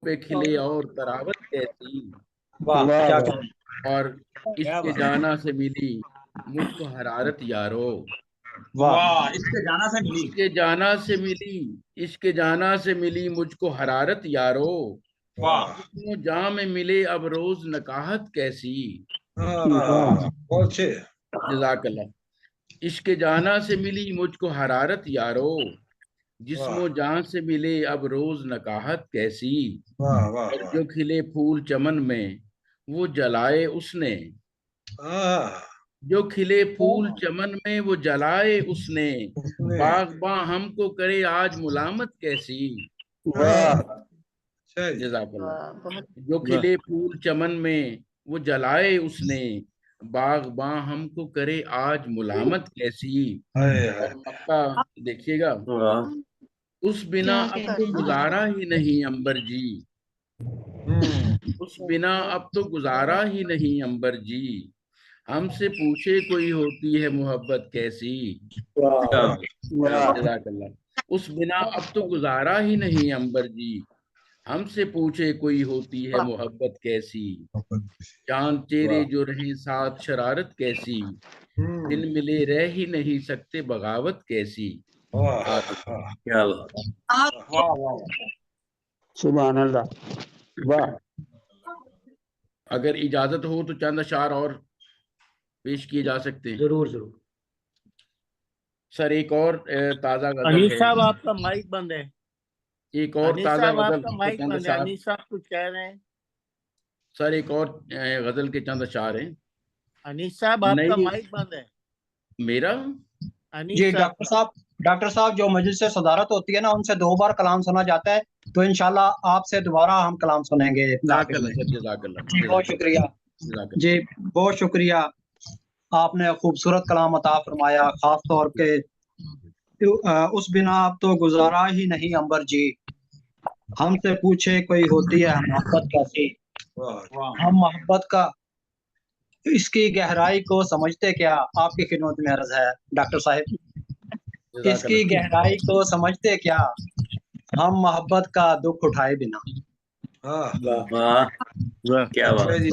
पे खिले और तरावत कैसी। वाह क्या और इश्क जाना से मिली मुझको हरारत यारो। वाह इसके गाना से मिली। इश्क जाना से मिली, इश्क जाना से मिली मुझको हरारत यारो। वाह जिस्मो जां में मिले अब रोज नकाहत कैसी। बहुत अच्छे। जजाकल्लाह। इश्क जाना से मिली मुझको हरारत यारो, वाह जिस्मो जान से मिले अब रोज नकाहत कैसी। वाह वाह और वाह। जो खिले फूल चमन में वो जलाए उसने, हाँ जो खिले फूल चमन में वो जलाए उसने। उसने। बागबां हमको करे आज मुलामत कैसी। वाह अच्छा जी। जजाकल्लाह। जो खिले फूल चमन में वो जलाए उसने, बागबां हमको करे आज मुलामत कैसी। हाय हाय। और मक्का देखिएगा, उस बिना अब तो गुजारा ही नहीं अंबर जी। उस बिना अब तो गुजारा ही नहीं अंबर जी। हमसे पूछे कोई होती है मोहब्बत कैसी। जज़ाकल्लाह। उस बिना अब तो गुजारा ही नहीं अंबर जी। हमसे पूछे कोई होती है मोहब्बत कैसी। चांद चेहरे जो रहे साथ शरारत कैसी। दिन मिले रह ही नहीं सकते बगावत कैसी। वाह क्या वाह वाह। सुभान अल्लाह। वाह। अगर इजाजत हो तो चंद अशार और पेश किए जा सकते हैं। जरूर जरूर। सर एक और ताजा गजल अनीस है। साहब आपका माइक बंद है। एक और अनीस ताजा साहब गजल आपका के माइक चंद बंद है। अशार। अनीस साहब कुछ कह रहे हैं। सर एक और गजल के चंद अशार हैं। अनीस साहब आपका नई माइक बंद है। मेरा अनीस जी साहब का। डॉक्टर साहब जो मजलिस से सदारत होती है ना उनसे 2 बार कलाम सुना जाता है, तो इंशाल्लाह आपसे दोबारा हम कलाम सुनेंगे अपने आखिर में। जज़ाकल्लाह सर, जज़ाकल्लाह जी बहुत जज़ाकल्लाह शुक्रिया। जज़ाकल्लाह। जी बहुत शुक्रिया। आपने खूबसूरत कलाम अता फरमाया, खास तौर पे उस बिना अब तो गुजारा ही नहीं अंबर जी। हमसे पूछे कोई होती है मोहब्बत कैसी। हम मोहब्बत का इसकी गहराई को समझते क्या। आपकी खिदमत में अर्ज है डॉक्टर साहब, इसकी जज़ाकल्लाह। गहराई को समझते क्या। हम मोहब्बत का दुख उठाए बिना। वाह वाह, क्या अच्छा बात। जी।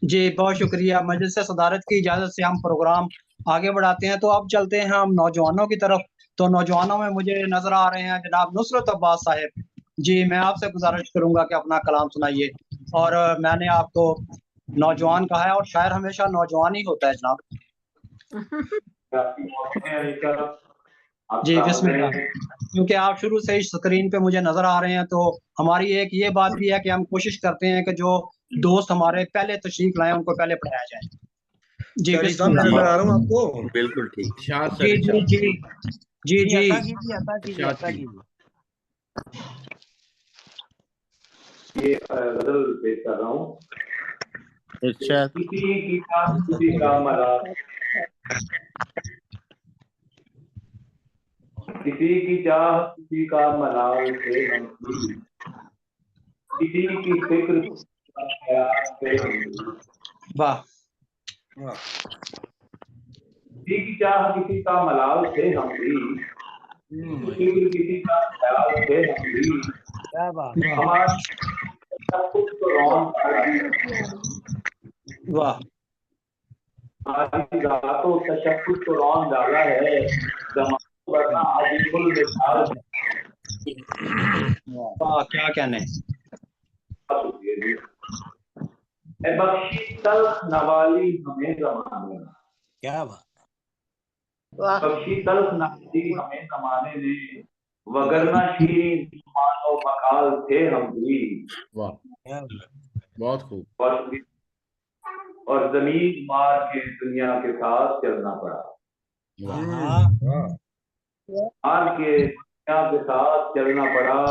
जी बहुत शुक्रिया। मजलिस सदारत की इजाजत से हम प्रोग्राम आगे बढ़ाते हैं, तो अब चलते हैं हम नौजवानों की तरफ। तो नौजवानों में मुझे नजर आ रहे हैं जनाब नुसरत अब्बास साहब। जी मैं आपसे गुजारिश करूंगा कि अपना कलाम सुनाइए। और मैंने आपको नौजवान कहा है, और शायर हमेशा नौजवान ही होता है जनाब। जी बिस्मिल्लाह। क्योंकि आप शुरू से ही स्क्रीन पे मुझे नजर आ रहे हैं, तो हमारी एक ये बात भी है कि हम कोशिश करते हैं कि जो दोस्त हमारे पहले तशरीफ लाए उनको पहले पढ़ाया जाए। जी खैरी साहब मैं बिस्मिल्लाह। नजर आ रहा हूँ आपको। बिल्कुल ठीक। इरशाद जी सर, जी इरशाद। जी जी जी जी। अता कीजिए, अता कीजिए, इरशाद अता की। कीजिए। ये गजल पेश कर रहा हूँ। अच्छा। किसी का मलाल, किसी की चाह किसी का मलाल से हम भी, किसी की फिक्र का ख्याल से हम भी, वाह किसी की चाह किसी का मलाल से हम भी, फिक्र किसी का ख्याल से हम भी, क्या बात। वाह हमारा सब कुछ तो रौन डाला है, वाह हमारी रातों तशक्कुर तो रौन डाला है, जमाने वरना अजीबुल मिसाल वाह क्या कहने। है। ए बख्शी तल्ख नवाली हमें जमाने ने, क्या बात। बख्शी तल्ख नवाली हमें जमाने ने, वगरना शीरीं मानो मकाल थे हम भी। वाह, क्या बात। बहुत खूब। और जमीन मार के दुनिया के साथ चलना पड़ा, हाँ मार के दुनिया के साथ चलना पड़ा,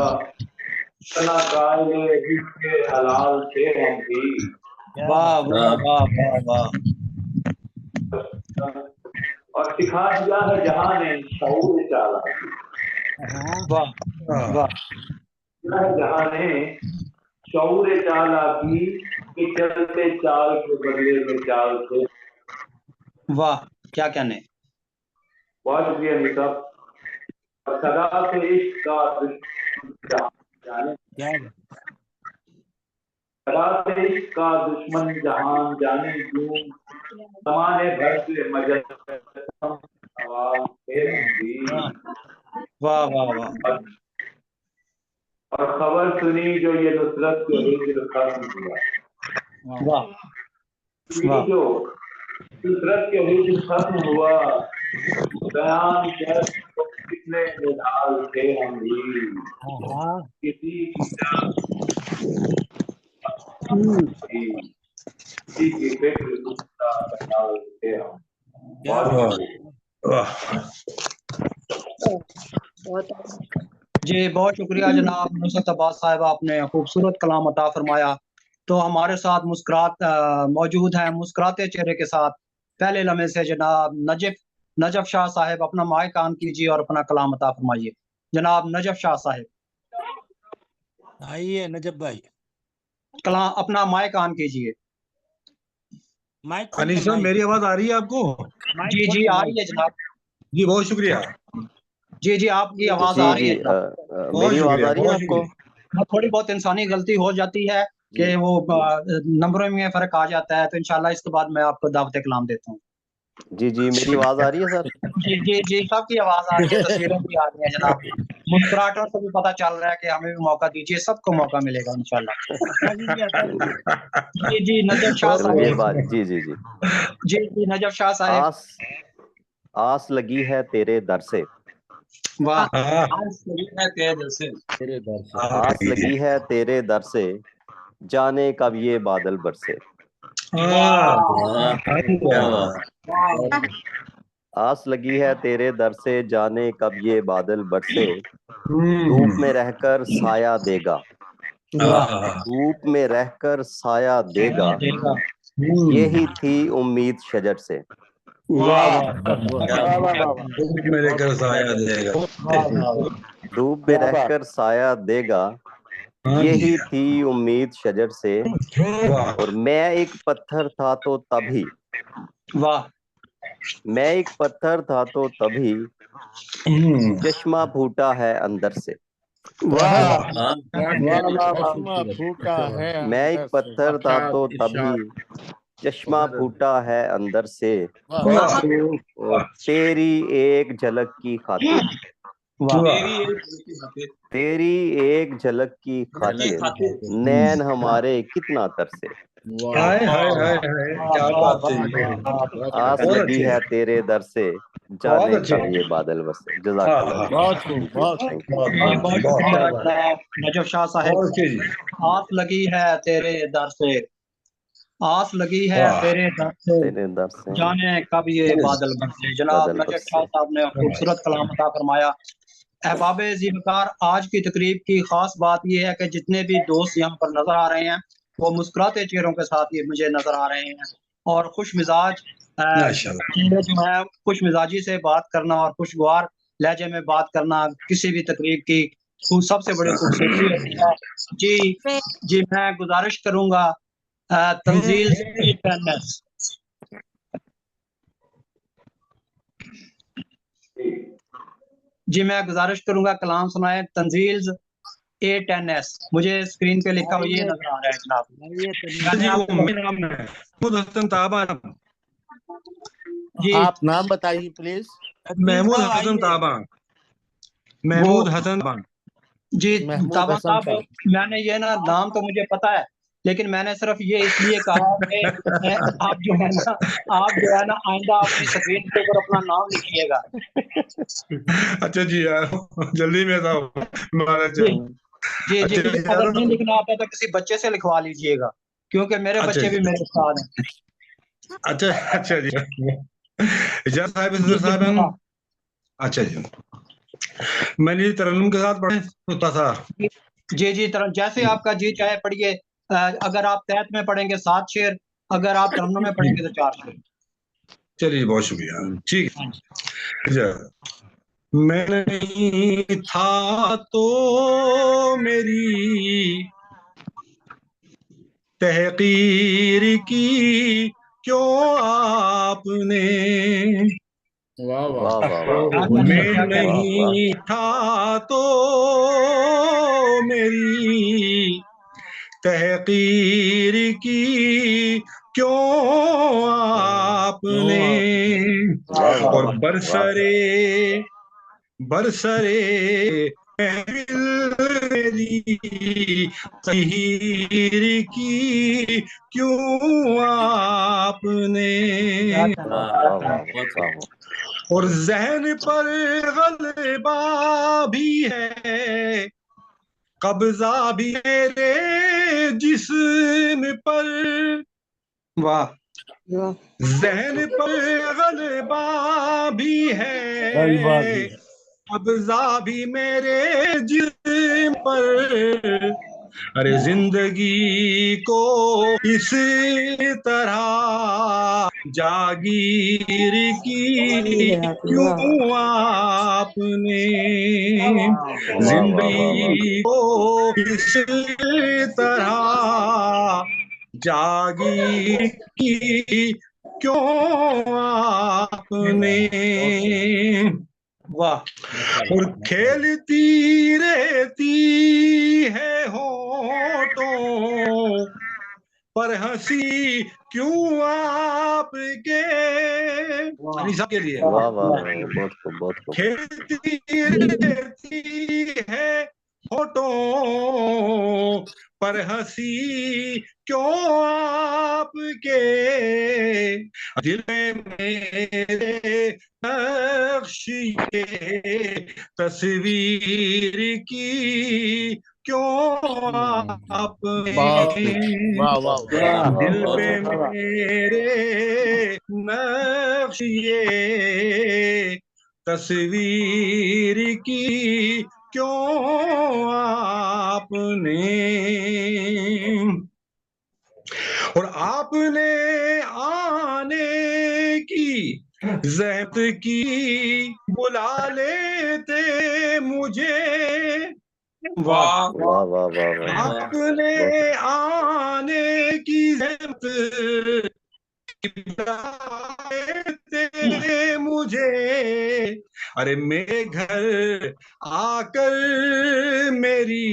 इतना कायले जिसके हलाल थे हम भी। क्या वाह बात। वाह वाह वाह वाह। और सिखा दिया है जहां ने शऊर चाला, हाँ वाह वाह दिया है जहां ने शऊर चाला की, कि चलते चाल के बदले में चाल थे। वाह क्या कहने। बहुत शुक्रिया निसाब। और सदा से इश्क का दुश्मन जाने, क्या बात। रात इश्क का दुश्मन जहान जाने क्यों, जमाने भर से मजहब सवाल थे भी। वाह वाह वाह। और खबर सुनी जो ये नुसरत के हिज्र खत्म हुआ, वाह सुनी वाह। जो नुसरत के हिज्र खत्म हुआ, बयान कर तो कितने निढाल थे हम भी, हाँ किसी की थी, किसी की फिक्र दूसरा ख्याल थे हम। क्या बहुत जी बहुत शुक्रिया जनाब नुसरत अब्बास साहब, आपने खूबसूरत कलाम अता फरमाया। तो हमारे साथ मौजूद हैं मुस्कुराते चेहरे के साथ पहले लम्हे से जनाब नजफ शाह साहब, अपना माइक ऑन कीजिए और अपना कलाम अता फरमाइए। जनाब नजफ शाह साहब, आइए नजब भाई, कलाम अपना माइक ऑन कीजिए। माइक खोल अली दे, साहब माइक मेरी आवाज आ रही है आपको? माइक जी खोल जी दे, आ माइक। रही है जनाब। जी बहुत शुक्रिया। जी जी आपकी आवाज जी आ रही जी है जनाब। बहुत मेरी आवाज शुक्रिया, आ रही है बहुत आपको? शुक्रिया। हाँ, थोड़ी बहुत इंसानी गलती हो जाती है जी कि वो नंबरों में फर्क आ जाता है, तो इंशाल्लाह इसके बाद मैं आपको दावत कलाम देता हूँ। जी जी मेरी आवाज आ रही है सर? जी जी जी सबकी आवाज आ रही है, तस्वीरें भी आ रही है जनाब। मुस्कुराहटों से भी पता चल रहा है कि हमें भी मौका दीजिए, सबको मौका मिलेगा इंशाल्लाह। जी जी नजफ शाह चलो साहब। मेहरबानी। जी जी जी। जी जी नजफ शाह साहब। आस आस लगी है तेरे दर से, वाह। हाँ, आज लगी है तेरे दिल से। तेरे दर से। आस लगी है तेरे दर से, जाने कब ये बादल बरसे। हाँ, वाह क्या बात। वाह आस लगी है तेरे दर से, जाने कब ये बादल बरसे। धूप हम्म, में रहकर साया देगा, वाह। हाँ, धूप में रहकर साया देगा, देगा। यही थी उम्मीद शजर से। वाह वाह वाह क्या वाह वाह बात। वाह वाह। धूप में लेकर साया देगा। वाह वाह। धूप में रहकर साया देगा, हाँ जी, यही थी उम्मीद शजर से। वाह। और मैं एक पत्थर था तो तभी, वाह मैं एक पत्थर था तो तभी, हम्म, चश्मा फूटा है अंदर से। वाह हाँ, वाह वाह जी, वाह, बहुत चश्मा खूबसूरत। फूटा है मैं एक अंदर से। पत्थर था तो साक्षात तभी, इरशाद। चश्मा फूटा है अंदर से। वाह वाह, और तेरी एक झलक की खातिर, वाह। तेरी एक झलक की झलक खातिर, की खातिर। नैन हमारे कितना तरसे। वाह हाय हाय हाय हाय, क्या बात है जी। बहुत आस बहुत लगी अच्छे, है तेरे दर से, बहुत जाने अच्छे। कब ये बादल बरसे। हाँ जज़ाकल्लाह हाँ, जी। बहुत खूब, थैंक यू बहुत थैंक यू। बहुत जी बहुत बहुत बहुत शुक्रिया बहुत जनाब नजफ शाह साहब। बहुत अच्छे जी। आस लगी है तेरे दर से, आस लगी है वाह, तेरे दर से, तेरे दर से जाने कब ये बादल बरसे। जनाब बादल नजफ शाह बरसे। साहब ने खूबसूरत कलाम अता फरमाया। अहबाब ज़ीवकार, आज की तकरीब की खास बात यह है कि जितने भी दोस्त यहाँ पर नजर आ रहे हैं वो मुस्कुराते चेहरों के साथ ये मुझे नजर आ रहे हैं, और खुश मिजाज माशाल्लाह। चेहरे जो है, खुश मिजाजी से बात करना और खुशगवार लहजे में बात करना किसी भी तकरीब की सबसे बड़ी खूबसूरती होती है। जी जी मैं गुजारिश करूंगा तंजील टेनिस। जी मैं गुजारिश करूंगा कलाम सुनाए तंजील A10S। मुझे स्क्रीन पे लिखा हुआ ये आइए नजर आ रहा है जनाब। आइए तनीर। मैंने जी वो आपको मेरा नाम है महमूद हसन ताबा। जी आप नाम बताइए प्लीज। महमूद साहब हसन आइए। ताबा, वो महमूद हसन ताबा। जी महमूद ताबा हसन साहब, साहब। मैंने ये ना नाम तो मुझे पता है, लेकिन मैंने सिर्फ ये इसलिए कहा कि आप जो है ना, आप जो है ना आइंदा अपनी स्क्रीन के ऊपर अपना नाम लिखिएगा। अच्छा जी यार, जल्दी में था महाराज। जी जी जी, अच्छा जी अगर यार, नहीं लिखना आता तो किसी बच्चे से लिखवा लीजिएगा, क्योंकि मेरे अच्छा बच्चे जी, भी मेरे उस्ताद हैं। अच्छा अच्छा जी। इजाज साहब, जी सदर जी साहब हैं। हाँ। अच्छा जी, मैंने तरन्नुम के साथ पढ़े होता था। जी जी तरह जैसे आपका जी चाहे पढ़िए। अगर आप तहत में पढ़ेंगे 7 शेर, अगर आप तरन्नुम में पढ़ेंगे तो 4 शेर। चलिए बहुत शुक्रिया, ठीक हाँ है। अच्छा, मैं नहीं था तो मेरी तहकीर की क्यों आपने, वाह वाह। वाह वाह वाह क्या वाह कहते हैं, मैं क्या कहते हैं? वाह वाह। नहीं था तो मेरी तहकीर की क्यों आपने, और बरसरे मेरी तहरीर की क्यों आपने, और जहन पर गलबा भी है, कब्जा भी मेरे जिस्म पर, वाह जहन पर गलबा भी है, कब्जा भी मेरे जिस्म पर, अरे जिंदगी को इस तरह जागीर की क्यों आपने, जिंदगी को इस तरह जागीर की क्यों आपने, वाह। और खेलती रहती है होठों पर हंसी क्यों आपके, अनीसा के लिए, वाह वाह बहुत खूब बहुत खूब। खेलती रहती है होठों पर हंसी क्यों आपके, दिल में मेरे नक्श ये तस्वीर की क्यों आपने, दिल पे मेरे नक्श ये तस्वीर की क्यों आपने, और आपने आने की ज़हमत की बुला लेते मुझे, वाह वाह वाह वाह वाह आपने आने की ज़हमत थे मुझे, अरे मेरे घर आकर मेरी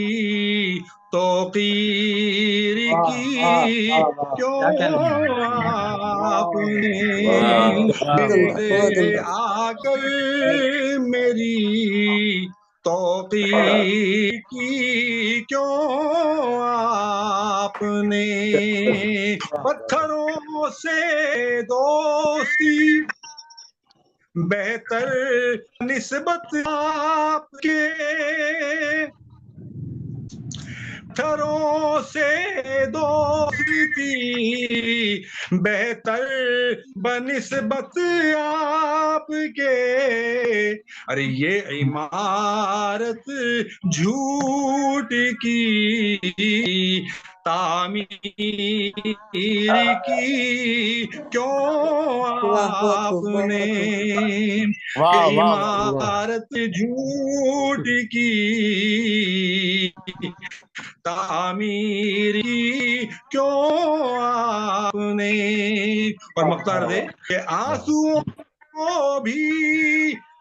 तौकीर की क्यों आपने, मेरे आकर मेरी तौकीर की क्यों आपने, पत्थरों से दोस्ती बेहतर निस्बत आपके, पत्थरों से दोस्ती बेहतर बनिस्बत आपके, अरे ये इमारत झूठ की तामीर की क्यों आपने, इमारत झूठ की तामीर की क्यों आपने, और मुख्तार दे कि आंसुओं को भी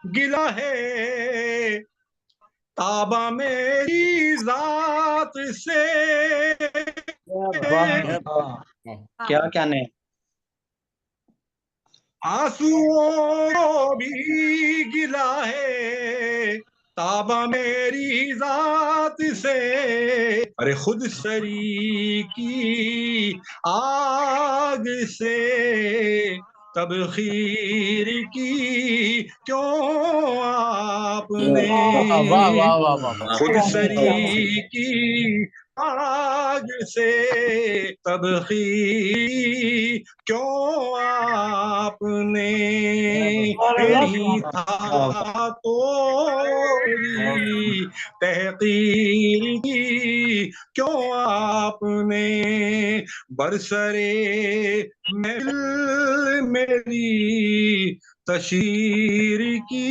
गिला है ताबा मेरी जात से, क्या कहने, आंसुओं को भी गिला है ताबा मेरी जात से, अरे खुद सरी की आग से तबखीर की क्यों आपने, खुद सरी की आग से तबखीर क्यों आपने, नहीं था तो तहकीर की क्यों आपने, बरसरे मेरी तशहीर की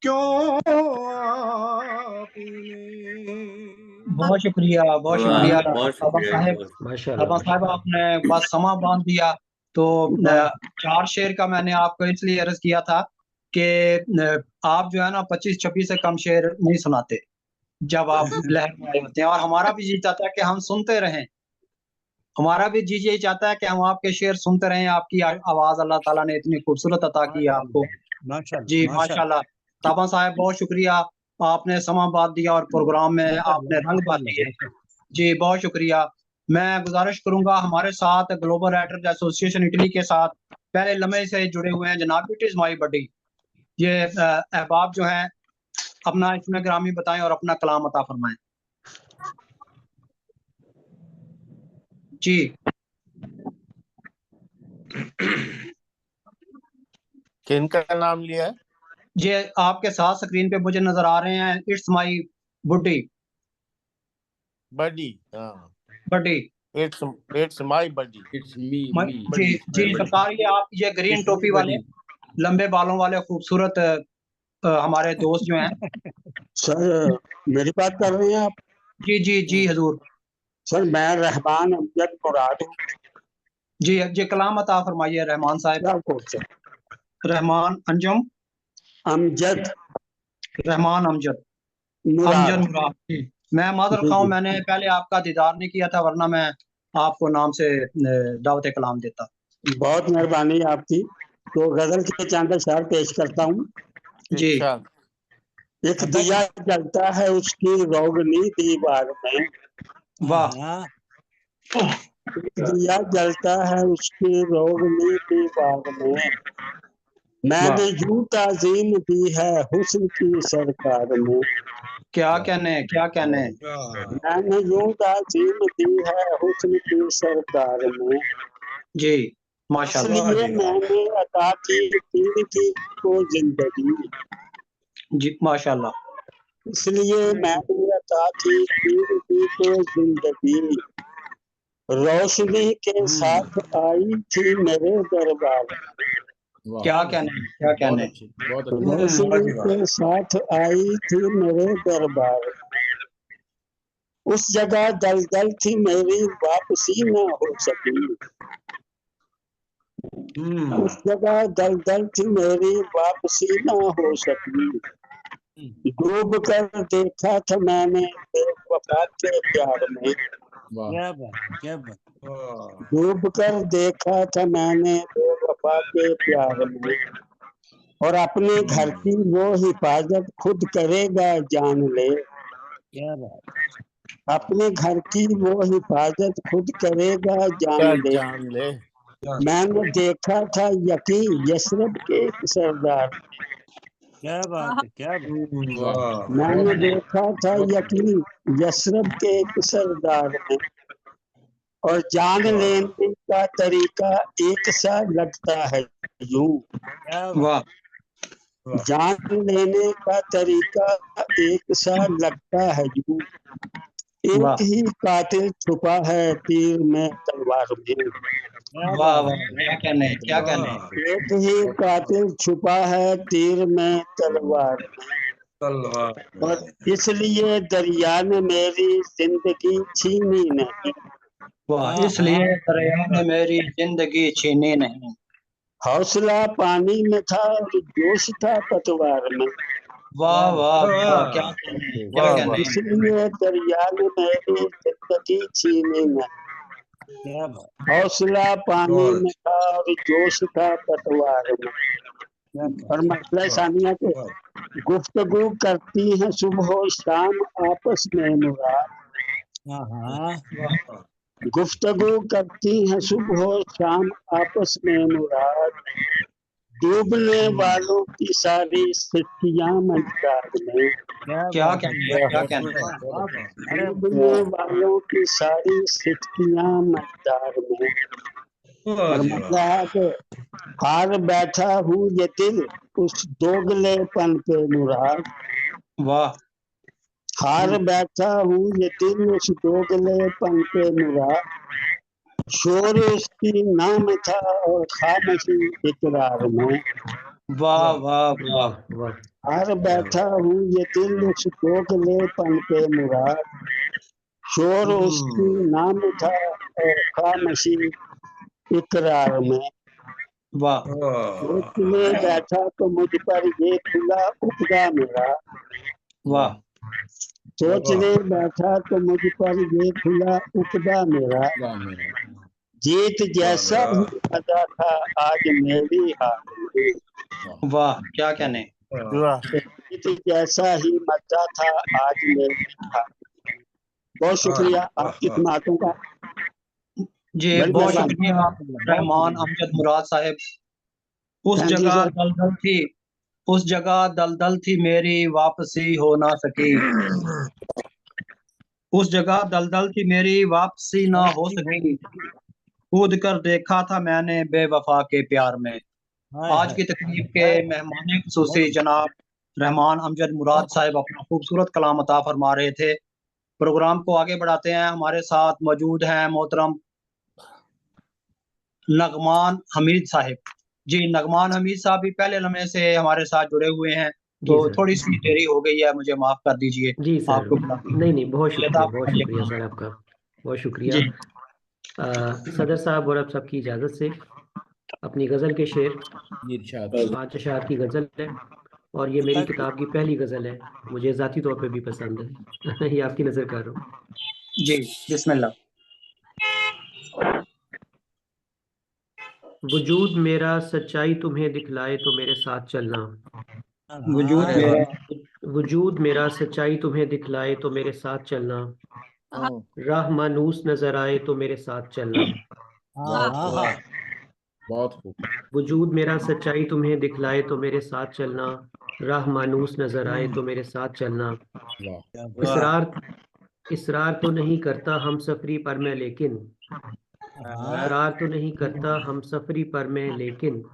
क्यों आपने। बहुत शुक्रिया साहब, आपने बस समा बांध दिया। तो 4 शेर का मैंने आपको इसलिए अर्ज किया था कि आप जो है ना 25-26 से कम शेर नहीं सुनाते, जब आप लहर में आए होते हैं, और हमारा भी जी चाहता है कि हम सुनते रहें। हमारा भी जी यही चाहता है कि हम आपके शेर सुनते रहें। आपकी आवाज अल्लाह ताला ने इतनी खूबसूरत अता की है आपको। जी माशाल्लाह। ताबा साहब बहुत शुक्रिया, आपने समाबाद दिया और प्रोग्राम में आपने रंग भर दिए। जी बहुत शुक्रिया। मैं गुजारिश करूंगा, हमारे साथ ग्लोबल राइटर्स एसोसिएशन इटली के साथ पहले लम्हे से जुड़े हुए हैं जनाब इट इज माई बडी। ये अहबाब जो हैं अपना इसमें ग्रामी बताएं और अपना कलाम अता फरमाएं। जी किनका नाम लिया है? ये आपके साथ स्क्रीन पे मुझे नजर आ रहे हैं, इट्स माई बुड्डी बडी। हाँ, buddy. It's my buddy. It's me me जी जी सरकार, ये आप ये ग्रीन टोपी वाले लंबे बालों वाले खूबसूरत हमारे दोस्त जो हैं। सर मेरी बात कर रहे हैं आप? जी जी जी हजूर। सर मैं रहमान अमजद मुराद हूँ। जी कलाम अता फरमाइए रहमान साहब। क्या कोर्स है? रहमान अंजम अमजद रहमान अमजद मुराद। मुराद। मैं माजर जी खाऊं, जी, मैंने पहले आपका दीदार नहीं किया था, वरना मैं आपको नाम से दावत कलाम देता। बहुत मेहरबानी आपकी। तो गजल के चंद अशआर पेश करता हूँ। जी एक दिया जलता है उसकी रोशनी दीवार में, वाह एक दिया जलता है उसकी रोशनी दीवार में, मैंने यूं ताजीम दी है हुस्न की सरकार में, क्या कहने क्या कहने। मैंने यूं ताजीम दी है हुस्न की सरकार में, जी माशाल्लाह। इसलिए मैंने अता की जिंदगी को जिंदगी, जी माशाल्लाह। इसलिए मैंने अता की जिंदगी को जिंदगी, रोशनी के साथ आई थी मेरे दरबार में, क्या कहने क्या कहने। बहुत अच्छे। रोशनी के साथ आई थी मेरे दरबार में, उस जगह दलदल थी मेरी वापसी न हो सकी, उस जगह दलदल थी मेरी वापसी न हो सकी, डूब कर देखा था मैंने बेवफा के प्यार में, क्या बात, क्या बात। डूब कर देखा था मैंने बेवफा के प्यार में, और अपने घर की वो हिफाजत खुद करेगा जान ले, क्या बात, अपने घर की वो हिफाजत खुद करेगा जान क्या ले, जान ले। मैंने देखा था यकीन यशरब के एक सरदार, क्या बात है, क्या बात। मैंने देखा था यकीन यशरब के एक सरदार में, और जान लेने का तरीका एक सा लगता है यूं, क्या बात। वाह जान लेने का तरीका एक सा लगता है यूं, वाह एक ही कातिल छुपा है तीर में तलवार में, क्या वाह बात, वाह क्या कहने क्या कहने। एक ही कातिल छुपा है तीर में तलवार में, और इसलिए दरिया ने मेरी जिंदगी छीनी नहीं, वाह इसलिए दरिया ने मेरी जिंदगी छीनी नहीं। हौसला पानी में था और जोश था पतवार में, वाह वाह वाह क्या कहने क्या वाह, कहने। इसलिए दरिया ने मेरी जिंदगी छीनी नहीं, क्या बात, हौसला पानी में था और जोश था पतवार में, क्या बात। और मसला सानिया के गुफ्तगू करती हैं सुबह शाम आपस में मुराद, हाँ, गुफ्तगू करती हैं सुबह शाम आपस में मुराद, डूबने वालों की सारी सिटियां मंजार में, क्या कहने क्या कहने। अरे डूबने वालों की सारी सिटियां मंजार में, और मसला है कि हार बैठा हूँ ये दिल उस दोगलेपन पे मुराद, वाह हार बैठा हूँ ये दिल उस दोगलेपन पे मुराद, शोर उसकी नाम था और खामोशी इकरार में, वाह वाह वाह। हार बैठा हूँ ये दिल उस दोगलेपन पे मुराद, शोर उसकी नाम था और खामोशी इकरार में, वाह सोचने बैठा तो मुझ पर ये खुला उपदा मेरा, वाह सोचने बैठा तो मुझ पर ये खुला उकदा मेरा, वाह मेरा, जीत जैसा वाह। ही मजा था आज मेरी हार, वाह क्या कहने। जीत जैसा ही मजा था आज मेरी हार। बहुत शुक्रिया आपकी समातों का। जी बड़ी बहुत मेहरबानी। शुक्रिया रहमान अमजद मुराद साहब। उस थैंक यू जगह सर। दलदल थी, उस जगह दलदल थी मेरी वापसी हो ना सकी, उस जगह दलदल थी मेरी वापसी ना हो सकी, कूद कर देखा था मैंने बेवफा के प्यार में। आज की तकरीब के मेहमान खुसूसी जनाब रहमान अमजद मुराद साहब अपना खूबसूरत कलाम अता फरमा रहे थे। प्रोग्राम को आगे बढ़ाते हैं। हमारे साथ मौजूद हैं मोहतरम नगमान हमीद साहब। जी नगमान हमीद साहब भी पहले लम्हे से हमारे साथ जुड़े हुए हैं, तो जी सर। थोड़ी सी देरी हो गई है, मुझे माफ कर दीजिए। जी सर, आपको नहीं बहुत शुक्रिया, बहुत जी शुक्रिया सर आपका, बहुत शुक्रिया। सदर साहब और आप सबकी इजाज़त से अपनी गज़ल के शेर, इरशाद। 5 अशआर की गज़ल है और ये मेरी किताब की पहली गज़ल है, मुझे ज़ाती तौर पे भी पसंद है। ये आपकी नज़र कर रहा हूँ। जी बिस्मिल्लाह। वजूद मेरा सच्चाई तुम्हें दिखलाए तो मेरे साथ चलना, वजूद मेरा वजूद मेरा सच्चाई तुम्हें दिखलाए तो मेरे साथ चलना, राह मानूस नजर आए तो मेरे साथ चलना। वाह, बहुत खूब। वजूद मेरा सच्चाई तुम्हें दिखलाए तो मेरे साथ चलना, राह मानूस नजर आए तो मेरे साथ चलना। वाह, इसरार इसरार तो नहीं करता हम सफरी पर मैं, लेकिन इकरार तो नहीं करता हम सफरी पर मैं, लेकिन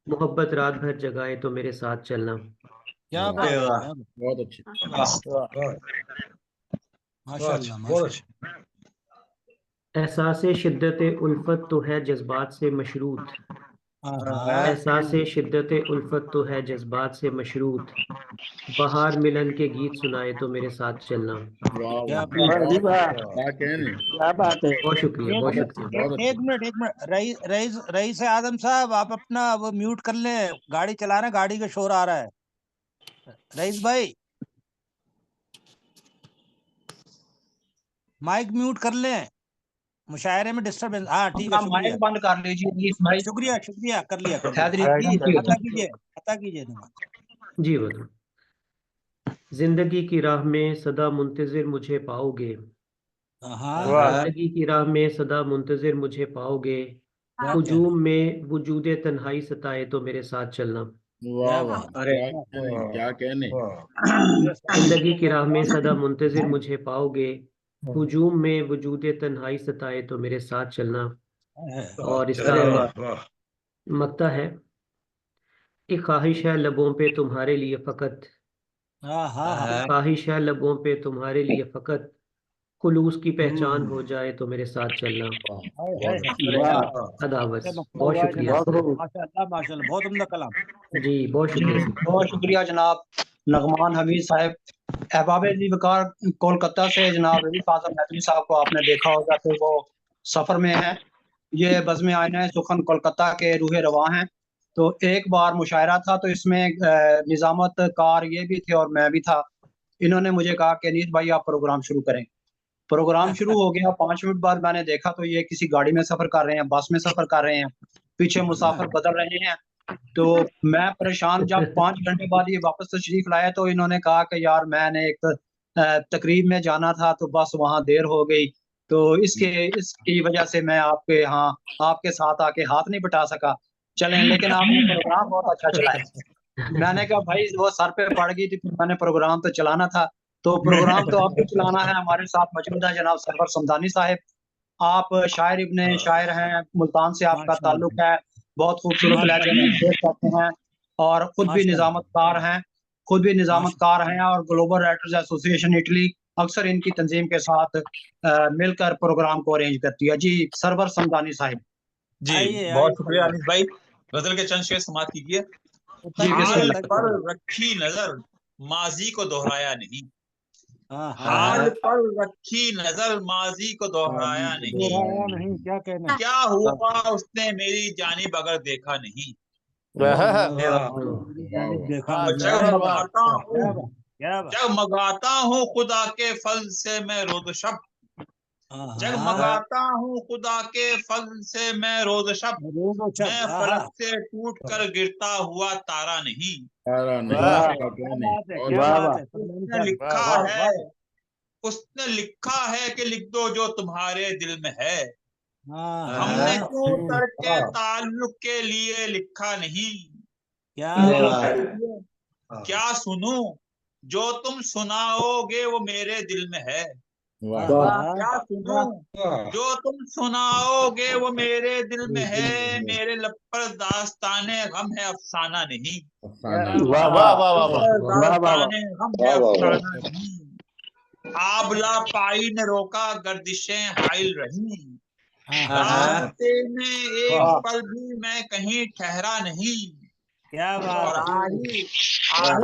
मोहब्बत रात भर जगाए तो मेरे साथ चलना। क्या बात है, वाह, क्या बात, बहुत अच्छे। माशाल्लाह बहुत माशाल्लाह। अच्छा। एहसास शिद्दत उल्फत तो है जज्बात से मशरूत, एहसास शिद्दत उल्फत तो है जज्बात से मशरूत, बहार मिलन के गीत सुनाए तो मेरे साथ चलना। वाह क्या वाह, बात जी वाह, क्या कहने। क्या बात है। बहुत शुक्रिया, बहुत बहुत शुक्रिया। अच्छे, बहुत एक अच्छे। मिनट, एक मिनट, रईस रईस रईस आदम साहब, आप अपना वो म्यूट कर लें, गाड़ी चला रहे हैं, गाड़ी का शोर आ रहा है। रईस भाई माइक म्यूट कर लें, मुशायरे में डिस्टर्बेंस। हाँ ठीक है, अपना शुक्रिया माइक बंद कर लीजिए रईस भाई। शुक्रिया शुक्रिया, कर लिया कर लिया। हैदरी अता कीजिए नमाज। जी बोलो। जिंदगी की राह में सदा मुंतजिर मुझे पाओगे, जिंदगी की राह में सदा मुंतजिर मुझे पाओगे, हुजूम में वजूदे तन्हाई सताए तो मेरे साथ चलना। वाह वाह, अरे क्या कहने, क्या कहने। जिंदगी की राह में सदा मुंतजिर मुझे पाओगे, हुजूम में वजूदे तन्हाई सताए तो मेरे साथ चलना। और इसका मक्ता है, एक ख्वाहिश है लबों पे तुम्हारे लिए फकत, ख्वाहिश है लबों पे तुम्हारे लिए फकत, खुलूस की पहचान हो जाए तो मेरे साथ चलना। अदावत, बहुत शुक्रिया सर। माशाल्लाह माशाल्लाह, बहुत उम्दा कलाम। जी बहुत जी शुक्रिया सर। बहुत शुक्रिया जनाब नगमान हमीद साहब। अहबाब वकार कोलकाता से जनाब रफीक आजम मैदनी साहब को आपने देखा होगा, तो वो सफर में है। ये बज़्म आईना सुखन कोलकाता के रूह रवा हैं। तो एक बार मुशायरा था, तो इसमें निजामत कार ये भी थे और मैं भी था। इन्होंने मुझे कहा कि नीत भाई आप प्रोग्राम शुरू करें। प्रोग्राम शुरू हो गया, 5 मिनट बाद मैंने देखा तो ये किसी गाड़ी में सफर कर रहे हैं, बस में सफर कर रहे हैं, पीछे मुसाफिर बदल रहे हैं। तो मैं परेशान, जब 5 घंटे बाद ये वापस तशरीफ लाया तो इन्होंने कहा कि यार मैंने एक तकरीब में जाना था तो बस वहां देर हो गई, तो इसकी वजह से मैं आपके यहाँ आपके साथ आके हाथ नहीं बटा सका। चलें, लेकिन आपने प्रोग्राम बहुत अच्छा चलाया। मैंने कहा भाई वो सर पे पड़ गई थी, फिर मैंने प्रोग्राम तो चलाना था, तो प्रोग्राम तो आपको चलाना है। हमारे साथ मौजूद है जनाब सरवर समदानी साहब। आप शायर इब्ने शायर हैं, मुल्तान से आपका ताल्लुक है, बहुत खूबसूरत लहजे में शेर कहते हैं और खुद भी निजामतकार हैं, और ग्लोबल राइटर्स एसोसिएशन इटली अक्सर इनकी तंजीम के साथ मिलकर प्रोग्राम को अरेंज करती है। जी सरवर समदानी साहब। जी बहुत शुक्रिया अनिस भाई, गजल के चंद शेर समाप्त कीजिए। जी हाल बिस्मिल्लाह। पर रखी नजर माजी को दोहराया नहीं, हाल पर रखी नजर माजी को दोहराया नहीं, क्या कहना। क्या हुआ उसने मेरी जानिब अगर देखा नहीं, देखा जब आता हूँ जगमगाता हूँ खुदा के फल से मैं रोज शब, जगमगाता हूँ खुदा के फल से मैं रोज शब, मैं फलक से टूट कर गिरता हुआ तारा नहीं। तारा उसने लिखा है, उसने लिखा है कि लिख दो जो तुम्हारे दिल में है। हमने क्यों करके ताल्लुक के लिए लिखा नहीं। क्या सुनूं जो तुम सुनाओगे वो मेरे दिल में है। क्या सुनूं जो तुम सुनाओगे वो मेरे दिल में है। मेरे लब पर दास्ताने गम है अफसाना नहीं। दास्ताने गम है अफसाना नहीं। आबला पाई ने रोका गर्दिशें हाइल रही। रास्ते में एक पल भी मैं कहीं ठहरा नहीं। और आही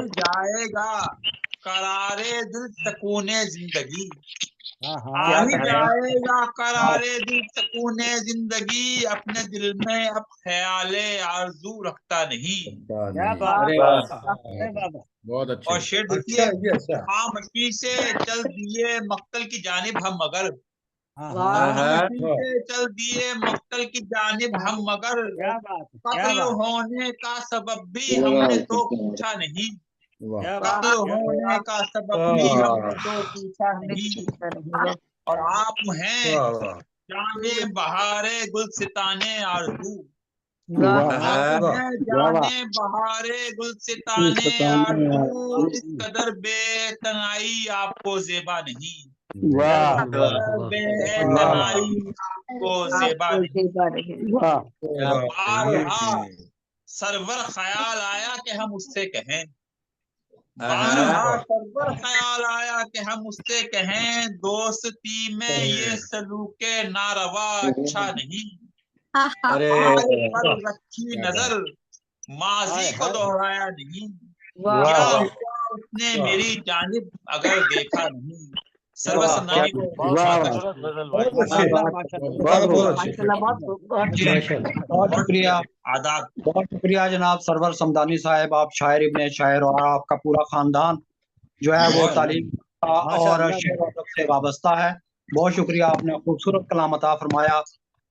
जाएगा करारे दिल सकूने जिंदगी। आही जाएगा करारे दिल सकूने जिंदगी। अपने दिल में अब ख्याले आरज़ू रखता नहीं। बहुत अच्छा। और शेर देखिए, खामोशी से चल दिए मक्तल की जानिब हम मगर, खामोशी से चल दिए मक्तल की जानिब हम मगर, कत्ल होने का सबब भी हमने तो पूछा नहीं। कत्ल होने का सबब भी हमने तो पूछा नहीं। और आप हैं जाने बहारे गुलसिताने आरज़ू, आप हैं जाने बहारे गुलसिताने आरज़ू। इस कदर बेतनाई आपको ज़ेबा नहीं। बेतनाई आपको ज़ेबा नहीं। बारहा सरवर ख्याल आया कि हम उससे कहें, बारहा सरवर ख्याल आया कि हम उससे कहें, दोस्ती में ये सलूके नारवा अच्छा नहीं। पर रखी नजर माजी को दोहराया नहीं। क्या हुआ उसने मेरी जानिब अगर देखा नहीं। सर्वर समदानी को बहुत शुक्रिया, आदाब। बहुत शुक्रिया जनाब सरवर समदानी साहब। आप शायर इब्ने शायर और आपका पूरा खानदान जो है वो तालीम और शेर व अदब से वाबस्ता है। बहुत शुक्रिया, आपने खूबसूरत कलाम अता फरमाया।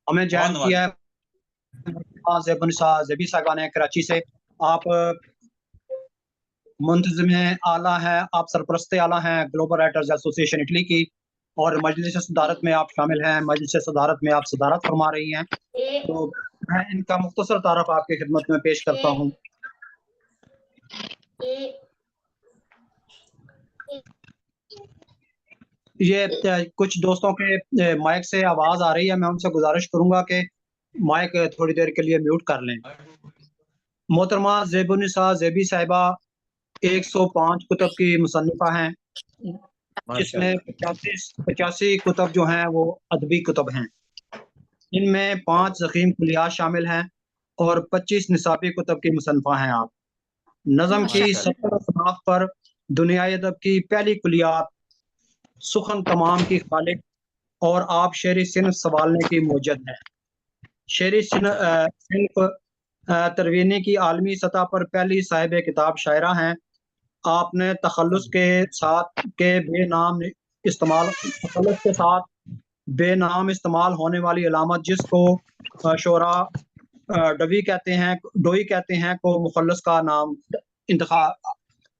हमें ज्वाइन किया है ज़ेबी साहबा ने कराची से। आप मुंतज़िम आला हैं, आप सरपरस्त आला हैं ग्लोबल राइटर्स एसोसिएशन इटली की, और मजलिस सदारत में आप शामिल हैं। मजलिस सदारत में आप सदारत फरमा रही हैं। तो मैं इनका मुख्तसर तारफ आपकी खिदमत में पेश करता हूँ। ये कुछ दोस्तों के माइक से आवाज आ रही है, मैं उनसे गुजारिश करूंगा कि माइक थोड़ी देर के लिए म्यूट कर लें। मोहतरमा ज़ेबुन्निसा ज़ेबी साहिबा 105 कुतब की मुसन्निफा हैं, जिसमें 85 कुतब जो हैं वो अदबी कुतब हैं। इनमें 5 ज़ख़ीम कुलियात शामिल हैं और 25 निसाबी कुतब की मुसन्निफा हैं। आप नज़म की 70 असनाफ पर दुनियाई अदब की पहली कुलियात सुखन तमाम की खालिक और आप शेरी सिन्फ सवालने की मौजद है। शेरी सिन्फ तरवीनी की आलमी सतह पर पहली साहिब किताब शायरा हैं। आपने तखल्लुस के साथ बेनाम इस्तेमाल होने वाली अलामत जिसको शोरा डोई कहते हैं को मुखल्लस का नाम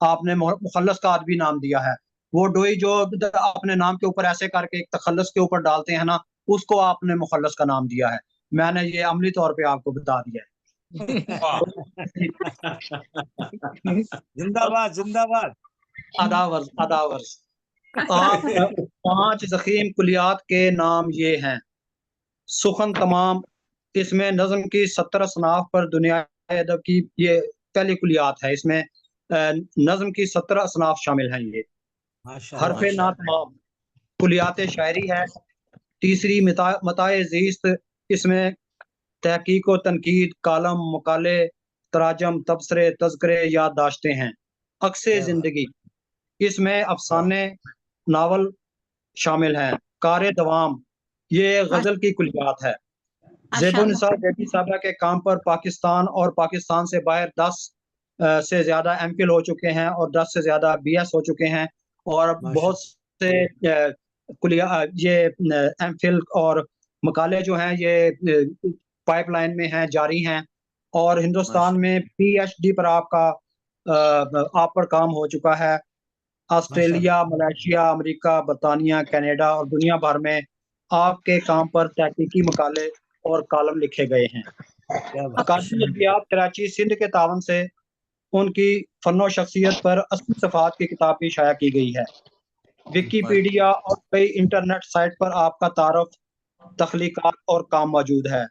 आपने मुखल्लस का अदबी नाम दिया है। वो डोई जो अपने नाम के ऊपर ऐसे करके एक तखल्लुस के ऊपर डालते हैं ना, उसको आपने मुखल्लस का नाम दिया है। मैंने ये अमली तौर पे आपको बता दिया है। जिंदाबाद जिंदाबाद। अदावर्स। आप 5 ज़ख़ीम कुलियात के नाम ये हैं। सुखन तमाम, इसमें नज़म की 70 असनाफ पर दुनिया अदब की ये पहली कुलियात है। इसमें नज़म की 70 असनाफ शामिल हैं। ये हरफे ना तमाम कुलियात शायरी है। तीसरी मताए ज़ीस्त, इसमें तहकीक व तनकीद, कालम, मुकाले, तराजम, तबसरे, तज़किरे, याददाश्तें हैं। अक्से ज़िंदगी, इसमें अफसाने, नावल शामिल हैं। कारे दवाम, ये गज़ल की कुलियात है। ज़ेबुन्निसा ज़ेबी साहिबा के काम पर पाकिस्तान और पाकिस्तान से बाहर 10 से ज्यादा एमफिल हो चुके हैं और 10 से ज्यादा बीएस हो चुके हैं और बहुत से कुलिया ये एमफिल और मकाले जो हैं ये पाइपलाइन में हैं, जारी हैं। और हिंदुस्तान में पीएचडी पर आप पर काम हो चुका है। ऑस्ट्रेलिया, मलेशिया, अमेरिका, बरतानिया, कनाडा और दुनिया भर में आपके काम पर तहकीकी मकाले और कॉलम लिखे गए हैं। अकादमी अदबियात कराची सिंध के तावन से उनकी फनो शख्सियत पर 80 सफ़हात की किताब भी शाया की गई है। विकिपीडिया और कई इंटरनेट साइट पर आपका तारुफ, तख्लीकात और काम मौजूद है।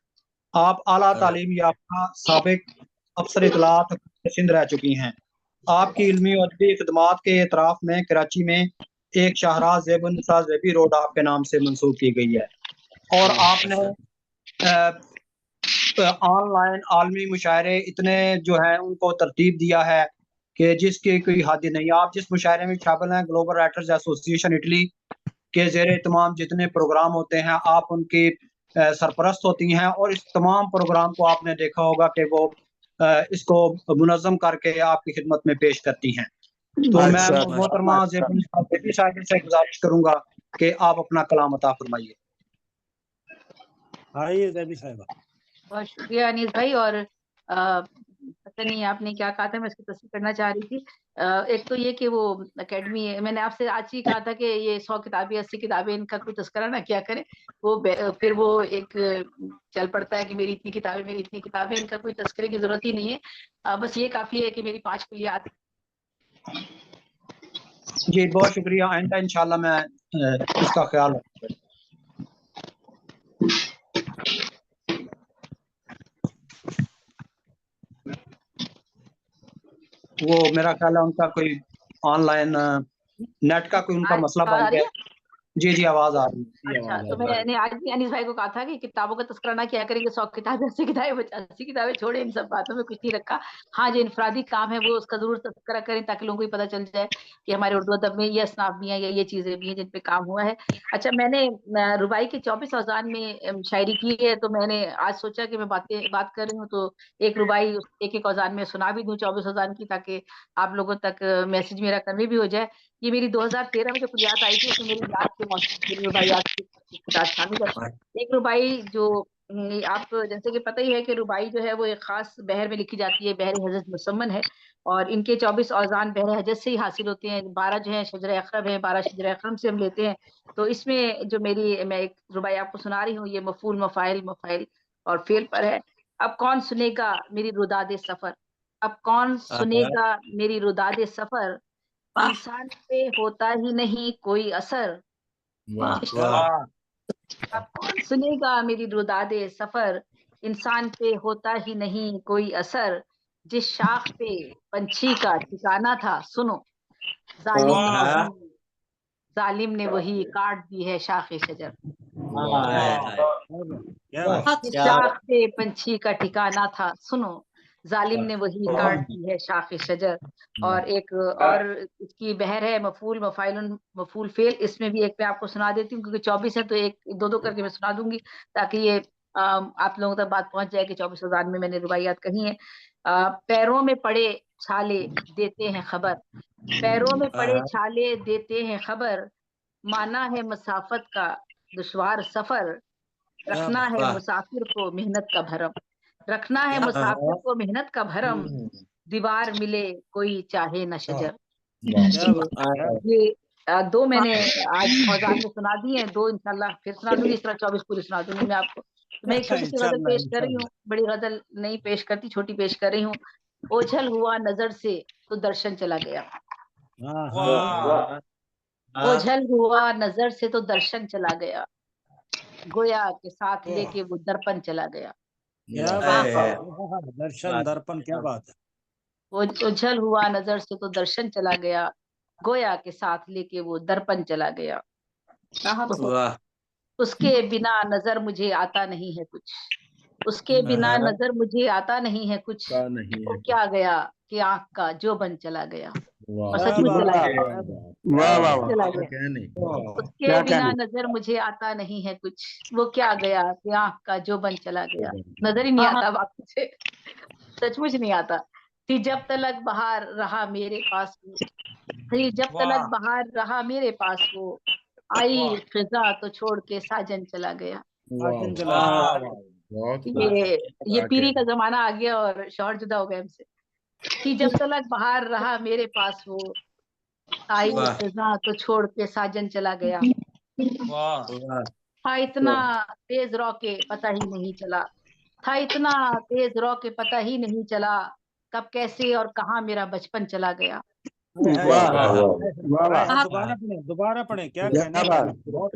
आप आला तालीम याफ्ता साबिक अफसर इतलात सिंध रह चुकी हैं। आपकी इल्मी और अदबी खिदमात के एतराफ़ में कराची में एक शाहराज ज़ेबुन्निसा ज़ेबी रोड आपके नाम से मंसूब की गई है। और आपने ऑनलाइन आलमी मुशायरे इतने जो हैं उनको तरतीब दिया है कि जिसकी कोई हद नहीं। आप जिस मुशायरे में शामिल हैं, ग्लोबल राइटर्स एसोसिएशन इटली के ज़ेरे इत्माम जितने प्रोग्राम होते हैं, आप उनकी सरपरस्त होती हैं और इस तमाम प्रोग्राम को आपने देखा होगा कि वो इसको मुनज़्ज़म करके आपकी खिदमत में पेश करती हैं। तो मैं मोहतरमा ज़ेबुन्निसा ज़ेबी साहिब से गुजारिश करूंगा कि आप अपना कलाम अता फरमाइए। आइए ज़ेबी साहिबा। बहुत शुक्रिया अनीस भाई। और पता नहीं आपने क्या कहा था, मैं इसकी तस्वीर करना चाह रही थी। एक तो ये कि वो एकेडमी, मैंने आपसे आज ही कहा था कि ये 100 किताबें 80 किताबें इनका कोई तस्करा ना किया करें। वो फिर वो एक चल पड़ता है कि मेरी इतनी किताबें, मेरी इतनी किताबें। इनका कोई तस्करे की जरूरत ही नहीं है। बस ये काफी है कि मेरी 5 कुलियात। जी बहुत शुक्रिया। आइंदा इंशाल्लाह मैं इसका ख्याल रखूंगा। वो मेरा ख्याल है उनका कोई ऑनलाइन नेट का कोई उनका मसला बन गया। जी जी आवाज आ रही है। अच्छा, तो मैंने आज भी अनीस भाई को कहा था कि किताबों का तस्करा ना किया करेंगे। 100 किताबें 80 किताबें 80 किताबें छोड़े, इन सब बातों में कुछ नहीं रखा। हाँ, जो इनफरादी काम है वो उसका जरूर तस्करा करें ताकि लोगों को पता चल जाए कि हमारे उर्दू अदब में ये असनाफ भी हैं या ये चीजें भी हैं जिन पे काम हुआ है। अच्छा, मैंने रुबाई के 24 औज़ान में शायरी की है, तो मैंने आज सोचा कि मैं बात कर रही हूँ तो एक रुबाई एक एक औज़ान में सुना भी दूं 24 औज़ान की, ताकि आप लोगों तक मैसेज मेरा कन्वे भी हो जाए। ये मेरी 2013 में जो कुलियात आई थी उसमें मेरी याद के मेरी रुबाइयात की किताब शामिल है। एक रुबाई जो आप जैसे कि पता ही है कि रुबाई जो है वो एक खास बहर में लिखी जाती है, बहर हजरत मुसम्मन है। और इनके 24 औज़ान बहर हजरत से ही हासिल होते हैं। 12 जो है शजर अखरम है, 12 शजर अखरम से हम लेते हैं। तो इसमें जो मैं एक रुबाई आपको सुना रही हूँ, ये मफूल मफाइल और फेल पर है। अब कौन सुनेगा मेरी रुदाद सफर, अब कौन सुनेगा मेरी रुदाद सफर, इंसान पे होता ही नहीं कोई असर। अब कौन सुनेगा मेरी रुदादे सफर, इंसान पे होता ही नहीं कोई असर। जिस शाख पे पंछी का ठिकाना था सुनो, जालिम ने वही काट दी है शाख शजर। जिस शाख पे पंछी का ठिकाना था सुनो, जालिम ने वही काट दी है शाख शजर। और एक और इसकी बहर है मफूल मफूल फेल। इसमें भी एक मैं आपको सुना देती हूँ क्योंकि 24 है तो एक दो करके मैं सुना दूंगी ताकि ये आप लोगों तक बात पहुंच जाए कि 24 औज़ान में मैंने रुबाइयात कही हैं। पैरों में पड़े छाले देते हैं खबर, पैरों में पड़े छाले देते हैं खबर। माना है मसाफत का दुश्वार सफर, रखना है मुसाफिर को मेहनत का भरम, रखना है मुसाफिर को मेहनत का भरम। दीवार मिले कोई चाहे न शजर। ये दो मैंने आज औज़ान में सुना दी हैं, दो इंशाल्लाह फिर सुना दूंगी। इस तरह 24 पूरी सुना दूंगी मैं आपको। मैं एक छोटी सी गजल पेश कर रही हूँ, बड़ी गजल नहीं पेश करती, छोटी पेश कर रही हूँ। ओझल हुआ नजर से तो दर्शन चला गया, ओझल हुआ नजर से तो दर्शन चला गया, गोया के साथ लेके वो दर्पण चला गया। दर्शन दर्पण, क्या बात है। ओझल हुआ नजर से तो दर्शन चला गया, गोया के साथ लेके वो दर्पण चला गया। उसके बिना नजर मुझे आता नहीं है कुछ, उसके बिना नजर मुझे आता नहीं है कुछ। वो क्या गया कि आंख का जो बन चला गया, और सचमुच चला गया। उसके बिना नजर मुझे आता नहीं है कुछ, वो क्या गया कि आंख का जो बन चला गया। नजर ही नहीं आता बाकी से, सचमुच नहीं आता। थी जब तलक बहार रहा मेरे पास वो, थी जब तलक बहार रहा मेरे पास वो, आई फिजा तो छोड़ के साजन चला गया। ये पीरी का जमाना आ गया और शौहर जुदा हो गए हमसे। थी जब तलक बहार रहा मेरे पास वो, आई फिजा तो छोड़ के साजन चला गया। था इतना तेज रौके पता ही नहीं चला, था इतना तेज रौके पता ही नहीं चला, कब कैसे और कहाँ मेरा बचपन चला गया। दोबारा पढ़े क्या कहना।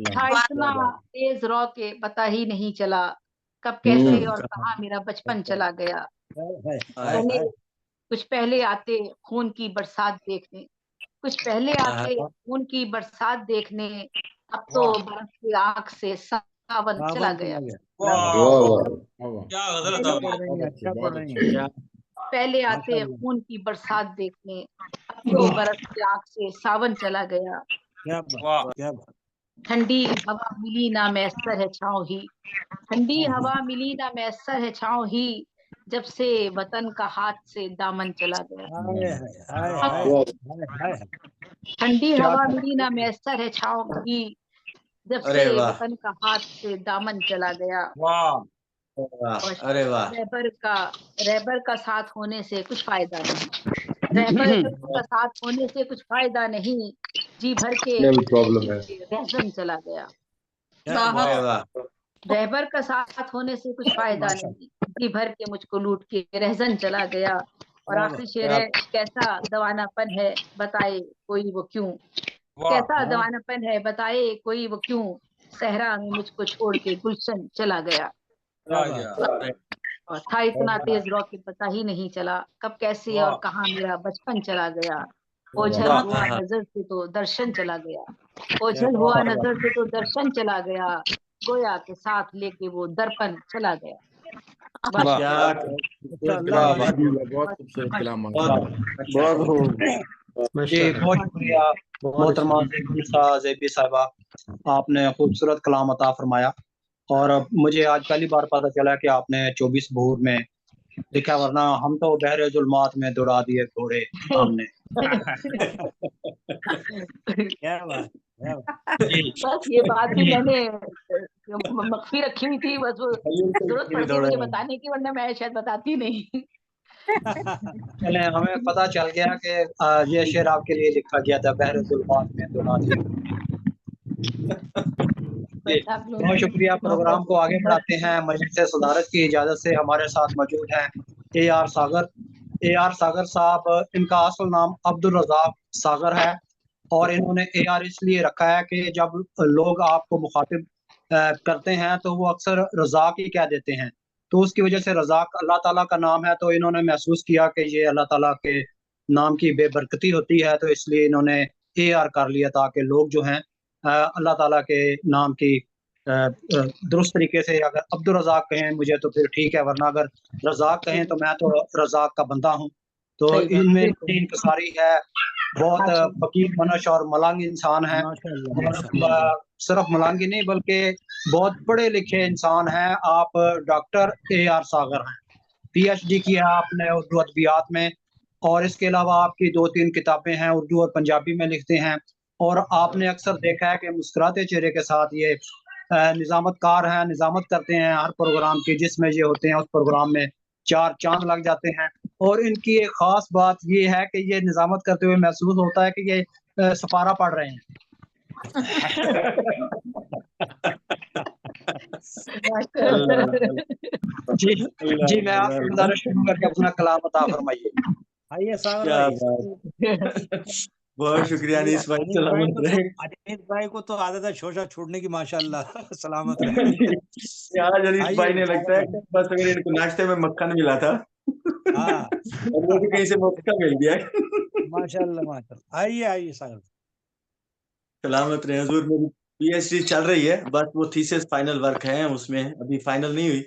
था इतना तेज रौके पता ही नहीं चला, कब कैसे और कहाँ मेरा बचपन चला गया। कुछ पहले आते खून की बरसात देखने, कुछ पहले आते खून की बरसात देखने, अब तो बरस की आंख से सावन चला गया। पहले आते खून की बरसात देखने, अब तो बरस की आंख से सावन चला गया। ठंडी हवा मिली ना मैसर है छाँव ही, ठंडी हवा मिली ना मैसर है छाँव ही, जब से वतन का हाथ से दामन चला गया। ठंडी हवा मिली ना मैसर है छाँव ही, जब से वतन का हाथ से दामन चला गया। अरे वाह। रहबर का साथ होने से कुछ फायदा नहीं, रहबर का साथ होने से कुछ फायदा नहीं, जी भर के रहजन चला गया। रहबर का साथ होने से कुछ फायदा नहीं, जी भर के मुझको लूट के रहजन चला गया। और आखिरी शेर है, कैसा दवानापन है बताए कोई वो क्यों, कैसा दवानापन है बताए कोई वो क्यों, सहरा में मुझको छोड़ के गुलशन चला गया। और था इतना तेज रौके पता ही नहीं चला, कब कैसे और कहाँ मेरा बचपन चला गया। ओझल हुआ नजर से तो दर्शन चला गया, ओझल हुआ नजर से तो दर्शन चला गया, गोया के साथ लेके वो दर्पण चला गया। बहुत खूबसूरत कलाम। जी बहुत शुक्रिया मोहतरमा ज़ेबी साहिबा, आपने खूबसूरत कलाम अता फरमाया। और मुझे आज पहली बार पता चला कि आपने 24 बहूर में लिखा, वरना हम तो बहरे जुल्मात में दौड़ा दिए घोड़े हमने। क्या बात। बस ये बात भी मैंने मख्फी रखी हुई थी, बस वो जरूरत पड़ती मुझे बताने की, वरना मैं शायद बताती नहीं। चले हमें पता चल गया कि ये शेर आपके लिए लिखा गया था, बहरे जुल्मात में दौड़ा दिए। बहुत शुक्रिया। प्रोग्राम को आगे बढ़ाते हैं। मजलिस सदारत की इजाज़त से हमारे साथ मौजूद हैं AR सागर। AR सागर साहब, इनका असल नाम अब्दुल रज़ाक सागर है और इन्होंने AR इसलिए रखा है कि जब लोग आपको मुखातिब करते हैं तो वो अक्सर रज़ाक ही कह देते हैं, तो उसकी वजह से रज़ाक अल्लाह ताला का नाम है। तो इन्होंने महसूस किया कि ये अल्लाह ताला के नाम की बेबरकती होती है, तो इसलिए इन्होंने AR कर लिया ताकि लोग जो हैं अल्लाह ताला के नाम की दुरुस्त तरीके से, अगर अब्दुल रज़ाक कहें मुझे तो फिर ठीक है, वरना अगर रज़ाक कहें तो मैं तो रज़ाक का बंदा हूँ। तो इनमें इंकसारी है, बहुत फकीर मनश और मलांग इंसान है, सिर्फ मलांगी नहीं बल्कि बहुत पढ़े लिखे इंसान हैं। आप डॉक्टर AR सागर हैं, PhD किया आपने उर्दू अदबियात में, और इसके अलावा आपकी 2-3 किताबें हैं, उर्दू और पंजाबी में लिखते हैं। और आपने अक्सर देखा है कि मुस्कुराते चेहरे के साथ ये निजामतकार हैं, निजामत करते हैं हर प्रोग्राम की, जिसमें ये होते हैं उस प्रोग्राम में 4 चांद लग जाते हैं। और इनकी एक खास बात ये है कि ये निजामत करते हुए महसूस होता है कि ये सपारा पढ़ रहे हैं। जी जी, मैं आपकी गुजारिश शुरू करके अपना कलाम अता फरमाइए। आइए सागर। बहुत शुक्रिया अनीस भाई, सलामत रहे। अनीस भाई को तो आदत है शोशा छोड़ने की, माशाल्लाह, सलामत रहे। आज अनीस भाई ने लगता है बस अगर इनको नाश्ते में मक्खन मिला था, और वो भी कहीं से मक्खन मिल गया। माशाल्लाह माशाल्लाह। आइए सागर। सलामत रहे हुजूर। मेरी PhD चल रही है, बस वो थीसिस फाइनल वर्क है, उसमें अभी फाइनल नहीं हुई,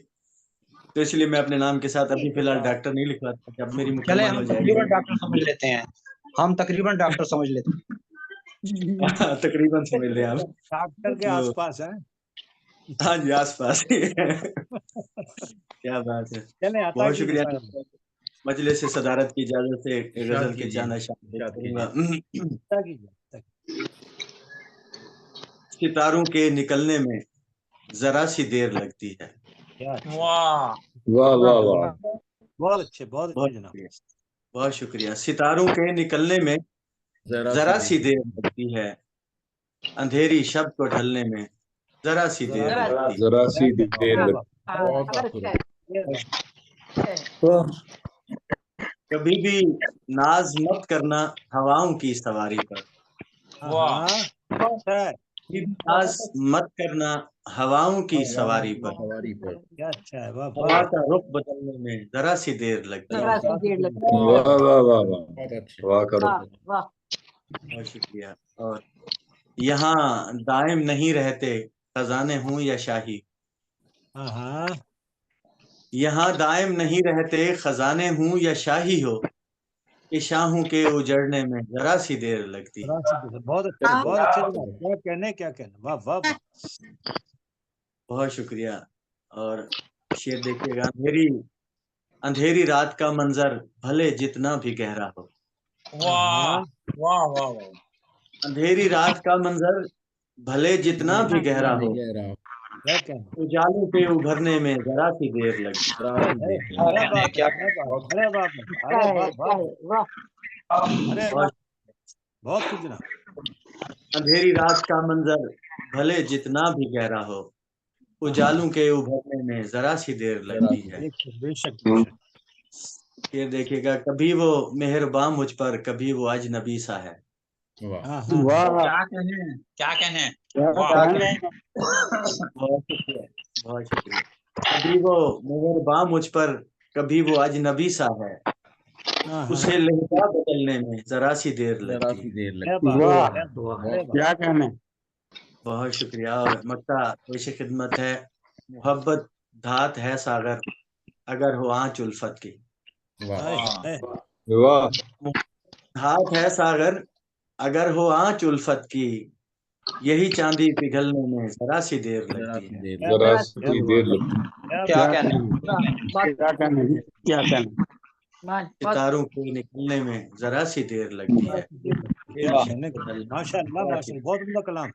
तो इसलिए मैं अपने नाम के साथ अभी फिलहाल डॉक्टर नहीं लिख रहा था। अब मेरी मुकम्मल हो जाएगी। डॉक्टर समझ लेते हैं हम, तकरीबन डॉक्टर समझ लेते हैं। तकरीबन समझ लें आप, डॉक्टर के आसपास है। हाँ जी, आसपास। क्या बात है, बहुत शुक्रिया। मजलिस से सदारत की इजाजत से एक गजल के चांद शामिल करूंगा। सितारों के निकलने में जरा सी देर लगती है। वाह वाह वाह वाह, बहुत अच्छे जनाब। बहुत शुक्रिया। सितारों के निकलने में जरा सी देर लगती है, अंधेरी शब को ढलने में जरा सी देर लगती है। जरा सी देर लगती है। कभी भी नाज मत करना हवाओं की सवारी पर। वाह कभी भी नाज मत करना हवाओं की सवारी पर। क्या अच्छा है, वाह हवा का रुख बदलने में जरा सी देर लगती है। जरा सी देर लगती है। वाह वाह वाह वाह, वाह करो। वाह बहुत शुक्रिया। और यहाँ दायम नहीं रहते खजाने हूँ या शाही। यहाँ दायम नहीं रहते खजाने हूँ या शाही हो, कि शाहों के उजड़ने में जरा सी देर लगती है। बहुत अच्छे जनाब। क्या कहने, वाह वाह वाह। बहुत शुक्रिया। और शेर देखिएगा, अंधेरी रात का मंजर भले जितना भी गहरा हो। वाह वाह वाह वाह। अंधेरी रात का मंजर भले जितना भी गहरा हो, उजालों के उभरने में जरा सी देर लगती है। बहुत कुछ जनाब। अंधेरी रात का मंजर भले जितना भी गहरा हो, उजालों के उभरने में जरा सी देर लगती है। बेशक। ये देखिएगा, कभी वो मेहरबान मुझ पर, कभी वो अजनबी सा है। क्या कहने बहुत शुक्रिया, बहुत शुक्रिया। कभी वो मेहरबान मुझ पर, कभी वो अजनबी सा है, उसे लहजा बदलने में जरा सी देर लगती है। क्या कहने। बहुत शुक्रिया। और मक्ता पेश खिदमत है, मोहब्बत धात है सागर, अगर हो आँच उल्फत की। वाह, धात है सागर, अगर हो आँच उल्फत की, यही चांदी पिघलने में जरा सी देर लगती है। जरा सी देर लगती है। क्या कहने। सितारों के निकलने में जरा सी देर लगती है। माशाअल्लाह बहुत उम्दा कलाम।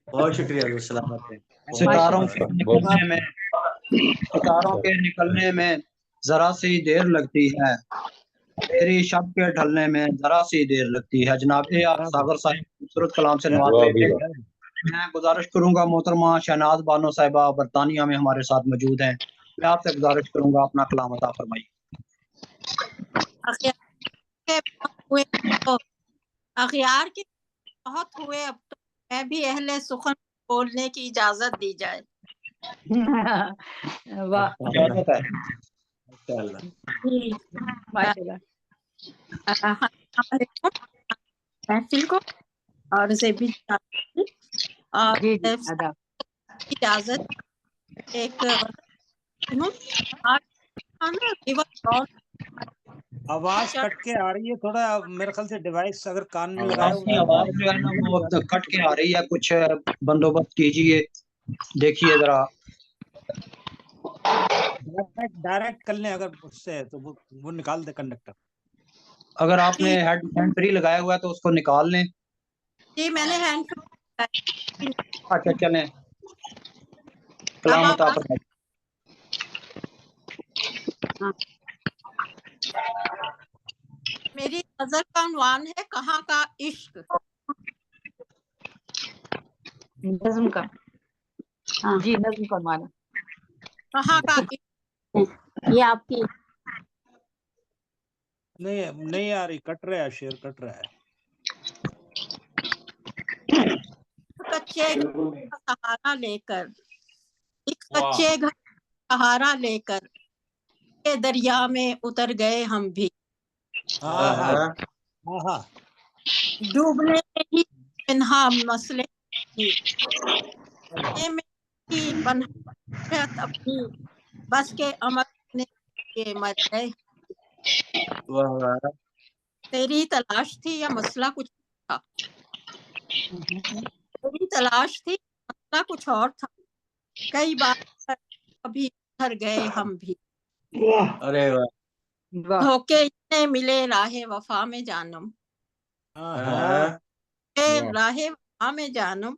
बहुत शुक्रिया, सलामत है। सितारों के निकलने में जरा सी देर लगती है, तेरी शब के ढलने में जरा सी देर लगती है। जनाब आप सागर साहिब खूबसूरत कलाम से नवाज रहे थे। मैं गुजारिश करूंगा, मोहतरमा शहनाज बानो साहिबा बरतानिया में हमारे साथ मौजूद हैं, मैं आपसे गुजारिश करूंगा अपना कलाम अता फरमाइए। अखियार के बहुत हुए, अब तो मैं भी अहले सुखन बोलने की इजाजत दी जाए। वाह महफिल को और से भी और इजाजत एक आवाज कट के आ रही है थोड़ा, मेरे ख्याल से डिवाइस अगर कान में लगाए आवाज जो है ना वो कट के आ रही है, कुछ बंदोबस्त कीजिए, देखिए जरा डायरेक्ट कर लें अगर उससे, तो वो निकाल दे कंडक्टर। अगर आपने हैंड फ्री लगाया हुआ है तो उसको निकाल लें। जी मैंने हैंड अच्छा चलें, कलाम अता फरमाइए। मेरी गजल का उन्वान है कहाँ का इश्क। नज़्म का, हाँ जी नज़्म का उन्वान है कहाँ का इश्क। ये आपकी नहीं आ रही, कट रहा है, शेर कट रहा है। कच्चे घर का सहारा लेकर, एक कच्चे घर का सहारा लेकर के दरिया में उतर गए हम भी। डूबने ही पिन्हा मसले अपनी बस के अमल के मर गए। तेरी तलाश थी या मसला कुछ था, तेरी तलाश थी मसला कुछ और था, कई बार कभी उतर गए हम भी। अरे वाह, धोखे इतने मिले राहे वफा में जानम, राहे वफा में जानम,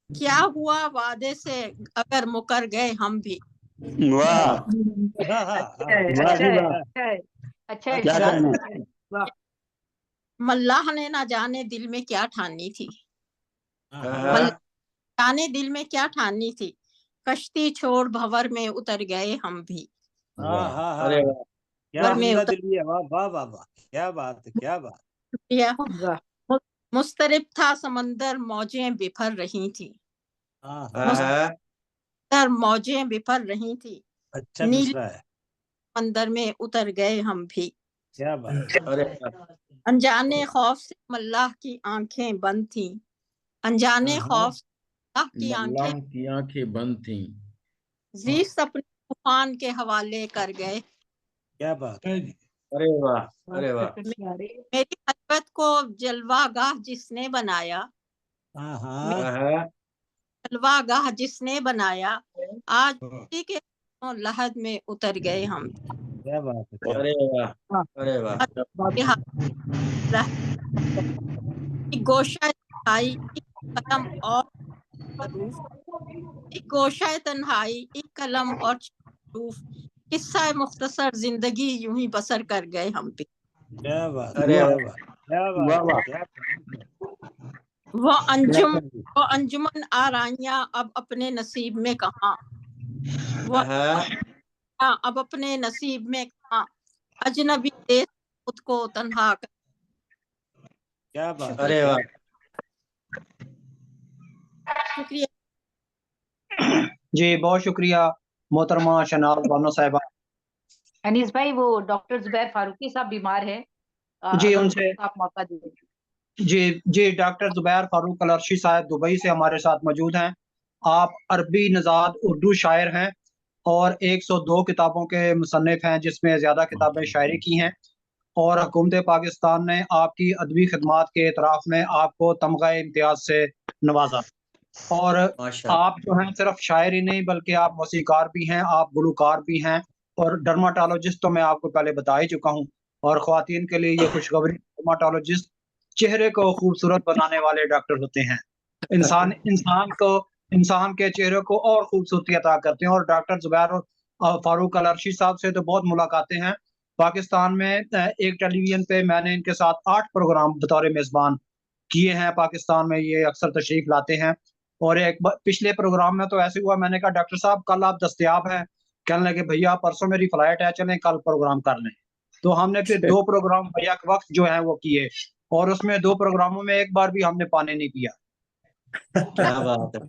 क्या हुआ वादे से अगर मुकर गए हम भी। वाह अच्छा क्या कहना। मल्लाह ने ना जाने दिल में क्या ठानी थी, मल्लाह जाने दिल में क्या ठानी थी, कश्ती छोड़ भंवर में उतर गए हम भी। अरे क्या भंवर में उम्दा उतर दिली है, वाह वाह वाह वाह, क्या बात है, क्या बात। मुस्तरिब था समंदर, मौजें बिफर रही थी, मौजें बिफर रही थी, अच्छा नीले मिसरा है, समंदर में उतर गए हम भी। क्या बात। अनजाने खौफ से मल्लाह की आंखें बंद थी, अनजाने खौफ से मल्लाह की आंखें बंद थी, जीस अपने तूफान के हवाले कर गए। क्या बात। अरे वाह, अरे वाह। मेरी खलबत को जलवागाह जिसने बनाया, जलवागाह जिसने बनाया, आज उसी के लहद में उतर गए हम। क्या बात है। अरे वाह, अरे वाह। गोशा तन्हाई एक कलम और रूफ, एक गोशा तन्हाई एक कलम और रूफ, किस्सा मुख्तसर जिंदगी यूं ही बसर कर गए हम पे। क्या बात, अरे क्या वाह, बात, क्या बात, क्या वो अंजुमन आराइयां अब अपने नसीब में कहाँ, वो अब अपने नसीब में कहाँ, अजनबी देश खुद को तन्हा कर। क्या बात। अरे वाह, शुक्रिया जी, बहुत शुक्रिया मोहतरमा शनाज बानो साहिबा। अनीस भाई, वो डॉक्टर जुबैर फारूकी साहब बीमार है, जी, अगर उनसे आप मौका दीजिए। जी डॉक्टर जुबैर फारूक अलर्शी साहब दुबई से हमारे साथ मौजूद हैं। आप अरबी नज़ाद उर्दू शायर हैं और 102 किताबों के मुसन्निफ हैं, जिसमें ज़्यादा किताबें शायरी की हैं। और हुकूमत पाकिस्तान ने आपकी अदबी खिदमात के एतराफ़ में आपको तमगा इम्तियाज़ से नवाजा। और आप जो हैं सिर्फ शायर ही नहीं बल्कि आप मौसीकार भी हैं, आप गुलूकार भी हैं और डर्माटोलॉजिस्ट तो मैं आपको पहले बता ही चुका हूँ। और ख्वातीन के लिए ये खुशखबरी, डर्माटोलॉजिस्ट चेहरे को खूबसूरत बनाने वाले डॉक्टर होते हैं। इंसान के चेहरे को और खूबसूरती अता करते हैं। और डॉक्टर जुबैर फारूक अलर्शी साहब से तो बहुत मुलाकातें हैं। पाकिस्तान में एक टेलीविजन पे मैंने इनके साथ 8 प्रोग्राम बतौर मेज़बान किए हैं। पाकिस्तान में ये अक्सर तशरीफ लाते हैं। और एक पिछले प्रोग्राम में तो ऐसे हुआ, मैंने कहा डॉक्टर साहब कल आप दस्तयाब हैं? कहने लगे भैया परसों मेरी फ्लाइट है, चलें कल प्रोग्राम कर लें। तो हमने फिर 2 प्रोग्राम भैया के वक्त जो है वो किए और उसमें 2 प्रोग्रामों में एक बार भी हमने पानी नहीं पिया। क्या बात है।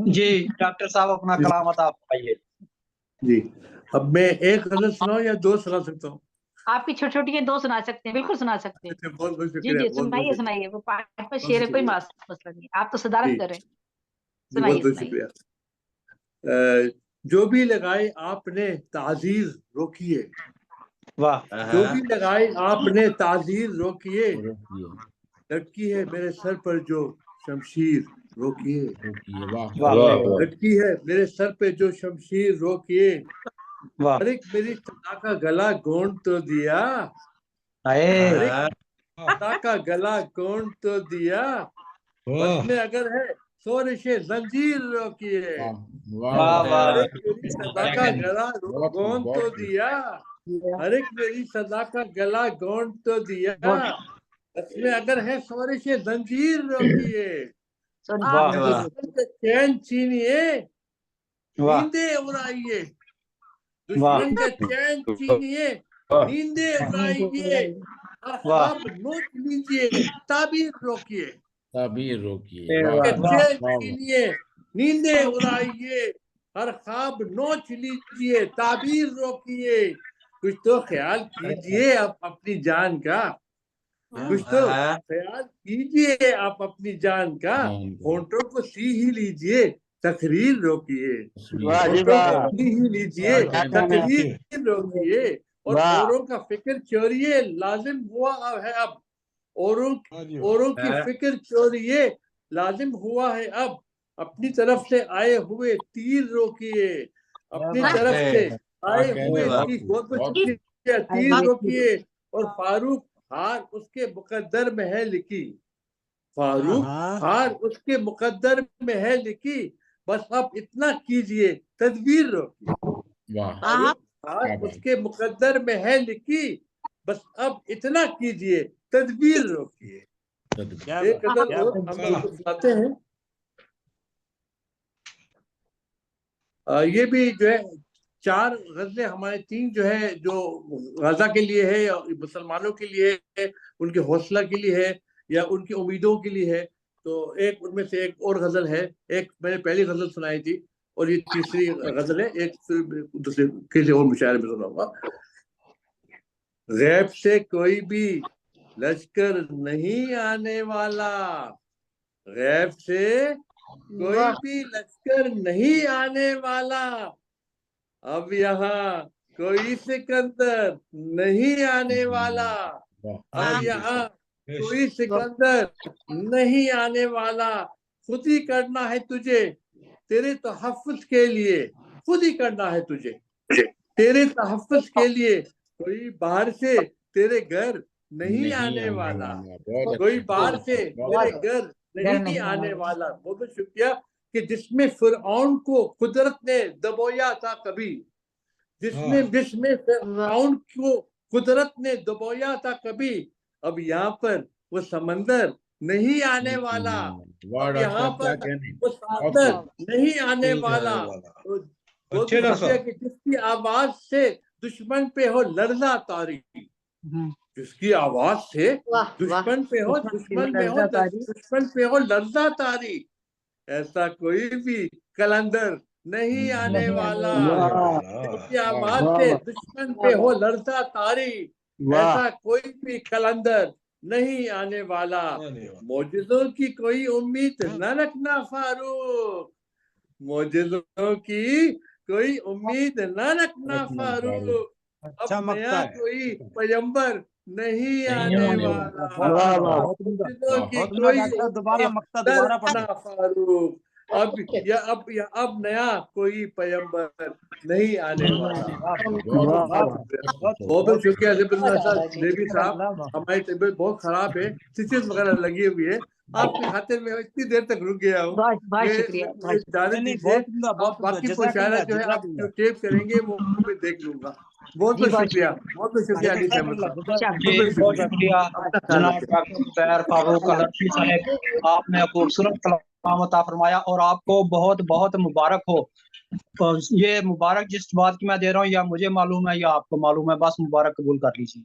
जी डॉक्टर साहब अपना कलाम अता फरमाइए। जी, अब मैं एक गजल सुनाऊं या 2 सुना सकता हूँ? आपकी छोटी छोटी 2 सुना सकते हैं, बिल्कुल सुना सकते हैं। बहुत बहुत जी शुक्रिया, जी, बहुत सुनाइए बहुत सुनाइए, वो पाठ पर शेर है, कोई मसला नहीं, आप तो सदारत जी कर रहे हैं। जी, बहुत सुनाइए बहुत सुनाइए। शुक्रिया। जो भी लगाए आपने ताजीर रोकिए, वाह। जो भी लगाए आपने ताजीर रोकिए, लटकी है मेरे सर पर जो शमशीर रोकिए, लटकी है मेरे सर पे जो शमशीर रोकिए, अरे मेरी सदा का गला गोंद तो दिया, अरे सदा का गला गोंद तो दिया, बस में अगर है सोरिशे जंजीर रोकिए, अरे मेरी सदा का गला गोंद तो दिया, अरे मेरी सदा का गला गोंद तो दिया, इसमें अगर है सोरिशे जंजीर रोकिए, आप दुश्मन के चैन छीनिए, नींदे उड़ाइए, दुश्मन के चैन छीनिए, नींदे उड़ाइए, हर ख्वाब नोच लीजिए, ताबीर रोकिए, चैन छीनिए, नींदे उड़ाइए, हर ख्वाब नोच लीजिए, ताबीर रोकिए, कुछ तो ख्याल कीजिए आप अपनी जान का, कुछ तो ख्याल कीजिए आप अपनी जान का, होंठों को सी ही लीजिए, तकरीर रोकिए, होंठों को सी ही लीजिए, तकरीर रोकिए, और औरों का फिक्र चोरिए, लाजिम हुआ है अब, औरों की फिक्र चोरिए, लाजिम हुआ है अब, अपनी तरफ से आए हुए तीर रोकिए, अपनी तरफ से आए हुए की बहुत बहुत शुक्रिया, तीर रोकिए और फारूक हार उसके मुकद्दर में है लिखी, फारूक हार उसके मुकद्दर में है लिखी, बस अब इतना कीजिए तदबीर रोकिए। फारूक हार उसके मुकद्दर में है लिखी, बस अब इतना कीजिए तदबीर रोकिए। एक गजल और हम आपको सुनाते हैं। ये भी जो है 4 गजलें हमारे 3 जो है जो गाजा के लिए है या मुसलमानों के लिए है, उनके हौसला के लिए है या उनकी उम्मीदों के लिए है। तो एक उनमें से एक और गजल है, एक मैंने पहली गजल सुनाई थी और ये तीसरी गजल है, एक दूसरे किसी और मुशायरे में सुनाऊंगा। गैब से कोई भी लश्कर नहीं आने वाला, गैब से कोई भी लश्कर नहीं आने वाला, अब यहाँ कोई सिकंदर नहीं आने वाला, अब यहाँ कोई सिकंदर नहीं आने वाला, खुद ही करना है तुझे तेरे तहफ्फुज़ के लिए, खुद ही करना है तुझे तेरे तहफ्फुज़ के लिए, कोई बाहर से तेरे घर नहीं आने वाला, कोई बाहर से तेरे घर नहीं आने वाला। बहुत बहुत शुक्रिया कि जिसमें फिरऔन को कुदरत ने दबोया था कभी, जिसमें फिरऔन को कुदरत ने दबोया था कभी, अब यहाँ पर वो समंदर नहीं आने वाला, अब यहाँ पर वो समंदर नहीं आने वाला। तो बहुत शुक्रिया कि जिसकी आवाज से दुश्मन पे हो लर्जा तारी, जिसकी आवाज से दुश्मन पे हो लर्जा तारी, ऐसा कोई भी कलंदर नहीं आने वाला, जिसकी आवाज से दुश्मन पे हो लर्जा तारी, ऐसा कोई भी कलंदर नहीं आने वाला। मौजिज़ों की कोई उम्मीद न रखना फारूक, मौजिज़ों की कोई उम्मीद न रखना फारूक, अब नया कोई पैगंबर नहीं आने वाला, मौजिज़ों की कोई दोबारा मक्ता दोबारा पढ़ना फारूक, अब नया कोई पैगंबर नहीं आने वाला। बहुत बहुत शुक्रिया देवी साहब, हमारी तबीयत बहुत खराब है, स्टिचेस वगैरह लगी हुई है, आपकी खातिर में इतनी देर तक रुक गया हूँ। बाकी मुशायरा जो है आप जो टेप करेंगे वो मैं देख लूंगा। बहुत बहुत शुक्रिया, बहुत बहुत शुक्रिया अली अहमद साहब, बहुत शुक्रिया जनाब डॉक्टर ज़ुबैर फारूक अलर्शी साहब, आपने खूबसूरत कलाम अता फरमाया और आपको बहुत बहुत मुबारक हो। और ये मुबारक जिस बात की मैं दे रहा हूँ या मुझे मालूम है या आपको मालूम है, बस मुबारक कबूल कर लीजिए।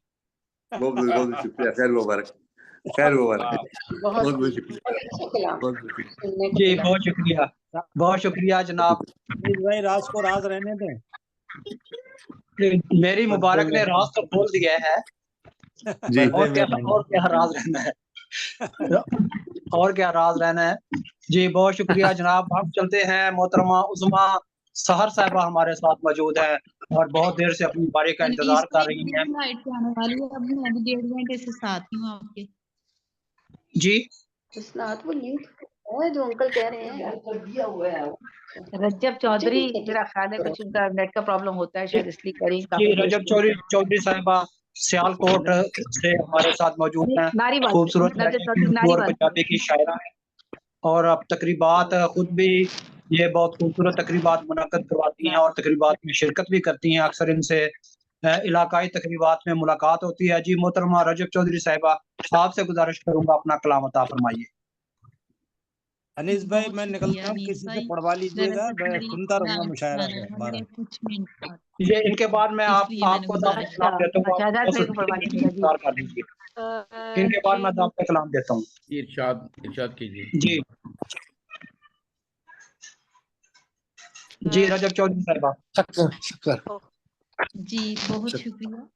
बहुत बहुत शुक्रिया, खैर मुबारक, खैर मुबारक, बहुत बहुत शुक्रिया जी, बहुत शुक्रिया, बहुत शुक्रिया जनाब। भाई राज को राज रहने दें, मेरी मुबारक ने राज तो खोल दिया है जी, और क्या राज रहना है, और क्या राज रहना है जी। बहुत शुक्रिया जनाब। हम चलते हैं, मोहतरमा उज़मा सहर साहिबा हमारे साथ मौजूद है और बहुत देर से अपनी बारी का इंतजार कर रही हैं। आने वाली है, अब मैं अभी 1.5 घंटे से साथ ही हूँ आपके जी। जो अंकल कह रहे हैं रज्जब चौधरी, मेरा ख्याल है कुछ उनका नेट का प्रॉब्लम होता है शायद, इसलिए करी जी। रजब चौधरी साहिबा सियालकोट से हमारे साथ मौजूद हैं, खूबसूरत पंजाबी की शायरा है और अब तकरीबात खुद भी ये बहुत खूबसूरत तकरीबात मुनक्कद करवाती हैं और तकरीबात में शिरकत भी करती हैं। अक्सर इनसे इलाकाई तकरीबात में मुलाकात होती है। जी मोहतरमा रजब चौधरी साहिबा, आपसे गुजारिश करूंगा अपना कलाम अता फरमाइए। अनीस भाई मैं निकलता हूँ, किसी से पढ़वा लीजिएगा, मैं सुनता रहूंगा मुशायरा हमारा। ये इनके बाद मैं आपको कलाम देता हूँ, इनके बाद मैं आपको कलाम देता हूँ। इरशाद कीजिए जी। जी रजब चौधरी साहिबा। जी बहुत शुक्रिया।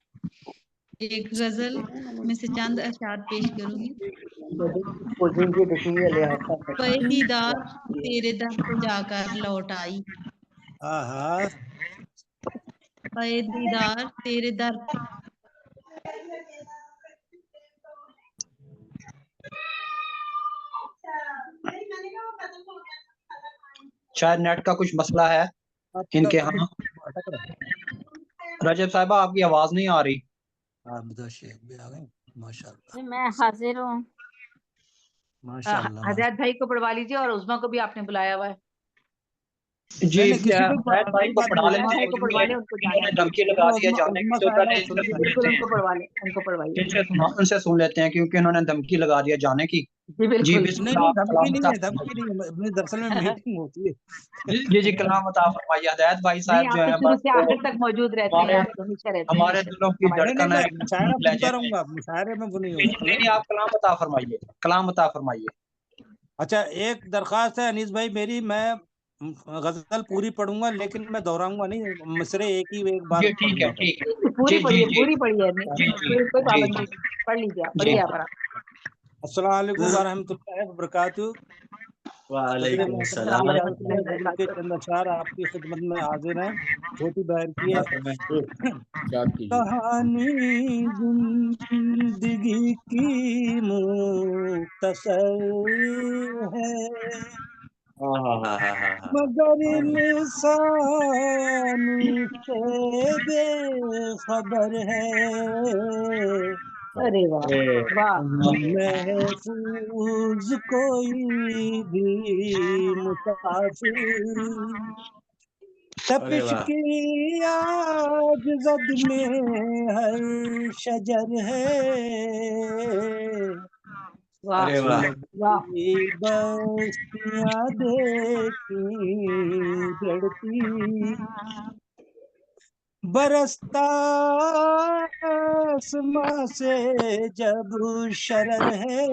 एक गजल में से चंद अशआर पेश करूंगी। दीदार तेरे दर पे जाकर लौट आई, दीदार तेरे दर शायद नेट का कुछ मसला है इनके यहाँ। रजब साहिबा आपकी आवाज नहीं आ रही। आबिदा शेख भी आ गए, माशाल्लाह मैं हाजिर हूँ। माशाल्लाह। हजरत भाई को पढ़वा लीजिए और उस्मा को भी आपने बुलाया हुआ है। जी नहीं किसी को हदायत भाई कोई को बात पढ़ा नहीं, हजरत लेते भाई हैं को पढ़वा ले, क्योंकि उनको जाने इन्होंने दीजिए। धमकी लगा दी है जाने की, तो पहले इनसे सुन बिल्कुल लेते उनको हैं। पढ़वा ले, उनको पढ़वाइए। उनसे सुन लेते हैं क्योंकि उन्होंने धमकी लगा दी है जाने की। जी जी बिल्कुल। नहीं बिस्मिल्लाह नहीं, आप धमकी कलाम नहीं अता है, धमकी फरमाइए। नहीं है, अपने दरअसल में मीटिंग होती है। जी कलाम अता फरमाइए। हदायत भाई नहीं, साहब आप जो तो है शुरू बस से वो आखिर तक मौजूद रहते हैं, हमारे आप तो हमेशा रहते हैं हमारे हमेशा दिलों की हमारे। नहीं नहीं, धड़कन है मैं मुशायरा लहजे सुनता में। रहूंगा, मुशायरे में वो नहीं जी होगा। नहीं आप कलाम अता फरमाइए, कलाम अता फरमाइए। अच्छा, एक दरखास्त है अनीस भाई मेरी, मैं गजल पूरी पढ़ूंगा लेकिन मैं दोहराऊंगा नहीं, मिसरे एक ही एक बार जी ठीक है पढ़ूंगा बस। ठीक है। पूरी जी पढ़िए, जी पूरी पढ़िए, जी जी कोई जी पाबंदी नहीं, पढ़ लीजिए आप, जी पढ़िए आप। अस्सलाम वालेकुम व रहमतुल्लाहि व बरकातहू। सदर वालेकुम मोहतरम सलाम। की इजाजत से गुरु के चंद अशआर आपकी खिदमत में हाजिर हैं। छोटी बहर की है। कहानी जिंदगी की मुख्तसर है, मगर इंसान से बेखबर है। अरे वाह वाह। महफूज कोई भी मुसाफिर, तपिश की आज जद में हर शजर है। वाह वाह। बस्तियां देखी जड़ती, बरसता आसमां से जब शरर है।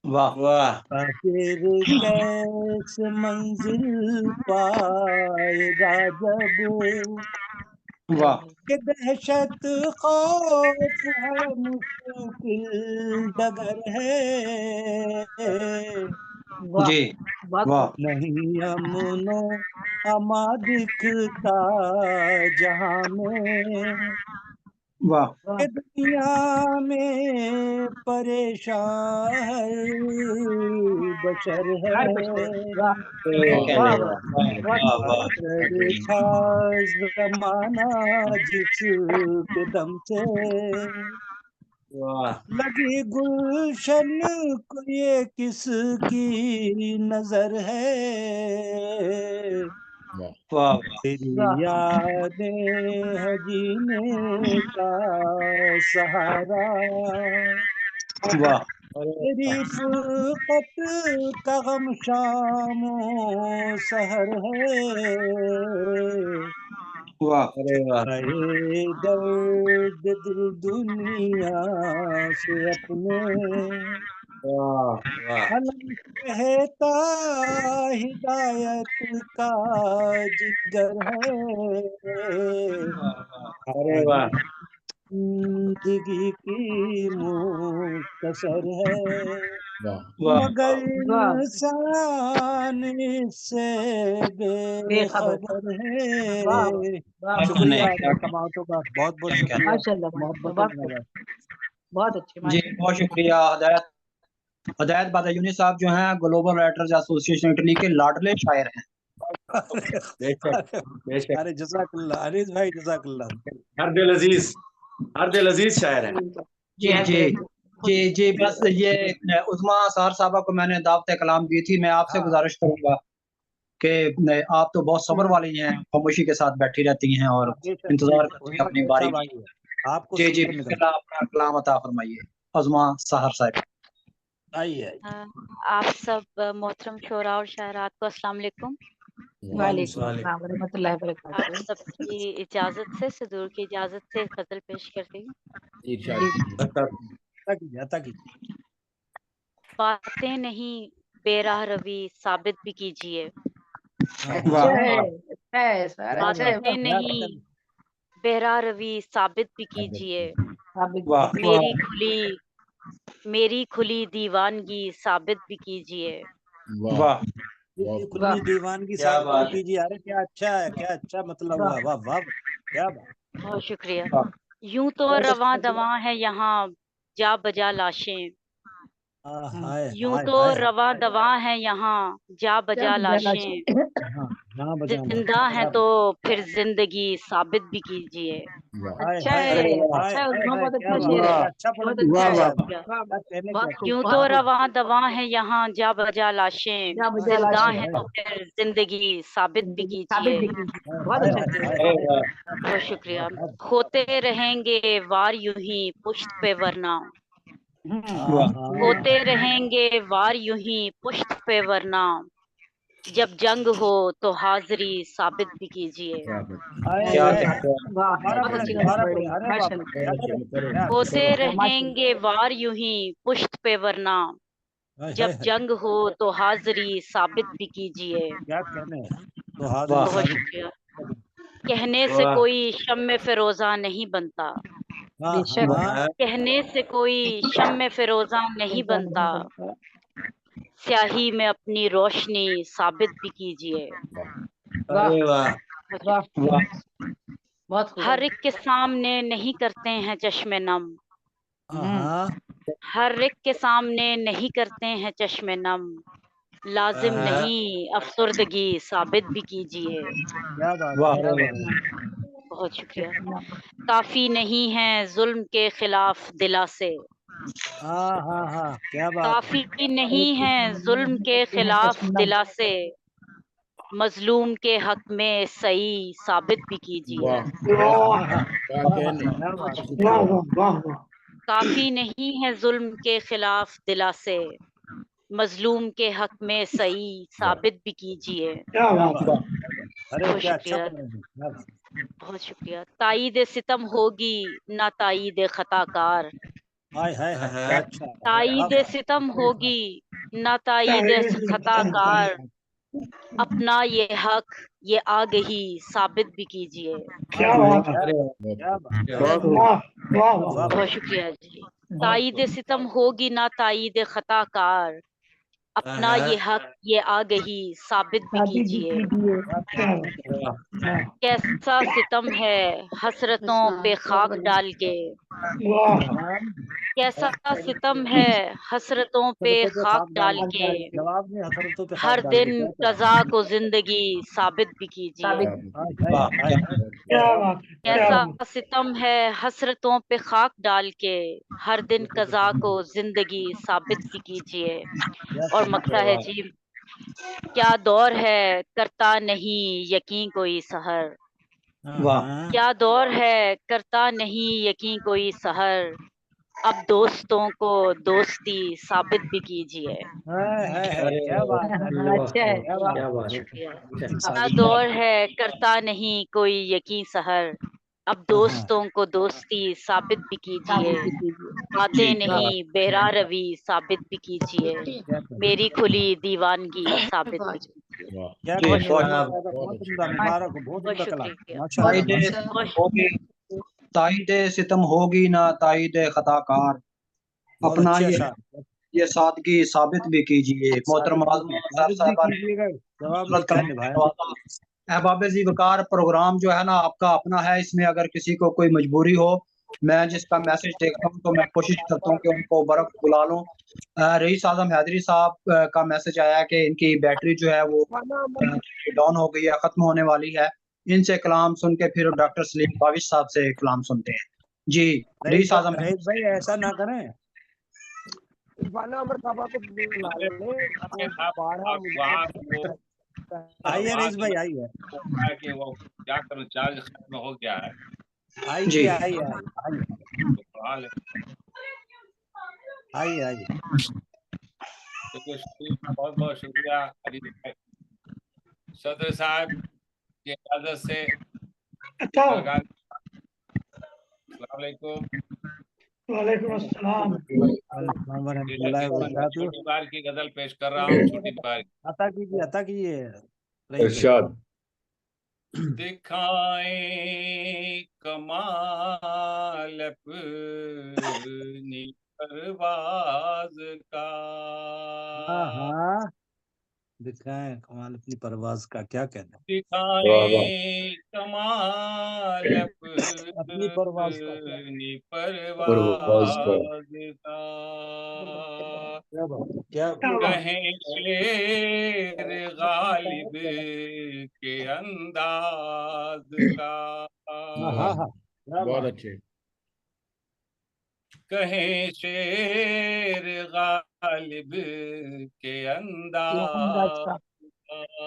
वाह वाह। आखिर कैसे मंजिल पाएगा जब वाह कि दहशत खौफ है मुश्किल डगर है। वाह जी वाह नहीं अमनो अमा दिखता जहां में, वाह कि दुनिया में परेशान हर बशर है। वाह वाह, बहुत वाह था जमाना जिसके दम से लगी गुलशन को ये किसकी नजर है। वाह तेरी यादें है जीने का सहारा, वाह तेरी फुर्कत का गम शामो सहर है। वाह अरे दर्द दिल दुनिया से अपने अलग कहता हिदायत का जिगर है। अरे वाह। जिंदगी की मुख्तसर है, मगर इंसान इससे बेखबर है। शुक्रिया समातों का, बहुत बहुत शुक्रिया, माशाल्लाह मोहब्बत माशाल्लाह, बहुत अच्छे जी बहुत शुक्रिया हदायत। हदायत बादायूनी साहब जो हैं ग्लोबल राइटर्स एसोसिएशन इटली के लाडले शायर हैं। अरे जज़ाकल्लाह अनीस भाई, जज़ाकल्लाह। हर दिल अजीज शायर है। जी जी जी जी बस ये उस्मा साहर साहबा को मैंने दावत कलाम दी थी। मैं आपसे गुजारिश करूंगा कि आप तो बहुत सब्र वाली हैं, खामोशी के साथ बैठी रहती हैं और इंतजार करती हैं अपनी बारी का। आपको जी जी सुनकर निकल बिस्मिल्लाह अपना कलाम अता फरमाइए उस्मा साहर साहब। आइए। आप सब मोहतरम शोरा और शायरात को अस्सलाम वालेकुम। वालेकुम अस्सलाम व रहमतुल्लाहि व आप बरकातहू। सबकी इजाजत से, सदूर की इजाजत से गजल पेश करती हूँ। बातें नहीं बेराह रवी साबित भी कीजिए, बातें नहीं बेराह रवी साबित भी कीजिए, मेरी खुली दीवानगी साबित भी कीजिए। वाह खुली दीवानगी साबित कीजिए। अरे क्या अच्छा है, क्या अच्छा मतलब हुआ। वाह वाह, क्या बात। बहुत शुक्रिया। यूं तो रवां दवां है यहाँ जा बजा लाशें, यूं तो रवा दवा है यहाँ, जा बजा लाशें, जिंदा है तो फिर जिंदगी साबित भी कीजिए। अच्छा है, अच्छा है, उसमें बहुत अच्छा शेर है, बहुत अच्छा है। यूं तो रवा दवा है यहाँ, जा बजा लाशें, जिंदा है तो फिर जिंदगी साबित भी कीजिए। बहुत अच्छा शेर है। बहुत शुक्रिया। होते रहेंगे वार यूं ही पुश्त पे वरना, होते रहेंगे वार यूं ही पुश्त पे वरना, जब जंग हो तो हाजिरी साबित भी कीजिए। होते रहेंगे वार यूं ही पुश्त पे वरना, जब जंग हो तो हाजिरी साबित भी कीजिए। बहुत शुक्रिया। कहने से कोई शम्मे फिरोजा नहीं बनता, कहने से कोई शम्मे फिरोजा नहीं बनता, स्याही में अपनी रोशनी साबित भी कीजिए। हर एक के सामने नहीं करते हैं चश्मे नम, हर एक के सामने नहीं करते हैं चश्मे नम, लाजिम नहीं अफसुर्दगी साबित भी कीजिए। बहुत शुक्रिया। काफी नहीं है जुल्म के खिलाफ दिलासे, काफी नहीं है जुल्म के खिलाफ दिलासे, मजलूम के हक में सही साबित भी कीजिए। काफी नहीं है जुल्म के खिलाफ दिलासे, मजलूम के हक में सही साबित भी कीजिए। बहुत शुक्रिया, बहुत शुक्रिया। ताईद सितम होगी ना ताईद खताकार, ताईद सितम होगी ना ताईद खताकार, अपना ये हक ये आगही साबित भी कीजिए। बहुत शुक्रिया जी। ताईद सितम होगी ना ताईद खताकार, अपना ये हक ये आगही साबित भी कीजिए। कैसा सितम है हसरतों पे खाक डाल के, कैसा सितम है हसरतों पे खाक डाल के, हर दिन कज़ा को जिंदगी साबित भी कीजिए। कैसा सितम है हसरतों पे खाक डाल के, हर दिन कज़ा को जिंदगी साबित भी कीजिए। और मक्ता है जी, क्या दौर है करता नहीं यकीन कोई सहर, क्या दौर है करता नहीं यकीन कोई सहर, अब दोस्तों को दोस्ती साबित भी कीजिए। क्या दौर है करता नहीं कोई यकीन सहर, अब दोस्तों को दोस्ती साबित भी कीजिए। बातें नहीं बेरा रवि साबित भी कीजिए, मेरी खुली दीवानगी साबित भी कीजिए। ताईद सितम होगी ना ताईद खताकार, अपना ये सादगी साबित भी कीजिए। मोहतरम अहबाब जी वकार प्रोग्राम जो है ना आपका अपना है, इसमें अगर किसी को कोई मजबूरी हो, मैं जिसका मैसेज देखता हूँ तो मैं कोशिश करता हूँ कि उनको बर्फ बुला लूँ। रईस आजम हैदरी साहब का मैसेज आया है कि इनकी बैटरी जो है वो डाउन हो गई है, खत्म होने वाली है। इनसे कलाम सुन के फिर डॉक्टर सलीम काविश साहब से कलाम सुनते हैं जी। रईस आजम भाई ऐसा ना करें, आइए रईस भाई आइए। कि वो क्या करूं, चार्ज खत्म हो गया है। आइए आइए आइए आइए। बहुत बहुत शुक्रिया अली भाई। सदर साहब की इजाजत से वालेकुम अस्सलाम। छोटी बार की गजल पेश कर रहा हूँ। छोटी बार अता कीजिए, अता कीजिए। इरशाद। दिखाए कमाल अपनी परवाज का, दिखाएं कमाल अपनी परवाज का, क्या कहना है? दिखाएं कमाल अपनी परवाज का क्या? अपनी परवाज का। परवाज का। क्या बात है, क्या बात है? कहें शेर गालिब के अंदाज का। हाँ हाँ, क्या बहुत बात अच्छे। कहें शेर गालिब के है? ये अंदाज अंदाज का। का।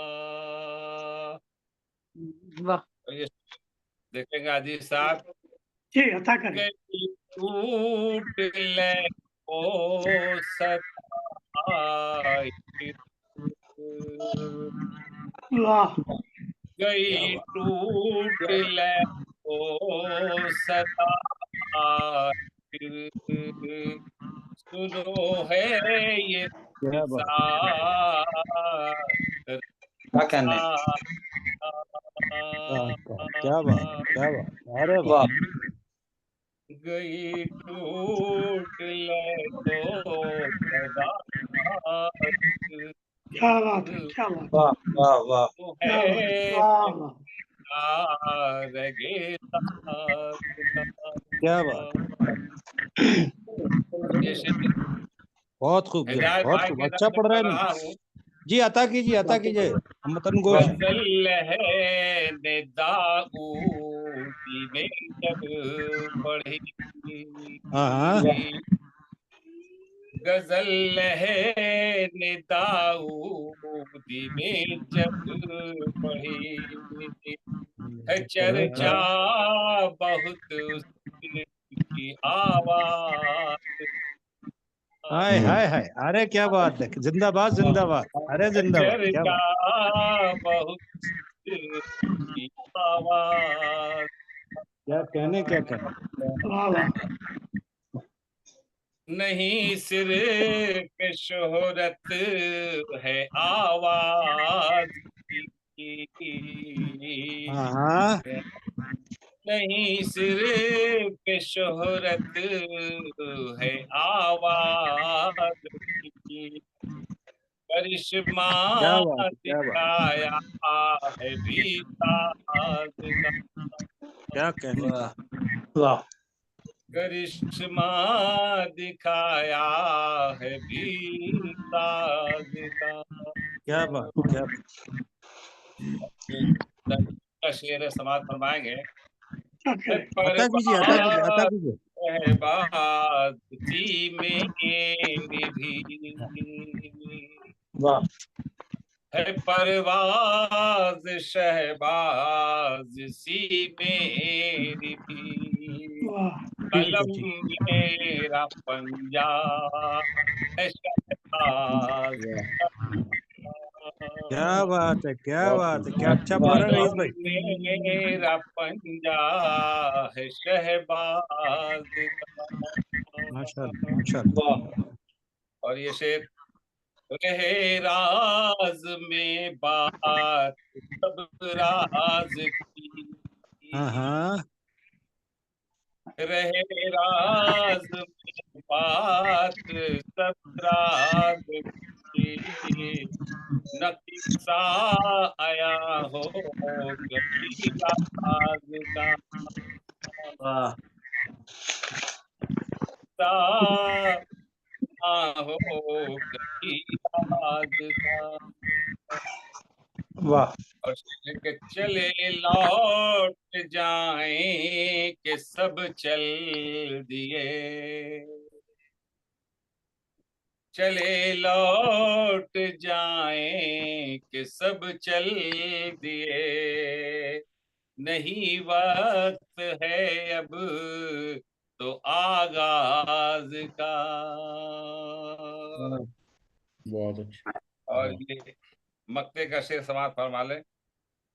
वाह। और ये देखेंगे अजीज साहब, जी अता करें। गई टूट ले ओ सताई, वाह। गई टूट ले ओ सताई, सुनो है ये क्या बात सार क्या कहने? क्या बात, क्या बात, अरे वाह। वाह। गई टूट ले तो सदा क्या बात है, क्या बात वाह वाह वाह। क्या बात, है वाह वाह। रगे क्या बात, बहुत खूब जी, हिदायत बहुत भाई खूब, के अच्छा नाम से पढ़ रहे पढ़ रहा हैं हूँ। जी। अता कीजिए, अता कीजिए, मतन गोश। गजल है ने दाऊदी में जब पढ़ी, हाँ गजल है ने दाऊदी में जब पढ़ी, है चर्चा बहुत उसकी आवाज। हाय हाय हाय, अरे क्या बात है, जिंदाबाद जिंदाबाद, अरे जिंदाबाद, क्या चर्चा बात, बहुत उसकी आवाज। क्या कहने, क्या कहने। वाह वाह। नहीं सिर्फ शोहरत है आवाज की, हाँ नहीं सिर्फ शोहरत है आवाज की, करिश्मा क्या बात है, क्या बात, दिखाया है भी साज का। क्या कहने। वाह। करिश्मा दिखाया है भी साज का। क्या बात, क्या बात। का शेर समाज फरमाएंगे। अता कीजिए, अता कीजिए, अता कीजिए। शहबाज सी मेरी भी वाह। है परवाज, शहबाज सी मेरी भी, कलम मेरा पंजा है शहबाज। क्या बात है, क्या बात है, क्या अच्छा पढ़ रहे हैं रईस भाई। कलम मेरा पंजा है शहबाज का। माशाल्लाह माशाल्लाह। और ये शेर, रहे राज में बात सब राज की, हाँ रहे राज में बात सब राज की, न किस्सा आया हो कभी राज का। वाह। हो कभी राज का। वाह। और के चले लौट जाएं कि सब चल दिए, चले लौट जाएं कि सब चल दिए, नहीं वक्त है अब तो आगाज का। बहुत अच्छा। और ये मक्ते का शेर समाज फरमा ले।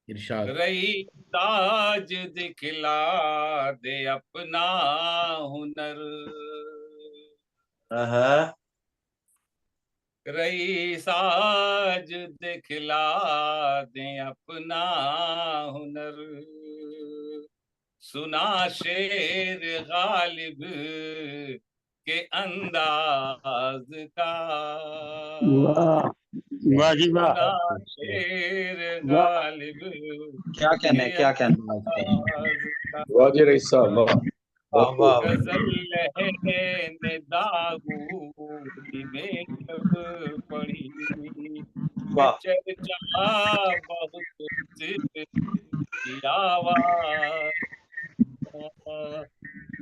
इरशाद। रही ताज दिखला दे अपना हुनर, रही साज दिखला दे अपना हुनर, सुना शेर गालिब के अंदाज का। वाह वाह जी वाह। खुदा शेर गालिब क्या कहने वाह वाह जी रईस साहब, वाह। वाह। गजल लहने दागूदी में जब पड़ी चर्चा बहुत की आवाज।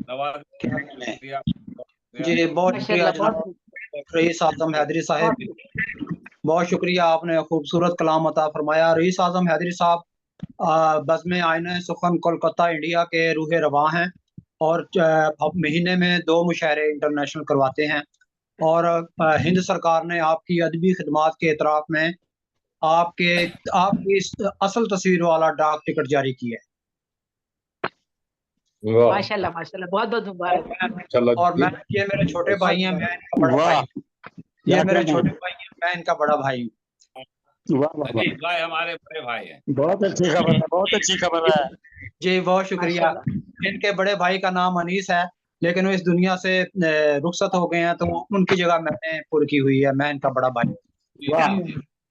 नवाज शुक्रिया। जी बहुत शुक्रिया जनाब रईस आजम हैदरी साहब, बहुत शुक्रिया, आपने खूबसूरत कलाम अता फरमाया। रईस आजम हैदरी साहब बज़्म आईने सुखन कोलकाता इंडिया के रूह रवा हैं और महीने में 2 मुशायरे इंटरनेशनल करवाते हैं और हिंद सरकार ने आपकी अदबी खिदमात के एतराफ़ में आपकी असल तस्वीर वाला डाक टिकट जारी किया है। माशाल्लाह माशाल्लाह, बहुत बहुत मुबारक। और मैं, ये मेरे छोटे भाई हैं, मैं इनका बड़ा भाई, ये मेरे छोटे भाई हैं, मैं इनका बड़ा भाई हूँ। अजीत भाई हमारे बड़े भाई हैं। बहुत अच्छी खबर है, बहुत अच्छी खबर है जी बहुत शुक्रिया। इनके बड़े भाई का नाम अनीस है, लेकिन वो इस दुनिया से रुखसत हो गए हैं, तो उनकी जगह मैंने पूरी की हुई है, मैं इनका बड़ा भाई।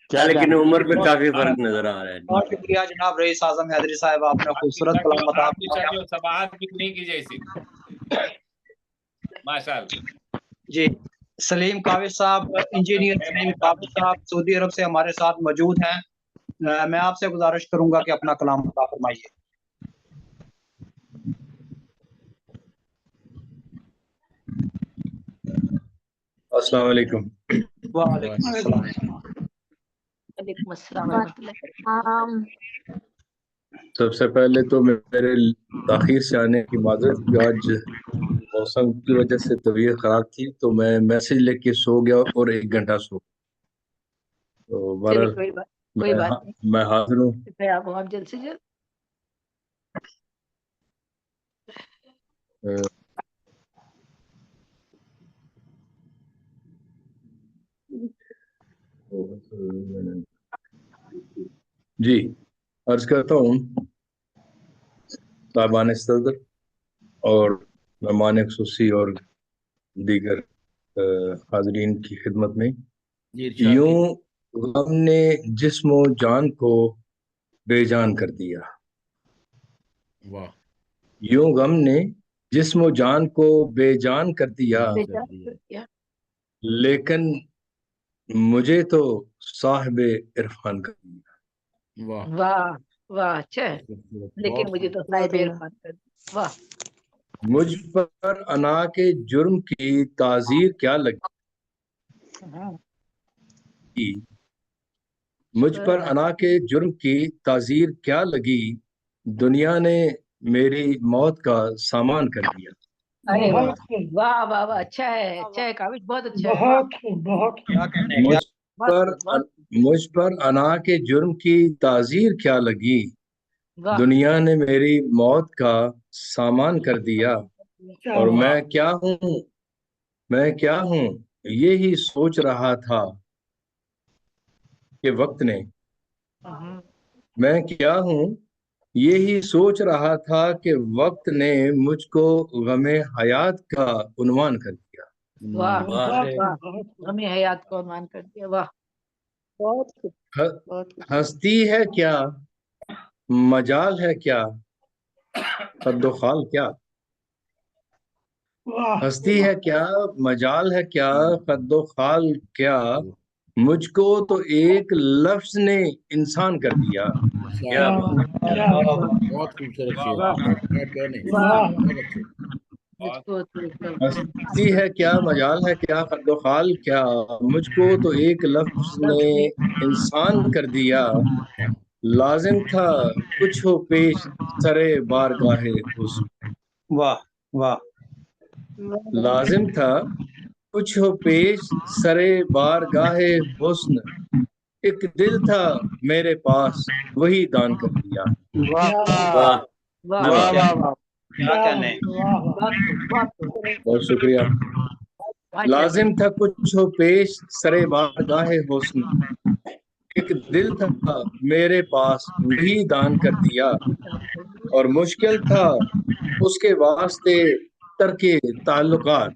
लेकिन उम्र में काफी फर्क नजर आ रहा है। बहुत शुक्रिया जनाब रईस आजम हैदरी साहब, आपने खूबसूरत कलाम अता आपकी सबाहत कितनी की जैसी माशाल्लाह। जी सलीम काविश साहब, इंजीनियर सलीम काविश साहब सऊदी अरब से हमारे साथ मौजूद हैं। मैं आपसे गुजारिश करूंगा कि अपना कलाम अता फरमाइए। अस्सलाम वालेकुम। वालेकुम अस्सलाम। सबसे पहले तो मेरे ताखीर से आने की माजरत कि आज मौसम की वजह से तबीयत खराब थी, तो मैं मैसेज लेके सो गया और 1 घंटा सो। तो बहरहाल कोई बात नहीं, मैं हाजिर हूँ। आप जल्द से जल्द। जी अर्ज करता हूँ साहिबान सदर और मेहमान खुसूसी और दीगर हाजरीन की खिदमत में, यूं गम ने जिस्म जान को बेजान कर दिया। वाह। यूं गम ने जिस्म जान को बेजान कर दिया, लेकिन मुझे तो साहिब इरफान कर दिया। वाह वाह वाह, अच्छा है, लेकिन मुझे तो साहिब इरफान कर दिया। वाह। मुझ पर अना के जुर्म की ताजीर क्या लगी, मुझ पर अना के जुर्म की ताजीर क्या लगी, दुनिया ने मेरी मौत का सामान कर दिया। अरे वाह वाह वाह, अच्छा है काविश, बहुत अच्छा है। बहुत मुझ पर अना के जुर्म की ताजीर क्या लगी, दुनिया ने मेरी मौत का सामान कर दिया। और मैं क्या हूँ ये ही सोच रहा था कि वक्त ने, मैं क्या हूँ ये ही सोच रहा था कि वक्त ने मुझको गमे हयात का उन्वान कर दिया। वाह वाह, हमें हयात को उन्वान कर दिया। वाह, बहुत हस्ती है क्या, मजाल है क्या, कद्दो खाल क्या, हस्ती है क्या, मजाल है क्या, कद्दो खाल क्या, मुझको तो एक लफ्ज ने इंसान कर दिया। क्या बहुत खूबसूरत शेर, क्या कहने। हस्ती है क्या, मजाल है क्या, कद्दो खाल क्या, मुझको तो एक लफ्ज ने इंसान कर दिया। लाजिम था कुछ हो पेश सरे बारगाहे हुस्न। वाह वाह। लाजिम था कुछ हो पेश सरे बारगाहे हुस्न, एक दिल था मेरे पास वही दान कर दिया। वाह वाह वाह, क्या कहने। बहुत शुक्रिया। लाजिम था कुछ हो पेश सरे बारगाहे हुस्न, एक दिल था मेरे पास वही दान कर दिया। और मुश्किल था उसके वास्ते तरके ताल्लुकात,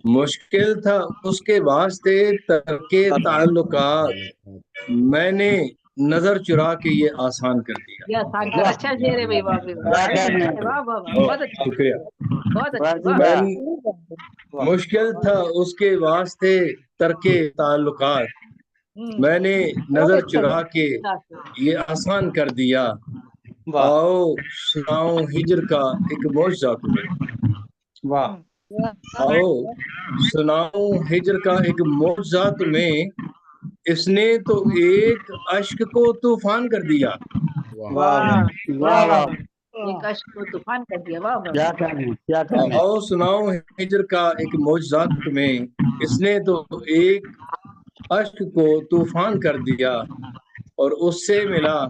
मुश्किल था उसके वास्ते तर्के ताल्लुकात, मैंने नजर चुरा के ये आसान कर दिया। ये आसान कर, अच्छा शेर है भाई, वाह भाई वाह, वाह वाह वाह, बहुत अच्छा, शुक्रिया। बहुत अच्छा, मुश्किल था उसके वास्ते तर्के ताल्लुकात, मैंने नजर चुरा के ये आसान कर दिया। आओ सुनाओ हिजर का एक मौजज़ा तुम्हें, आओ सुनाओ हिजर का एक मौजज़ा तुम्हें, इसने तो एक अश्क को तूफान कर दिया। एक अश्क को तूफान कर दिया, वाह वाह। आओ सुनाओ हिजर का एक मौजज़ा तुम्हें, इसने तो एक अश्क को तूफान कर दिया, और उससे मिला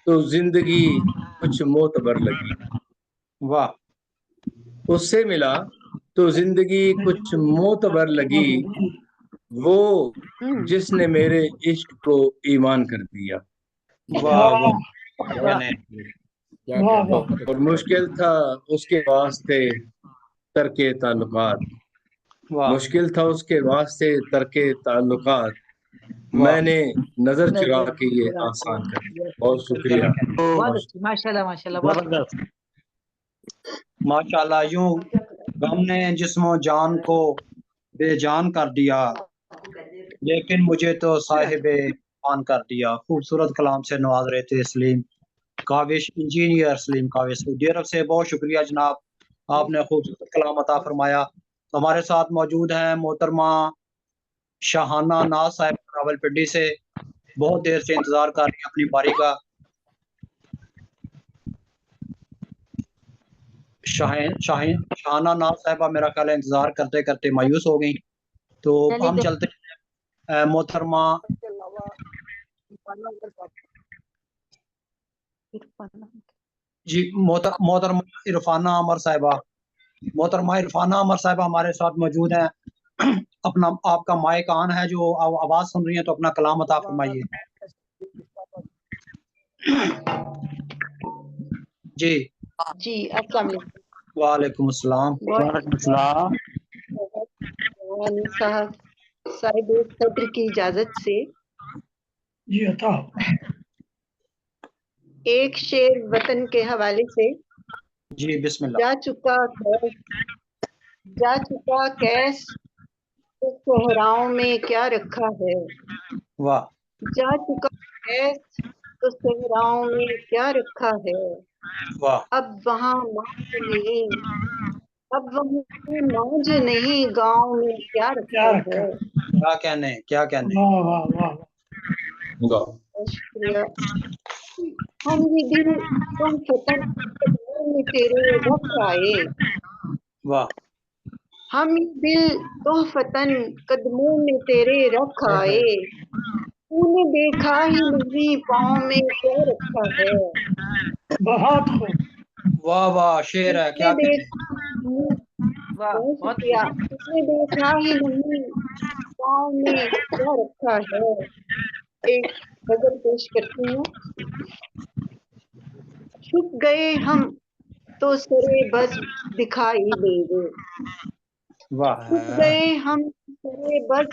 तो जिंदगी कुछ मोतबर लगी। उससे मिला तो जिंदगी कुछ मोतबर लगी, वो जिसने मेरे इश्क को ईमान कर दिया। और मुश्किल था उसके वास्ते तर्के ताल्लुकात, मुश्किल था उसके वास्ते तर्के ताल्लुकात, मैंने नजर चुरा के ये आसान कर दिया। बहुत शुक्रिया। माशाल्लाह माशाल्लाह, बहुत माशाल्लाह। यूं गम ने जिस्मो जान को बेजान कर दिया, लेकिन मुझे तो साहिबे मान कर दिया। खूबसूरत कलाम से नवाज रहे थे सलीम काविश, इंजीनियर सलीम काविश, सऊदी अरब से। बहुत शुक्रिया जनाब, आपने खूबसूरत कलाम अता फरमाया। तो हमारे साथ मौजूद हैं मोहतरमा शाहाना नाज साहब रावलपिंडी से, बहुत देर से इंतजार कर रही हैं अपनी बारी का। शाहाना नाज साहबा मेरा ख्याल है इंतजार करते करते मायूस हो गई। तो हम चलते हैं मोहतरमा जी, मोहतरमा इरफाना अमर साहिबा। मोहतरमा इरफाना अमर साहिबा हमारे साथ मौजूद हैं। अपना आपका माइक ऑन है, जो आवाज सुन रही है तो अपना कलाम अता फरमाइए। जी जी, अस्सलाम वालेकुम। वालेकुम अस्सलाम। साहिब सदर की इजाजत से जी अता। एक शेर वतन के हवाले से। जी बिस्मिल्लाह। जा चुका कैस तो सहराओं में क्या रखा है। वाह। जा चुका कैस तो सहराओं में क्या रखा है। वाह। अब वहाँ मौज नहीं गाँव में क्या रखा है। क्या कहने। वाह वाह वाह। शुक्रिया। हम ये दिल तुम फतन में तेरे रख आए। वाह। हम ये दिल तो फतन कदमों में तेरे रख आए। तूने देखा ही नहीं पाँव में क्या रखा है। बहुत खूब। वाह वाह, शेर है। क्या तूने देखा ही नहीं पाँव में क्या रखा है। एक गजल पेश करती हूँ। छुप गए हम तो सरे बस दिखाई देंगे। छुप गए हम सरे बस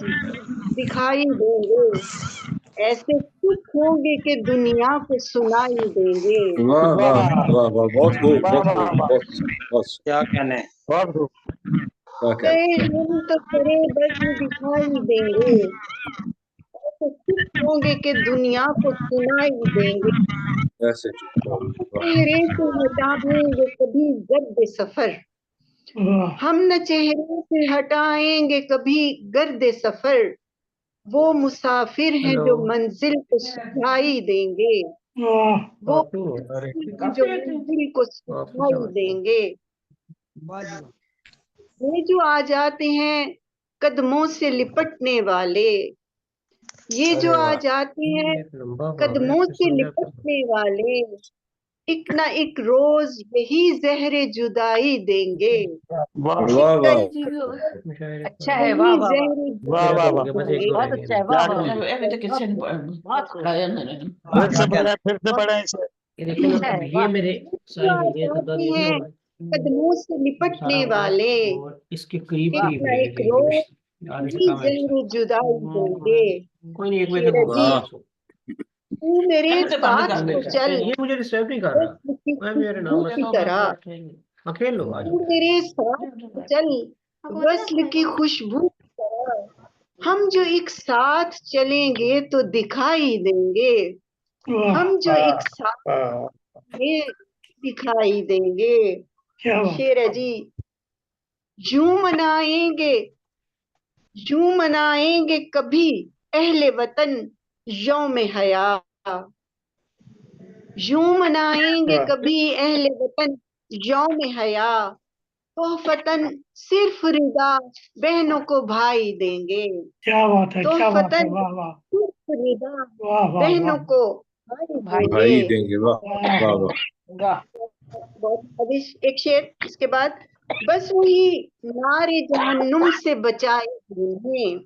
दिखाई देंगे। ऐसे चुप होंगे कि दुनिया को सुनाई देंगे। वाह वाह वाह वाह, बहुत खूब, बहुत क्या कहने। गए हम तो सरे बस दिखाई देंगे। ऐसे चुप होंगे कि दुनिया को सुनाई देंगे। चेहरे से हटाएंगे कभी गर्द सफर। हम न चेहरे से हटाएंगे कभी गर्द सफर। वो मुसाफिर हैं जो मंजिल को सुझाई देंगे। वो जो मंजिल को सुझाई देंगे। ये जो आ जाते हैं कदमों से लिपटने वाले। ये जो आ जाते हैं कदमों से लिपटने वाले। एक ना एक रोज यही जहरे जुदाई देंगे। अच्छा है, वाह वाह वाह बहुत अच्छा है, वाह वाह बहुत ये देखिए ना, ये मेरे सारे ये कदमों से लिपटने वाले इसके करीब एक करीब ना ले एक रोज जहर जुदाई देंगे। कोई नहीं, एक मिनट शेर जी में तू मेरे से बाहर साथ निकाल तो दे। चल ये मुझे डिस्टर्ब नहीं कर रहा, मैं मेरे नाम की तरह, हाँ खेल लो आज। तू मेरे साथ तो चल वस्ल की खुशबू की तरह। हम जो एक साथ चलेंगे तो दिखाई देंगे, हम जो एक साथ दिखाई देंगे। शेर है जी, यूं मनाएंगे कभी अहले वतन यौम हया, यूं मनाएंगे कभी अहले वतन यौम हया। तोहफतन सिर्फ रिदा बहनों को भाई देंगे। क्या बात है, क्या बात है, तोहफतन वाह वाह सिर्फ रिदा वाह वाह बहनों वाह को भाई भाई देंगे। देंगे, वाह वाह वाह। बहुत अभी एक शेर इसके बाद, बस वही नारे जहन्नुम से बचाएगी उन्हें,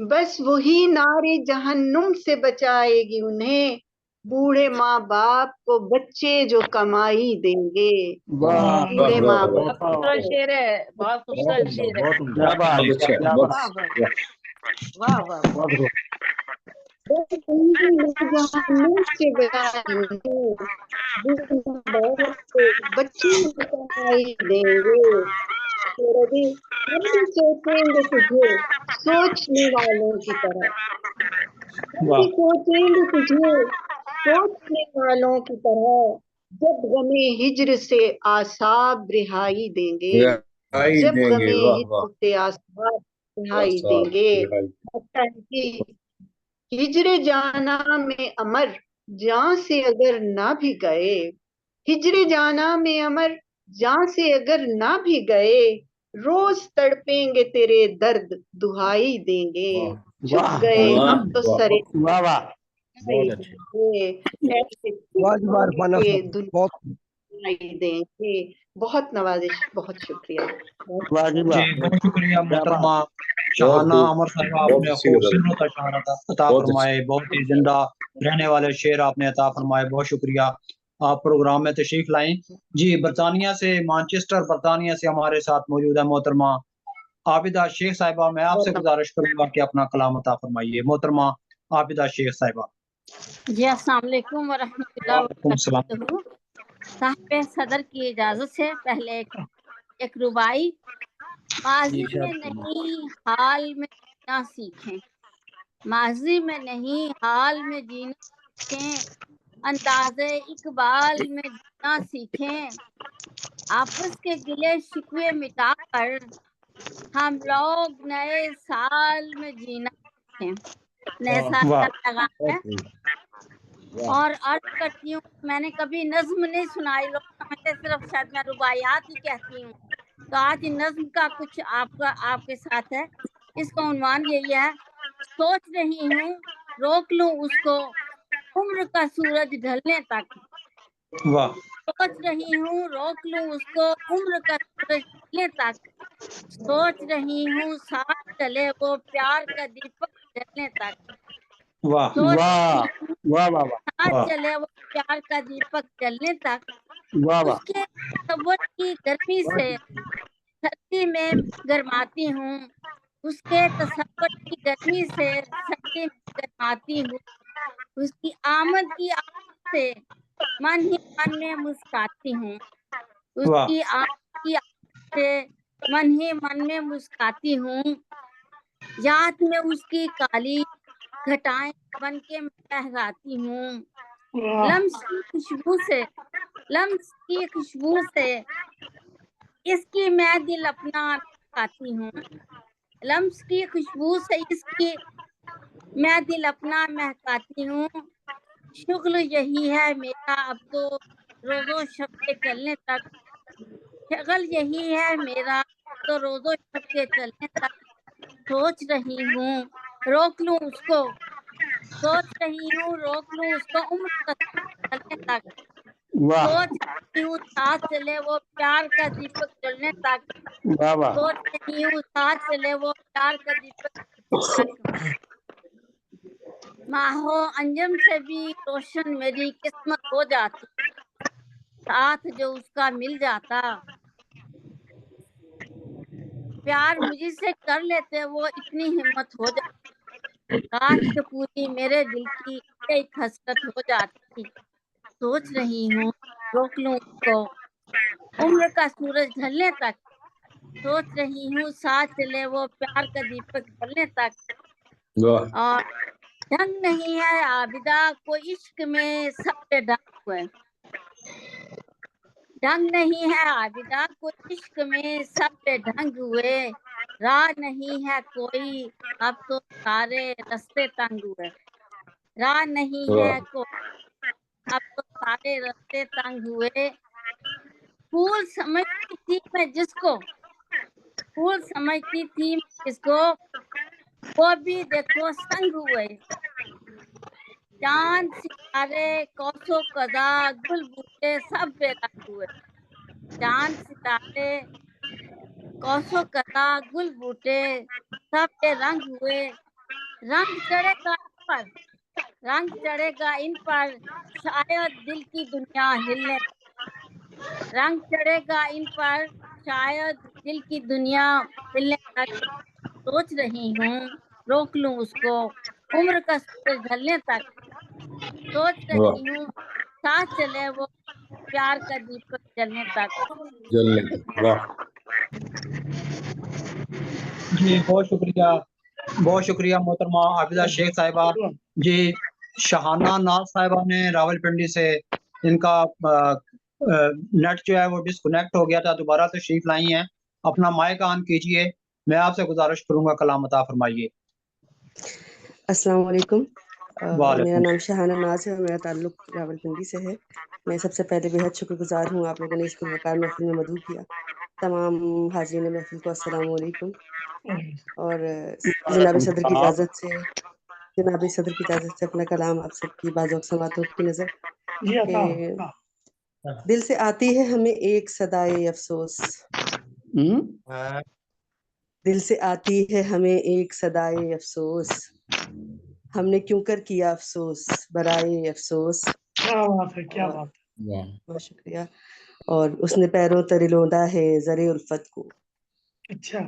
बस वही नारे जहन्नुम से बचाएगी उन्हें। बूढ़े माँ बाप को बच्चे जो कमाई देंगे, बूढ़े माँ बाप खूबसूरत शेर है, बहुत खूबसूरत शेर है। वाह वाह वाह। बस वही जहन्नुम से बचाएगी उन्हें, बूढ़े माँ बाप को बच्चे जो कमाई देंगे। हम भी सोचेंगे तुझे सोचने वालों की तरह, हम भी सोचेंगे तुझे सोचने वालों की तरह। जब गमे हिज्र से आसाब रिहाई देंगे, रिहाई जब देंगे, गमे वाह हिज्र वाह। से आसाब रिहाई देंगे। लगता है कि हिजरे जाना में अमर जहां से अगर ना भी गए, हिजरे जाना में अमर जहां से अगर ना भी गए, रोज तड़पेंगे तेरे दर्द दुहाई देंगे। झुक गए हम तो सरे वाह वाह दुहाई देंगे। बहुत नवाजिश, बहुत शुक्रिया। जी बहुत शुक्रिया मोहतरमा शाहाना अमर साहिबा, आपने खूबसूरत अशारा अता फरमाए, बहुत ही जिंदा रहने वाले शेर आपने अता फरमाए, बहुत शुक्रिया। आप प्रोग्राम में तशरीफ लाएं। जी बरतानिया से, मैनचेस्टर बरतानिया से हमारे साथ मौजूद है मोहतरमा आबिदा शेख साहिबा। मैं आपसे गुजारिश करूंगा कि अपना कलाम अता फरमाइए। मोहतरमा आबिदा शेख साहिबा। जी अस्सलाम वालेकुम व रहमतुल्लाहि व बरकातहू। साहिब सदर की इजाजत से पहले एक रुबाई। माजी में नहीं हाल में जीना सीखें, माजी में नहीं हाल में जीना सीखें, अंदाज़े इकबाल में जीना सीखें। आपस के गिले शिकवे मिटाकर हम लोग नए साल में जीना सीखें। नए साल का लगाम है। और अर्ज करती हूँ, मैंने कभी नज्म नहीं सुनाई, लोग समझते सिर्फ शायद मैं रुबायात ही कहती हूँ, तो आज नज्म का कुछ आपके साथ है। इसका उन्वान यही है, सोच रही हूँ रोक लूं उसको उम्र का सूरज ढलने तक। वाह। सोच रही हूँ रोक लूं उसको उम्र का सूरज ढलने तक। सोच रही हूँ साथ चले वो प्यार का दीपक जलने तक। वाह वाह वाह वाह साथ चले वो प्यार का दीपक जलने तक। वाह वाह। उसके तसव्वुर की गर्मी से सर्दी में गरमाती हूँ, उसके तसव्वुर की गर्मी से सर्दी में गरमाती हूँ। उसकी आमद की आमद से मन ही मन में मुस्काती हूँ, उसकी आमद की आमद से मन ही मन में मुस्काती हूँ। याद में उसकी काली घटाएं बन के लहराती हूँ। लम्स की खुशबू से इसकी मैं दिल अपना महकाती हूँ। लम्स की खुशबू से इसकी मैं दिल अपना महकाती हूँ। शुक्ल यही है मेरा अब तो रोजो शब के चलने तक। शगल यही है मेरा तो रोजो शब के चलने तक। सोच रही हूँ रोक लूं उसको, सोच रही हूँ रोक लूं उसको उम्र का चलने तक। सोच रही हूँ साथ चले वो प्यार का दीपक जलने तक। सोच रही हूँ साथ चले वो प्यार का दीपक जलने तक। माहो अंजम से भी रोशन मेरी किस्मत हो जाती, साथ जो उसका मिल जाता, प्यार मुझसे कर लेते वो इतनी हिम्मत हो जाती, काश के पूरी मेरे दिल की एक हसरत हो जाती। सोच रही हूँ रोक लूं उसको उम्र का सूरज ढलने तक, सोच रही हूँ साथ चले वो प्यार का दीपक जलने तक। और ढंग नहीं है आबिदा कोई इश्क में सब पे ढंग हुए, ढंग नहीं है आबिदा कोई इश्क में सब पे ढंग हुए, राह नहीं है कोई अब तो सारे रास्ते तंग हुए, राह नहीं है कोई अब तो सारे रास्ते तंग हुए। फूल समझती थी मैं जिसको, फूल समझती थी मैं जिसको, वो भी देखो संग हुए। चांद सितारे कौसो कदा गुल बूटे सब बेरंग हुए, चांद सितारे कौसो कदा गुल बूटे सब बेरंग हुए। रंग चढ़ेगा इन पर, रंग चढ़ेगा इन पर शायद दिल की दुनिया हिलने, रंग चढ़ेगा इन पर शायद दिल की दुनिया हिलने तक। सोच रही हूँ रोक लूं उसको उम्र का सूरज ढलने तक, सोच रही हूँ साथ चले वो प्यार का दीपक जलने तक। जी बहुत शुक्रिया मोहतरमा आबिदा शेख साहिबा जी। शहाना नाज साहिबा ने रावलपिंडी से, इनका नेट जो है वो डिस्कनेक्ट हो गया था, दोबारा तशरीफ लाई हैं। अपना माइक ऑन कीजिए, मैं आपसे गुजारिश करूंगा कलाम अता फरमाइए। अस्सलाम वालेकुम। मेरा नाम शहाना नाज है और मेरा ताल्लुक रावलपिंडी से है। मैं सबसे पहले बेहद शुक्रगुजार हूँ आप लोगों ने इस पुरवकार महफिल में मदऊ किया। तमाम हाजिरीन महफिल को अस्सलाम वालेकुम। और जनाब सदर की इजाज़त से अपना कलाम आप सबकी बाज़ौक़ समातों की नज़र के दिल से आती है हमें एक सदाए अफसोस, दिल से आती है हमें एक सदाए अफसोस, हमने क्यों कर किया अफसोस बराए अफसोस। क्या बात है, क्या बात है। बहुत शुक्रिया। और उसने पैरों तले रोंदा है ज़रे उल्फत को, अच्छा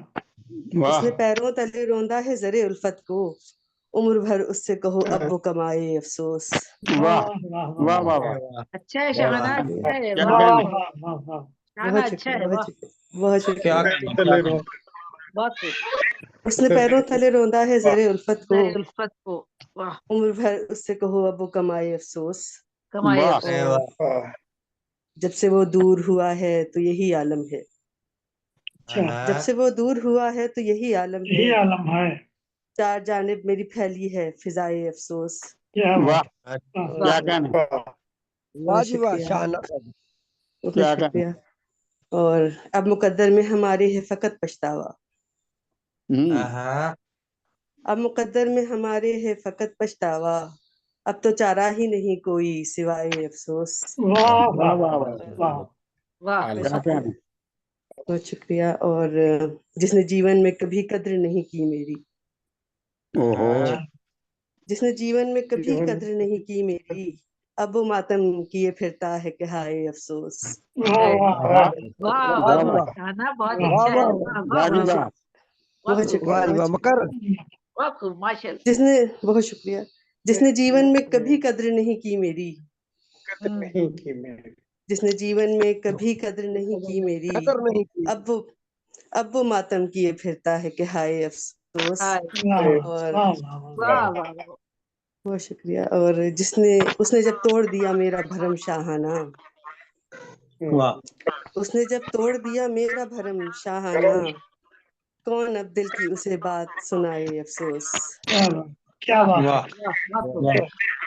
उसने पैरों तले रोंदा है ज़रे उल्फत को, उम्र भर उससे कहो अब वो कमाए अफसोस। वाह वाह वाह वाह, अच्छा है शहाना, अच्छा है, बहुत अच्छा है, शुक्रिया, बहुत शुक्रिया। बहुत खूब। उसने पैरों तले रोंदा है ज़रे उल्फत को, उल्फत को, वाह। उम्र भर उससे कहो अब वो कमाए अफसोस। कमाए और जब से वो दूर हुआ है तो यही आलम है, जब से वो दूर हुआ है तो यही आलम है, यही आलम है। चार जानिब मेरी फैली है फिजाए अफसोस। वाह क्या कहना, बहुत शुक्रिया। और अब मुकद्दर में हमारे है फकत पछतावा, अब मुकद्दर में हमारे है फकत पछतावा, अब तो चारा ही नहीं कोई सिवाय अफसोस। वाह वाह वाह वाह वाह, बहुत शुक्रिया। और जिसने जीवन में कभी कद्र नहीं की मेरी, जिसने जीवन में कभी कद्र नहीं की मेरी, अब वो मातम किए फिरता है कि हाय अफसोस। वाह शहाना, बहुत अच्छा है, बहुत शुक्रिया। बहुत खूब, माशाल्लाह। जिसने, बहुत शुक्रिया, जिसने जीवन में कभी कद्र नहीं की मेरी, जिसने जीवन में कभी कद्र नहीं की मेरी, अब वो मातम किए फिरता है कि हाय अफसोस। और बहुत शुक्रिया। और उसने जब तोड़ दिया मेरा भरम शाहाना, उसने जब तोड़ दिया मेरा भरम शाहाना, कौन अब दिल की उसे बात सुनाए अफसोस। क्या बात है,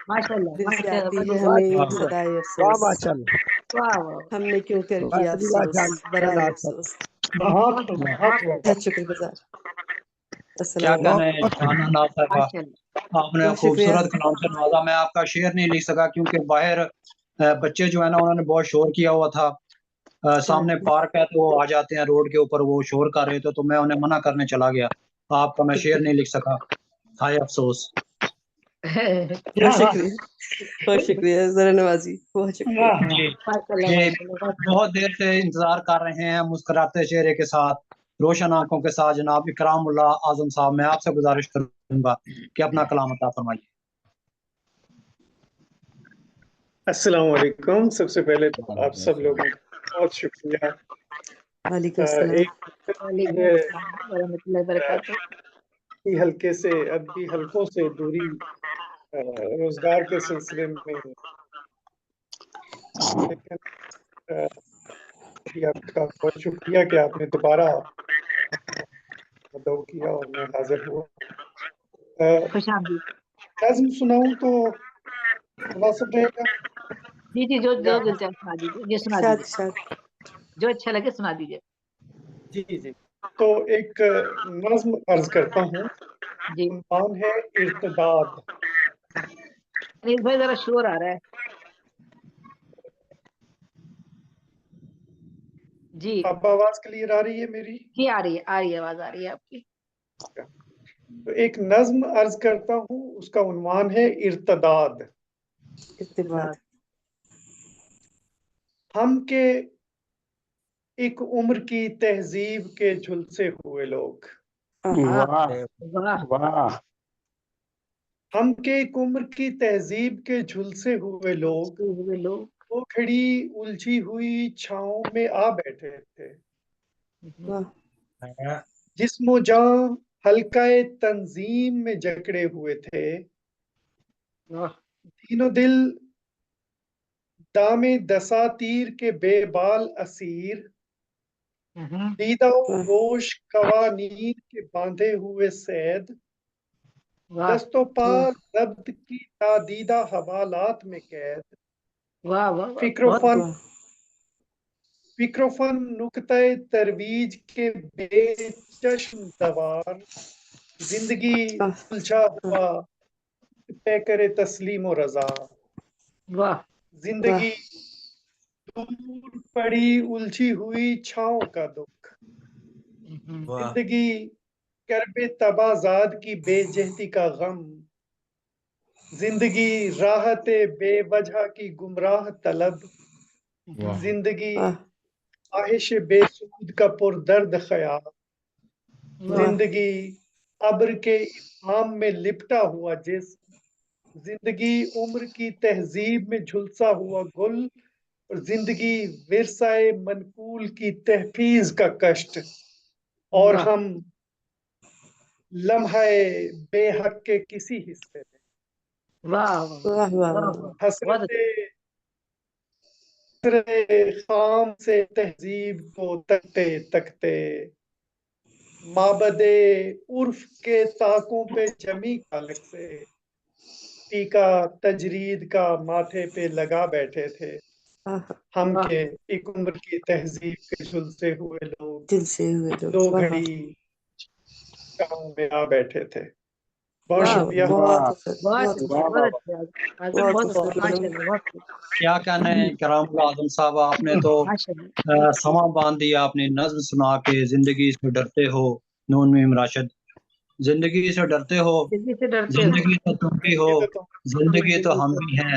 माशाल्लाह, दिल से आती है हमें एक सदाए अफसोस, हमने क्यों कर किया अफसोस बराए अफसोस। बहुत शुक्रगुजार। क्या कहना है शहाना नाज साहिबा, आपने खूबसूरत कलाम से नवाजा। मैं आपका शेर नहीं लिख सका क्योंकि बाहर बच्चे जो है ना उन्होंने बहुत शोर किया हुआ था। सामने पार्क है तो वो आ जाते हैं रोड के ऊपर, वो शोर कर रहे थे तो मैं उन्हें मना करने चला गया। आपका मैं शेर नहीं लिख सका, हाय अफसोस। बहुत शुक्रिया जरा नवाजी, बहुत शुक्रिया। ये बहुत देर से इंतजार कर रहे हैं मुस्कुराते चेहरे के साथ, रोशन आंखों के साथ जनाब इकरामुल्लाह आजम साहब, मैं आपसे गुजारिश करूंगा कि अपना कलाम अता फरमाइए। अस्सलाम वालेकुम। सबसे पहले तो आप सब लोगों का बहुत शुक्रिया। वालेकुम सलाम। एक हल्के से अभी हल्कों से दूरी रोजगार के सिलसिले में, लेकिन आपका बहुत शुक्रिया कि आपने दोबारा मदद किया और मैं हाजिर हुआ। नज़्म सुनाऊं तो मुनासिब रहेगा? जी जी, जो जो दिल चाहे सुना दीजिए, जी सुना दीजिए, जो अच्छा लगे सुना दीजिए। जी जी, तो एक नज़्म अर्ज करता हूँ। नाम है इर्तिदाद। अनिल भाई जरा शोर आ रहा है जी। अब आवाज क्लियर आ रही है मेरी? जी आ रही है, आवाज आ रही है आपकी। तो एक नज़्म अर्ज करता हूँ, उसका उन्वान है इर्तिदाद। हम के एक उम्र की तहजीब के झुलसे हुए लोग, वाह, हम के एक उम्र की तहजीब के झुलसे हुए लोग, वो खड़ी उलझी हुई छाँव में आ बैठे थे। जिस्मो जान हल्काए तंजीम में जकड़े हुए थे। दीनो दिल दामे दसातीर के बेबाल असीर, दीदा गोश कवानीर के बांधे हुए सैद, दस्तो पा जब्त की तादीदा हवालात में कैद। फिक्रोफन नुक्ते तरवीज के बेचश्म दवार, जिंदगी उलझा हुआ पे करे तस्लीम और रजा। जिंदगी दूर पड़ी उलझी हुई छाँव का दुख, जिंदगी करबे तबाजाद की बेजहती का गम, जिंदगी राहते बेवजह की गुमराह तलब, जिंदगी आहिश बेसूद का पुरदर्द ख्याल, जिंदगी अब्र के इल्हाम में लिपटा हुआ जिस्म, जिंदगी उम्र की तहजीब में झुलसा हुआ गुल, और जिंदगी विरसाए मनकूल की तहफीज का कष्ट, और हम लम्हाए बेहक के किसी हिस्से में। हसरते खाम से तहजीब को तकते तकते, माबदे उर्फ के ताकों पे जमी कालक से टीका तजरीद का माथे पे लगा बैठे थे। हम के एक उम्र की तहजीब के झुलसे हुए लोग, दो घड़ी गाँव में आ बैठे थे। बहुत शुक्रिया। क्या कहना है इकरामुल्लाह आजम साहब, आपने तो समा बांध दिया, आपने नज़्म सुना के जिंदगी से डरते हो नून मीम राशिद, जिंदगी से डरते हो, जिंदगी तो तुम भी हो, जिंदगी तो हम भी हैं,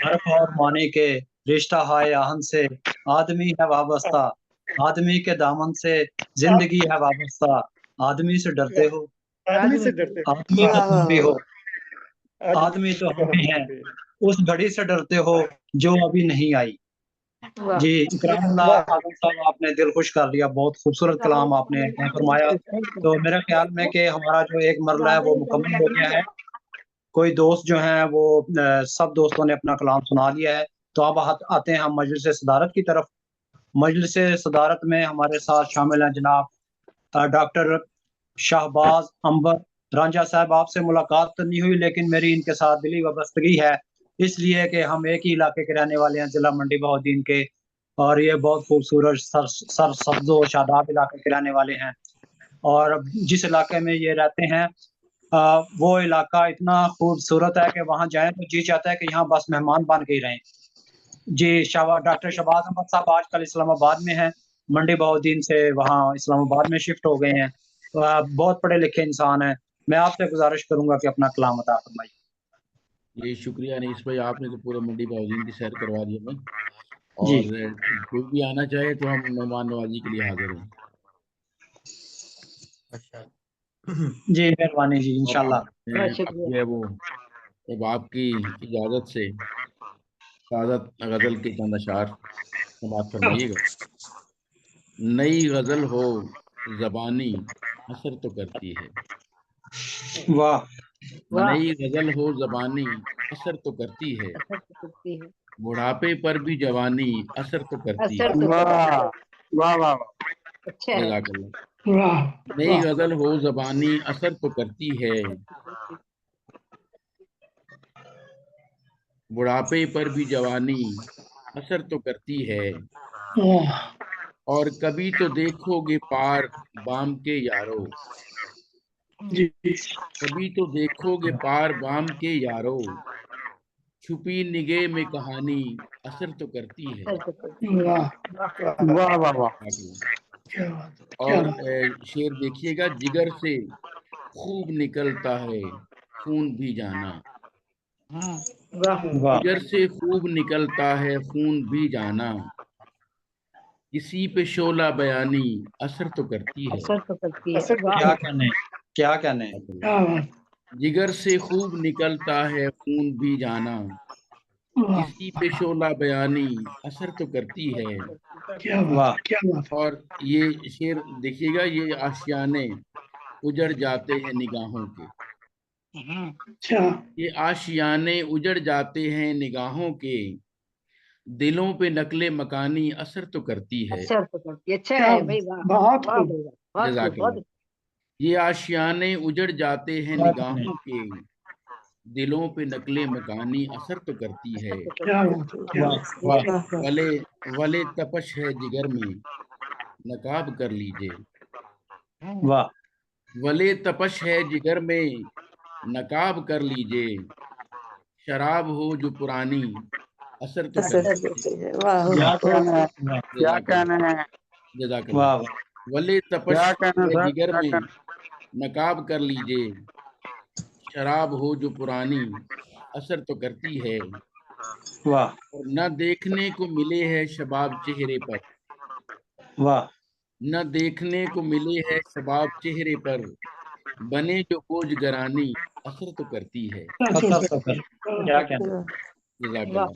हर्फ और माने के रिश्ता हाय आहन से, आदमी है वाबस्ता, आदमी के दामन से जिंदगी है वाबस्ता, आदमी से डरते हो, आदमी से डरते हो, आदमी तो तुम भी हो, आदमी तो हम भी हैं, उस घड़ी से डरते हो जो अभी नहीं आई। जी इकरामुल्लाह आजम साहब, आपने दिल खुश कर दिया, बहुत खूबसूरत कलाम आपने फरमाया। तो मेरे ख्याल में कि हमारा जो एक मरला है वो मुकम्मल हो गया है। कोई दोस्त जो हैं वो सब दोस्तों ने अपना कलाम सुना लिया है, तो अब आते हैं हम मजलिस सदारत की तरफ। मजलिस सदारत में हमारे साथ शामिल हैं जनाब डॉक्टर शाहबाज अंबर रांझा साहब। आपसे मुलाकात तो नहीं हुई, लेकिन मेरी इनके साथ दिली वाबस्तगी है, इसलिए कि हम एक ही इलाके के रहने वाले हैं, जिला मंडी बहाउद्दीन के, और ये बहुत खूबसूरत सर सब्ज और शादाब इलाके के रहने वाले हैं। और जिस इलाके में ये रहते हैं वो इलाका इतना खूबसूरत है कि वहाँ जाएं तो जी चाहता है कि यहाँ बस मेहमान बन के ही रहें। जी डॉक्टर शहबाज अहमद साहब आजकल इस्लामाबाद में हैं, मंडी बहाउद्दीन से वहाँ इस्लामाबाद में शिफ्ट हो गए हैं। बहुत पढ़े लिखे इंसान हैं। मैं आपसे गुजारिश करूंगा कि अपना कलाम अता फरमाइए। ये शुक्रिया अनीस भाई, आपने तो पूरे मंडी बाउद्दीन की सैर करवा दी हमें। जी। और कोई भी आना चाहे तो हम मेहमान नवाजी के लिए हाजिर हैं। जी मेहरबानी जी, इंशाल्लाह। अब है वो, अब आपकी इजाजत से सादत गजल के चंद अशार समाप्त फरमाइएगा। नई गजल हो जबानी असर तो करती है, वाह। नई गजल हो जबानी असर तो करती है, बुढ़ापे पर भी जवानी असर तो करती है। वाह वाह वाह जज़ाकल्लाह। वाह नई गजल हो जबानी असर तो करती है, बुढ़ापे पर भी जवानी असर तो करती है, वाह और कभी तो देखोगे पार बाम के यारो, जी कभी तो देखोगे पार बाम के यारो, छुपी निगाह में कहानी असर तो करती है। वाह वाह वाह वाह क्या बात क्या और बात। शेर देखिएगा, जिगर से खूब निकलता है खून भी जाना, वाह। जिगर से खूब निकलता है खून भी जाना, किसी पे शोला बयानी असर तो करती है। क्या कहने, क्या कहने। क्या बात। जिगर से खूब निकलता है खून भी जाना, वाह किसी पे शोला बयानी असर तो करती है। क्या वाह। बात क्या बात। और ये शेर देखिएगा, ये आशियाने उजड़ जाते हैं निगाहों के, अच्छा ये आशियाने उजड़ जाते हैं निगाहों के, दिलों पे नकले मकानी असर तो करती है। अच्छा है भाई, वाह बहुत खूब। जज़ाकल्लाह। ये आशियाने उजड़ जाते हैं क्या कहने। निगाहों के, दिलों पे नकले मकानी असर तो करती है। क्या बात है, क्या वाह बात। वाह। वले वले तपश है जिगर में नकाब कर लीजिए, वाह वले तपश है जिगर में नकाब कर लीजिए, शराब हो जो पुरानी असर तो असर करती करती है। वाह क्या कहना है। क्या कहना है, जज़ाकल्लाह। वाह वले तपश क्या कहना है सर, जिगर क्या में कहना। नकाब कर लीजिए, शराब हो जो पुरानी असर तो करती है, वाह और न देखने को मिले है शबाब चेहरे पर, वाह। न देखने को मिले है शबाब चेहरे पर, बने जो बोझ गरानी असर तो करती है। असर तो कर, क्या कहने। जज़ाकल्लाह।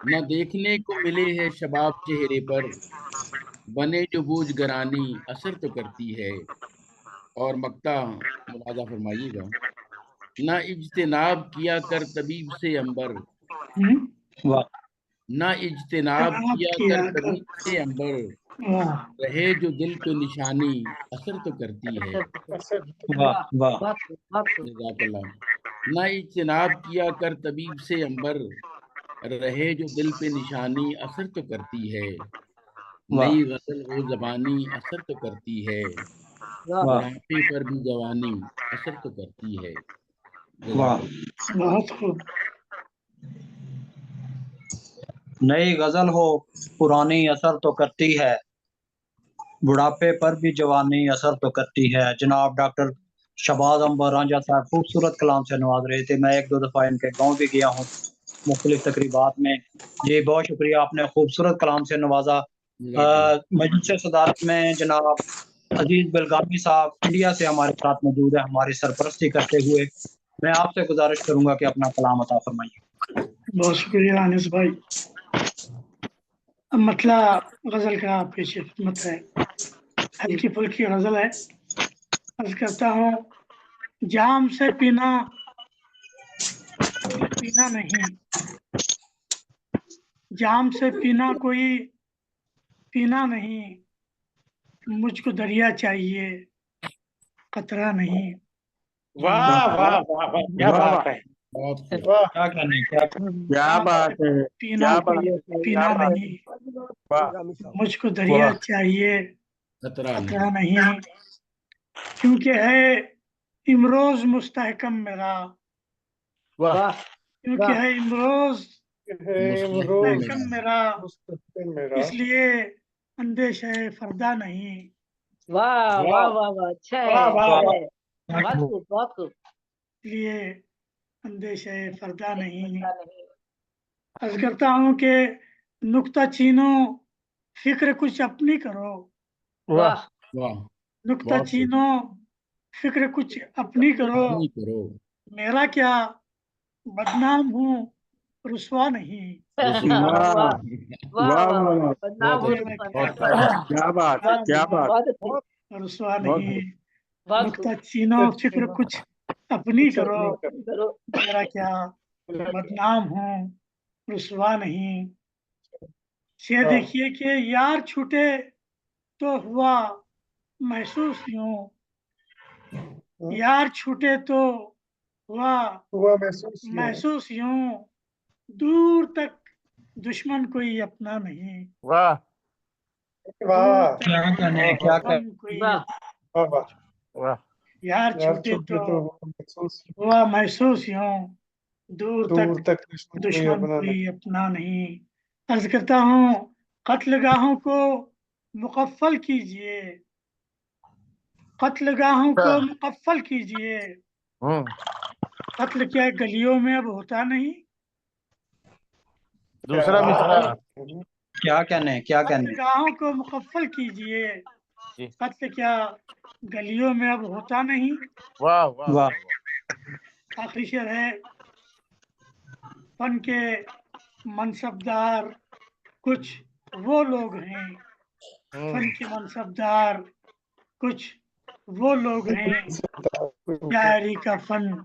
न देखने को मिले है शबाब चेहरे पर, बने जो बोझ गरानी असर तो करती है। और मक्ता मुलाजा फरमाइएगा। न इज्तिनाब किया कर तबीब से अंबर, वाह न इज्तिनाब जनाब किया किया कर कर। तबीब से अंबर, वाह रहे जो दिल पे निशानी असर तो करती है। वाह वाह। जज़ाकल्लाह। न इज्तिनाब किया कर तबीब से अंबर, रहे जो दिल पे निशानी असर तो करती है। वाह नई गजल हो जबानी असर तो करती है, वाह बुढ़ापे पर भी जवानी असर तो करती है। वाह। जज़ाकल्लाह। बहुत खूब। नई गजल हो पुरानी असर तो करती है, बुढ़ापे पर भी जवानी असर तो करती है। जनाब डॉक्टर शहबाज अम्बर रांझा साहब खूबसूरत कलाम से नवाज रहे थे। मैं एक दो दफ़ा इनके गांव भी गया हूँ मुख्तलिफ तकरीबात में। जी बहुत शुक्रिया, आपने खूबसूरत कलाम से नवाजा। मजलिस सदारत में जनाब अजीज बेलगामी साहब इंडिया से हमारे साथ मौजूद है, हमारी सरपरस्ती करते हुए। मैं आपसे गुजारिश करूंगा कि अपना कलाम अता फरमाइए। बहुत शुक्रिया अनिस भाई। अब मतला गजल का पेश खिदमत है, हल्की फुल्की गजल है। अर्ज करता हूँ, जाम से पीना कोई पीना नहीं, जाम से पीना कोई पीना नहीं, मुझको दरिया चाहिए कतरा नहीं। वाह वाह वाह वाह, क्या बात है। वाह क्या कहने, क्या बात है, पीना क्या कोई पीना नहीं, मुझको दरिया चाहिए खतरा खतरा नहीं। नहीं, क्योंकि है इमरोज मुस्तहकम मेरा, क्योंकि है इमरोज मुस्तहकम मेरा, इसलिए अंदेश है फरदा नहीं। वाह वाह वाह वाह, अच्छा है, वाह अच्छा वाह। है, बहुत खूब बहुत खूब। इसलिए अंदेशे फरदा नहीं। अर्ज करता हूँ कि नुक्ता चीनो फिक्र कुछ अपनी करो। वाह वाह, नुक्ता बहुत चीनो फिक्र कुछ अपनी करो। नहीं करो। मेरा क्या बदनाम हूँ रुसवा नहीं। वाह वाह वाह, बदनाम हो क्या बात, क्या बात। रुसवा बहुत नहीं। नुक्ता चीनो फिक्र कुछ अपनी करो। मेरा क्या बदनाम हूँ रुसवा नहीं। ये देखिए कि यार छूटे तो हुआ महसूस यूं, यार छूटे तो हुआ महसूस यूं, दूर तक दुश्मन कोई अपना नहीं। वाह क्या कहने, क्या दुश्मन कोई वाह, यार छूटे तो हुआ महसूस यूं, दूर तक दुश्मन कोई अपना नहीं। अर्ज करता हूँ कत्लगाहों को मुकफ्फल कीजिए, कत्लगाहों को मुकफ्फल कीजिए। कत्ल क्या गलियों में अब होता नहीं। दूसरा मिसरा। क्या कहने, क्या कहने। कत्लगाहों को मुकफ्फल कीजिए, कत्ल क्या गलियों में अब होता नहीं। वाह वाह वाह। आखिरी शेर है, फन के मनसबदार कुछ वो लोग हैं, फन के मनसबदार कुछ वो लोग हैं, शायरी का फन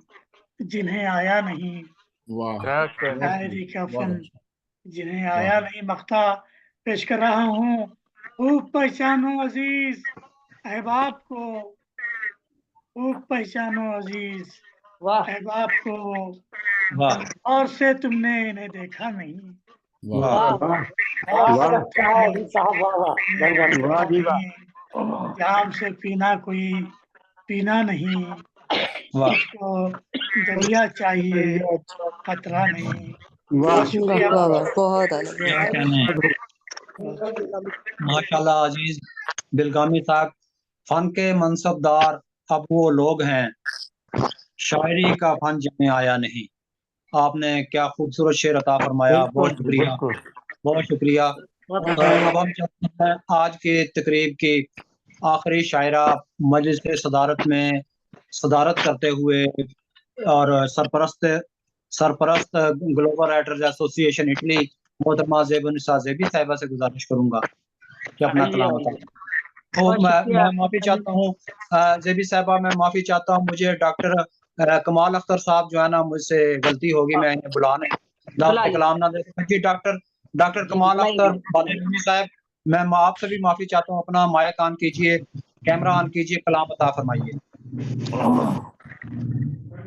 जिन्हें आया नहीं। वाह, शायरी का फन जिन्हें आया नहीं। मख्ता पेश कर रहा हूँ, खूब पहचानो अजीज अहबाब को, खूब पहचानो अजीज अहबाब को, और से तुमने इन्हें देखा नहीं। जाम से पीना कोई पीना नहीं, इसको दरिया चाहिए खतरा नहीं। शुक्रिया। बहुत क्या कहने। माशाल्लाह अजीज बिलगामी साहब, फन के मनसबदार अब वो लोग हैं, शायरी का फन जिन्हें आया नहीं। आपने क्या खूबसूरत शेर अता फरमाया, बहुत शुक्रिया, बहुत शुक्रिया। अब हम चाहते हैं आज के तकरीब की आखिरी शायरा मजलिस के सदारत करते हुए और सरपरस्त ग्लोबल राइटर्स एसोसिएशन इटली मोहतरमा ज़ेबुन्निसा ज़ेबी साहिबा से गुजारिश करूंगा कि अपना कलाम बताएं। तो मैं माफ़ी चाहता हूँ ज़ेबी साहिबा, मैं माफ़ी चाहता हूँ, मुझे डॉक्टर कमाल अख्तर साहब जो है ना, मुझसे गलती होगी, मैं इन्हें बुलाने दावत कलाम ना दे सका। जी डॉक्टर कमाल अख्तर बालेगनी साहब, मैं आपसे भी माफ़ी चाहता हूँ, अपना माइक ऑन कीजिए, कैमरा ऑन कीजिए, कलाम अता फरमाइए।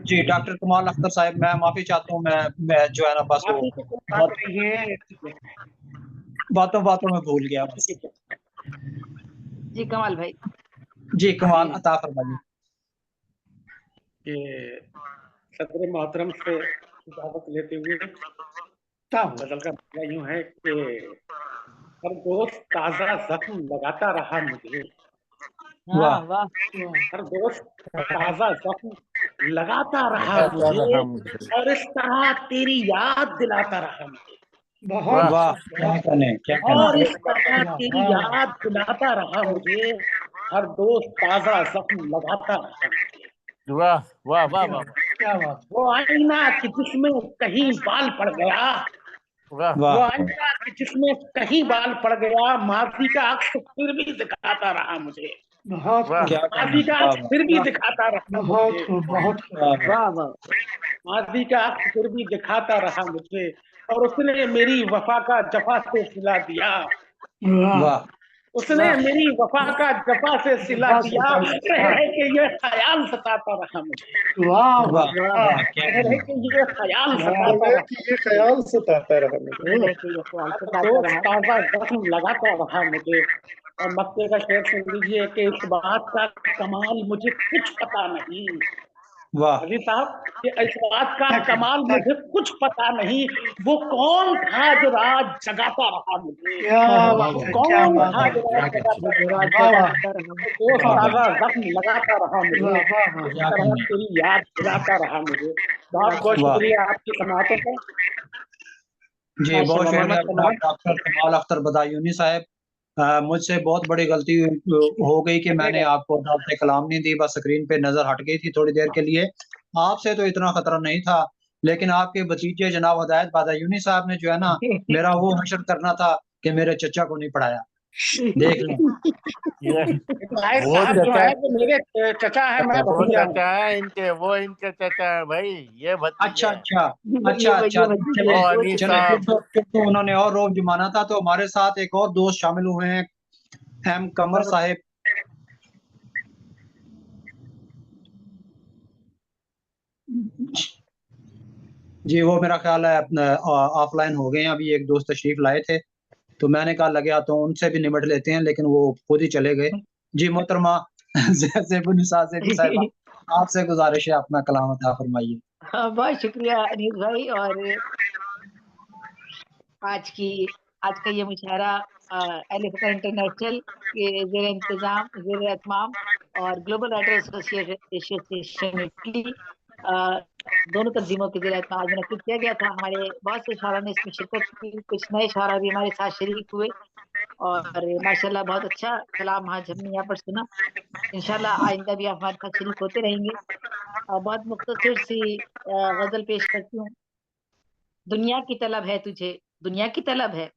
जी डॉक्टर कमाल अख्तर साहब, मैं माफ़ी चाहता हूँ, मैं जो है ना बस बातों में भूल गया बस। जी कमाल भाई। जी कमाल अता फरमाइए। कि सदर मोहतरम से इजाजत लेते हुए गजल का मसला यूं है कि हर दोस्त ताजा जख्म लगाता रहा मुझे। वाह वाह, हर दोस्त ताजा जख्म लगाता रहा मुझे, और इस तरह तेरी याद दिलाता रहा मुझे। बहुत वाह, क्या कहने। और इस तरह तेरी याद दिलाता रहा मुझे, हर दोस्त ताजा जख्म लगाता रहा मुझे। वाह वाह वाह वाह, क्या बात। वो आईना कि जिसमें कहीं बाल पड़ गया, वो आईना कि जिसमें कहीं बाल पड़ गया, माफी का अक्स फिर भी दिखाता रहा मुझे। बहुत माफी का अक्स फिर भी दिखाता रहा मुझे। माफी का अक्स फिर भी दिखाता रहा मुझे, और उसने मेरी वफा का जफा से सिला दिया। उसने मेरी वफा का जफा से सिला दिया, रह के ये ख्याल सताता रहा मुझे। वाह रह के ये ख्याल सताता रहा मुझे। दोस्त ताजा जख्म लगाता रहा मुझे। और मक्के का शेर सुन लीजिए कि इस बात का कमाल मुझे कुछ पता नहीं, अजीज साहब, ये इस बात का कमाल मुझे कुछ पता नहीं, वो कौन था जो राज जगाता रहा मुझे, वो कौन था जो राज जगाता रहा, वो ताजा जख्म लगाता रहा मुझे, इस तरह तेरी याद दिलाता रहा मुझे। बहुत बहुत शुक्रिया आपकी समातों का। जी बहुत शुक्रिया डॉक्टर कमाल अख्तर बदायूनी साहब। मुझसे बहुत बड़ी गलती हो गई कि मैंने आपको अदालत कलाम नहीं दी, बस स्क्रीन पे नजर हट गई थी थोड़ी देर के लिए। आपसे तो इतना खतरा नहीं था, लेकिन आपके भतीजे जनाब हिदायत बदायूनी साहब ने जो है ना मेरा वो हशर करना था कि मेरे चचा को नहीं पढ़ाया। देख लें वो जो है तो मेरे चचा है, मैं वो भतीजा चचा है इनके, वो इनके चचा है भाई, ये भतीजे अच्छा चले फिर तो उन्होंने और रोब जमाना था। तो हमारे साथ एक और दोस्त शामिल हुए हैं, एम कमर साहिब। जी वो मेरा ख्याल है ऑफलाइन हो गए हैं, अभी एक दोस्त तशरीफ लाए थे तो मैंने कहा लगे तो उनसे भी निपट लेते हैं, लेकिन वो खुद ही चले गए। जी मोहतरमा ज़ेबुन्निसा ज़ेबी साहिबा, आपसे गुजारिश है अपना कलाम अता फरमाइए। हाँ, बहुत शुक्रिया अनीस भाई। और आज का ये मुशायरा अहले फ़िक्र इंटरनेशनल के ज़ेर इंतज़ाम ज़ेर एहतमाम और ग्लोबल राइटर एसोसिएशन इटली दोनों तंजीमों के ज़ेर एहतमाम आज मुनक़्क़िद किया गया था। हमारे बहुत से शायरों ने इसमें शिरकत की, कुछ नए शायर भी हमारे साथ शरीक हुए और माशाल्लाह बहुत अच्छा कलाम आज हमने यहाँ पर सुना। इंशाल्लाह आइंदा भी आप हमारे साथ शरीक होते रहेंगे। बहुत मुख्तसर सी गजल पेश करती हूँ। दुनिया की तलब है तुझे, दुनिया की तलब है,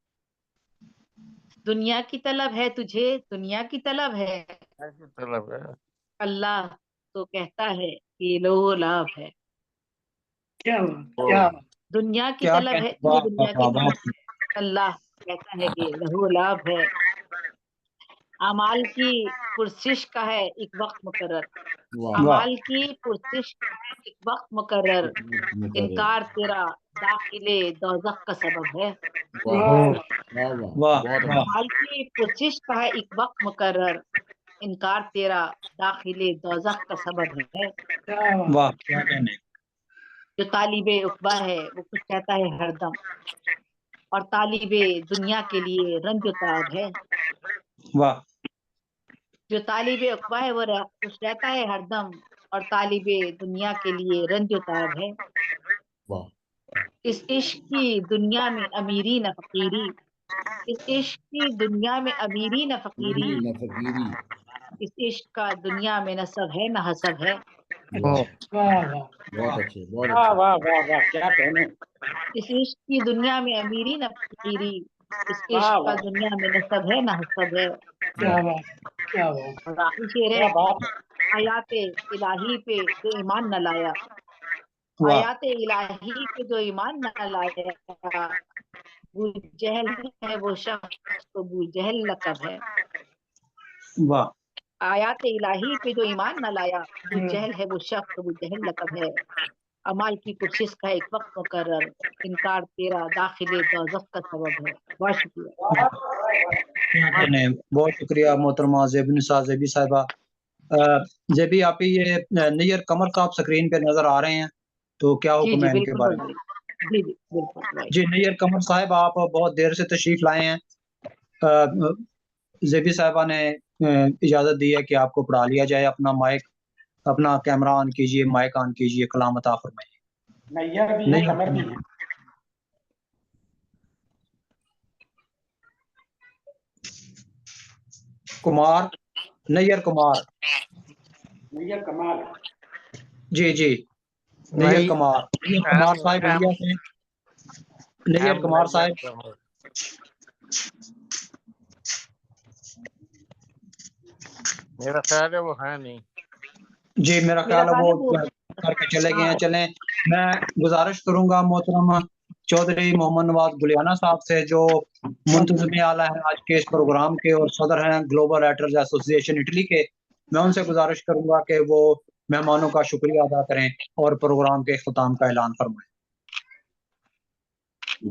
दुनिया की तलब है तुझे, दुनिया की तलब है, तलब है। अल्लाह तो कहता है कि लो लाभ है। क्या दुनिया की तलब है तुझे, दुनिया की तलब है, अल्लाह कहता है कि लहू लाभ है। अमाल की पुरसिश का है एक वक्त मुकर्रर, अमाल की पुरसिश का है एक वक्त मुकर्रर, इनकार तेरा दाखिले दोज़ख का सबब है। अमाल की पुरसिश का है एक वक्त मुकर्रर, इनकार तेरा दाखिले दोज़ख का सबब है। वाह क्या कहने। जो तालिबे उक़बा है वो कुछ कहता है हरदम, और तालिबे दुनिया के लिए रंज ताब है। वाह। जो तालिबे उक़बा है वो कुछ रहता है हरदम, और तालिबे दुनिया के लिए रंज ताब है। इस इश्क की दुनिया में अमीरी न फकीरी, इस इश्क की दुनिया में अमीरी न फकीरी, इस इश्क का दुनिया में नसब है न हसब है। बहुत अच्छे वाह वाह वाह वाह, क्या कहने। इस इश्क की दुनिया में अमीरी न फकीरी, इस इश्क का दुनिया में नसब है न हसब है। और आखिरी शेर है, आयाते इलाही पे जो ईमान न लाया, आयाते इलाही पे जो ईमान न लाया, अबू जहल है वो शख्स तो अबू जहल लक़ब है। वाह। आयात इलाही पे जो ईमान न लाया, अबू जहल है वो शख्स अबू जहल लक़ब है। अमाल की कोशिश का एक वक्त मुकर्रर, इनकार तेरा दाखिले दोज़ख का सबब है। बहुत शुक्रिया। बहुत शुक्रिया मोहतरमा ज़ेबुन्निसा ज़ेबी साहिबा। ज़ेबी आप ही ये नैयर कमर साहब स्क्रीन पे नजर आ रहे हैं, तो क्या हुक्म है इनके बारे में? जी नैयर कमर साहब आप बहुत देर से तशरीफ लाए हैं, ज़ेबी साहिबा ने इजाजत दी है कि आपको पढ़ा लिया जाए। अपना माइक अपना कैमरा ऑन कीजिए, माइक ऑन कीजिए, कलाम अता फरमाइए। नैयर भी है, कमर भी है। कुमार, नैयर कुमार, नैयर कमाल। जी जी नैयर कुमार, कुमार साहब इंडिया से, नैयर कुमार साहब। मेरा ख्याल है वो है नहीं। जी मेरा ख्याल है वो करके चले गए हैं। चलें, मैं गुजारिश करूंगा मोहतरम चौधरी मोहम्मद नवाज गुलियाना साहब से, जो मुंतज़िम आला है आज के इस प्रोग्राम के और सदर हैं ग्लोबल राइटर्स एसोसिएशन इटली के, मैं उनसे गुजारिश करूंगा कि वो मेहमानों का शुक्रिया अदा करें और प्रोग्राम के इख्तिताम का ऐलान फरमाएं।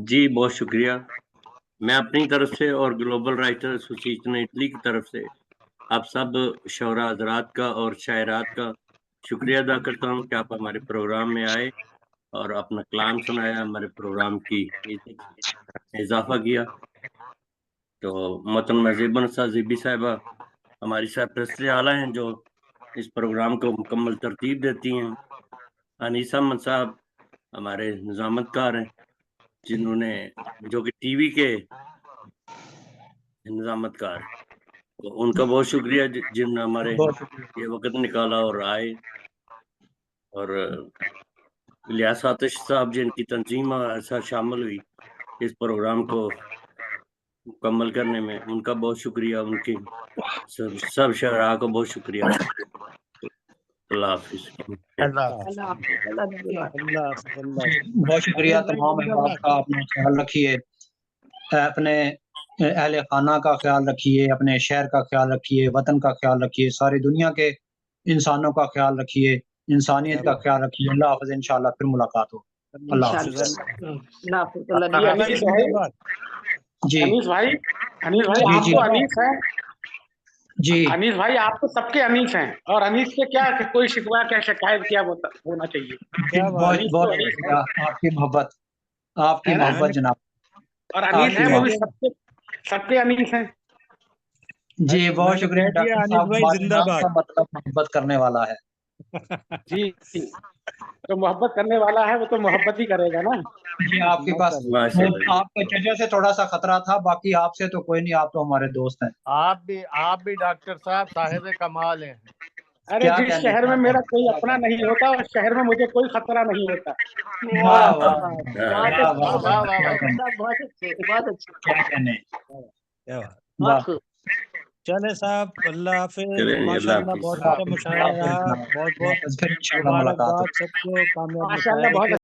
जी बहुत शुक्रिया। मैं अपनी तरफ से और ग्लोबल राइटर एसोसिएशन इटली की तरफ से आप सब शौरा हज़रात का और शायरात का शुक्रिया अदा करता हूँ कि आप हमारे प्रोग्राम में आए और अपना कलाम सुनाया, हमारे प्रोग्राम की इजाफा किया। तो मोहतरम नजीबन साजिबी साहिबा हमारी सरपरस्ती आला हैं जो इस प्रोग्राम को मुकम्मल तरतीब देती हैं। अनीसा अहमद साहब हमारे निजामतकार हैं, जिन्होंने जो कि टीवी के निजामतकार, तो उनका बहुत शुक्रिया जिन्होंने हमारे ये वक्त निकाला और आए। और इलियास आतिश साहब जिनकी तंजीम ऐसा शामिल हुई इस प्रोग्राम को मुकम्मल करने में, उनका बहुत शुक्रिया। उनकी सब शहरा को बहुत शुक्रिया। अल्लाह हाफिज। बहुत शुक्रिया तमाम अहबाब का। अपना ख्याल रखिए, अपने अहले खाना का ख्याल रखिए, अपने शहर का ख्याल रखिए, वतन का ख्याल रखिए, सारी दुनिया के इंसानों का ख्याल रखिए, इंसानियत का ख्याल रखिए। अल्लाह हाफ़िज़, इंशाल्लाह फिर मुलाकात हो। अल्लाह हाफ़िज़। जी अनीस भाई जी आप जी तो अनीस हैं जी। अनीस भाई, आप तो सबके अनीस हैं, और अनीस से क्या कोई शिकवा क्या शिकायत क्या होना चाहिए। बहुत अनीस बहुत तो अनीस है, शुक्रिया, आपकी मोहब्बत, आपकी है ना? मोहब्बत जनाब, और अनीस आपकी है वो भी मोहब्बत। सबके अनीस हैं। जी बहुत शुक्रिया डॉक्टर साहब, हमारे नाम का मतलब मोहब्बत करने वाला है। जी, तो मोहब्बत करने वाला है वो तो मोहब्बत ही करेगा ना। जी आपके पास आपके चचा से थोड़ा सा खतरा था, बाकी आपसे तो कोई नहीं, आप तो हमारे दोस्त हैं। आप भी डॉक्टर साहब साहिब कमाल हैं। अरे जिस शहर में मेरा कोई अपना नहीं होता उस शहर में मुझे कोई खतरा नहीं होता। वाह वाह बहुत अच्छे, बहुत अच्छे। क्या कहने। वाह। चले साहब, अल्लाह हाफिज। माशाल्लाह बहुत अच्छा मुशायरा रहा, बहुत बहुत फिर इंशाल्लाह मुलाकात हो। मुबारकबाद सबको, कामयाब माशाल्लाह बहुत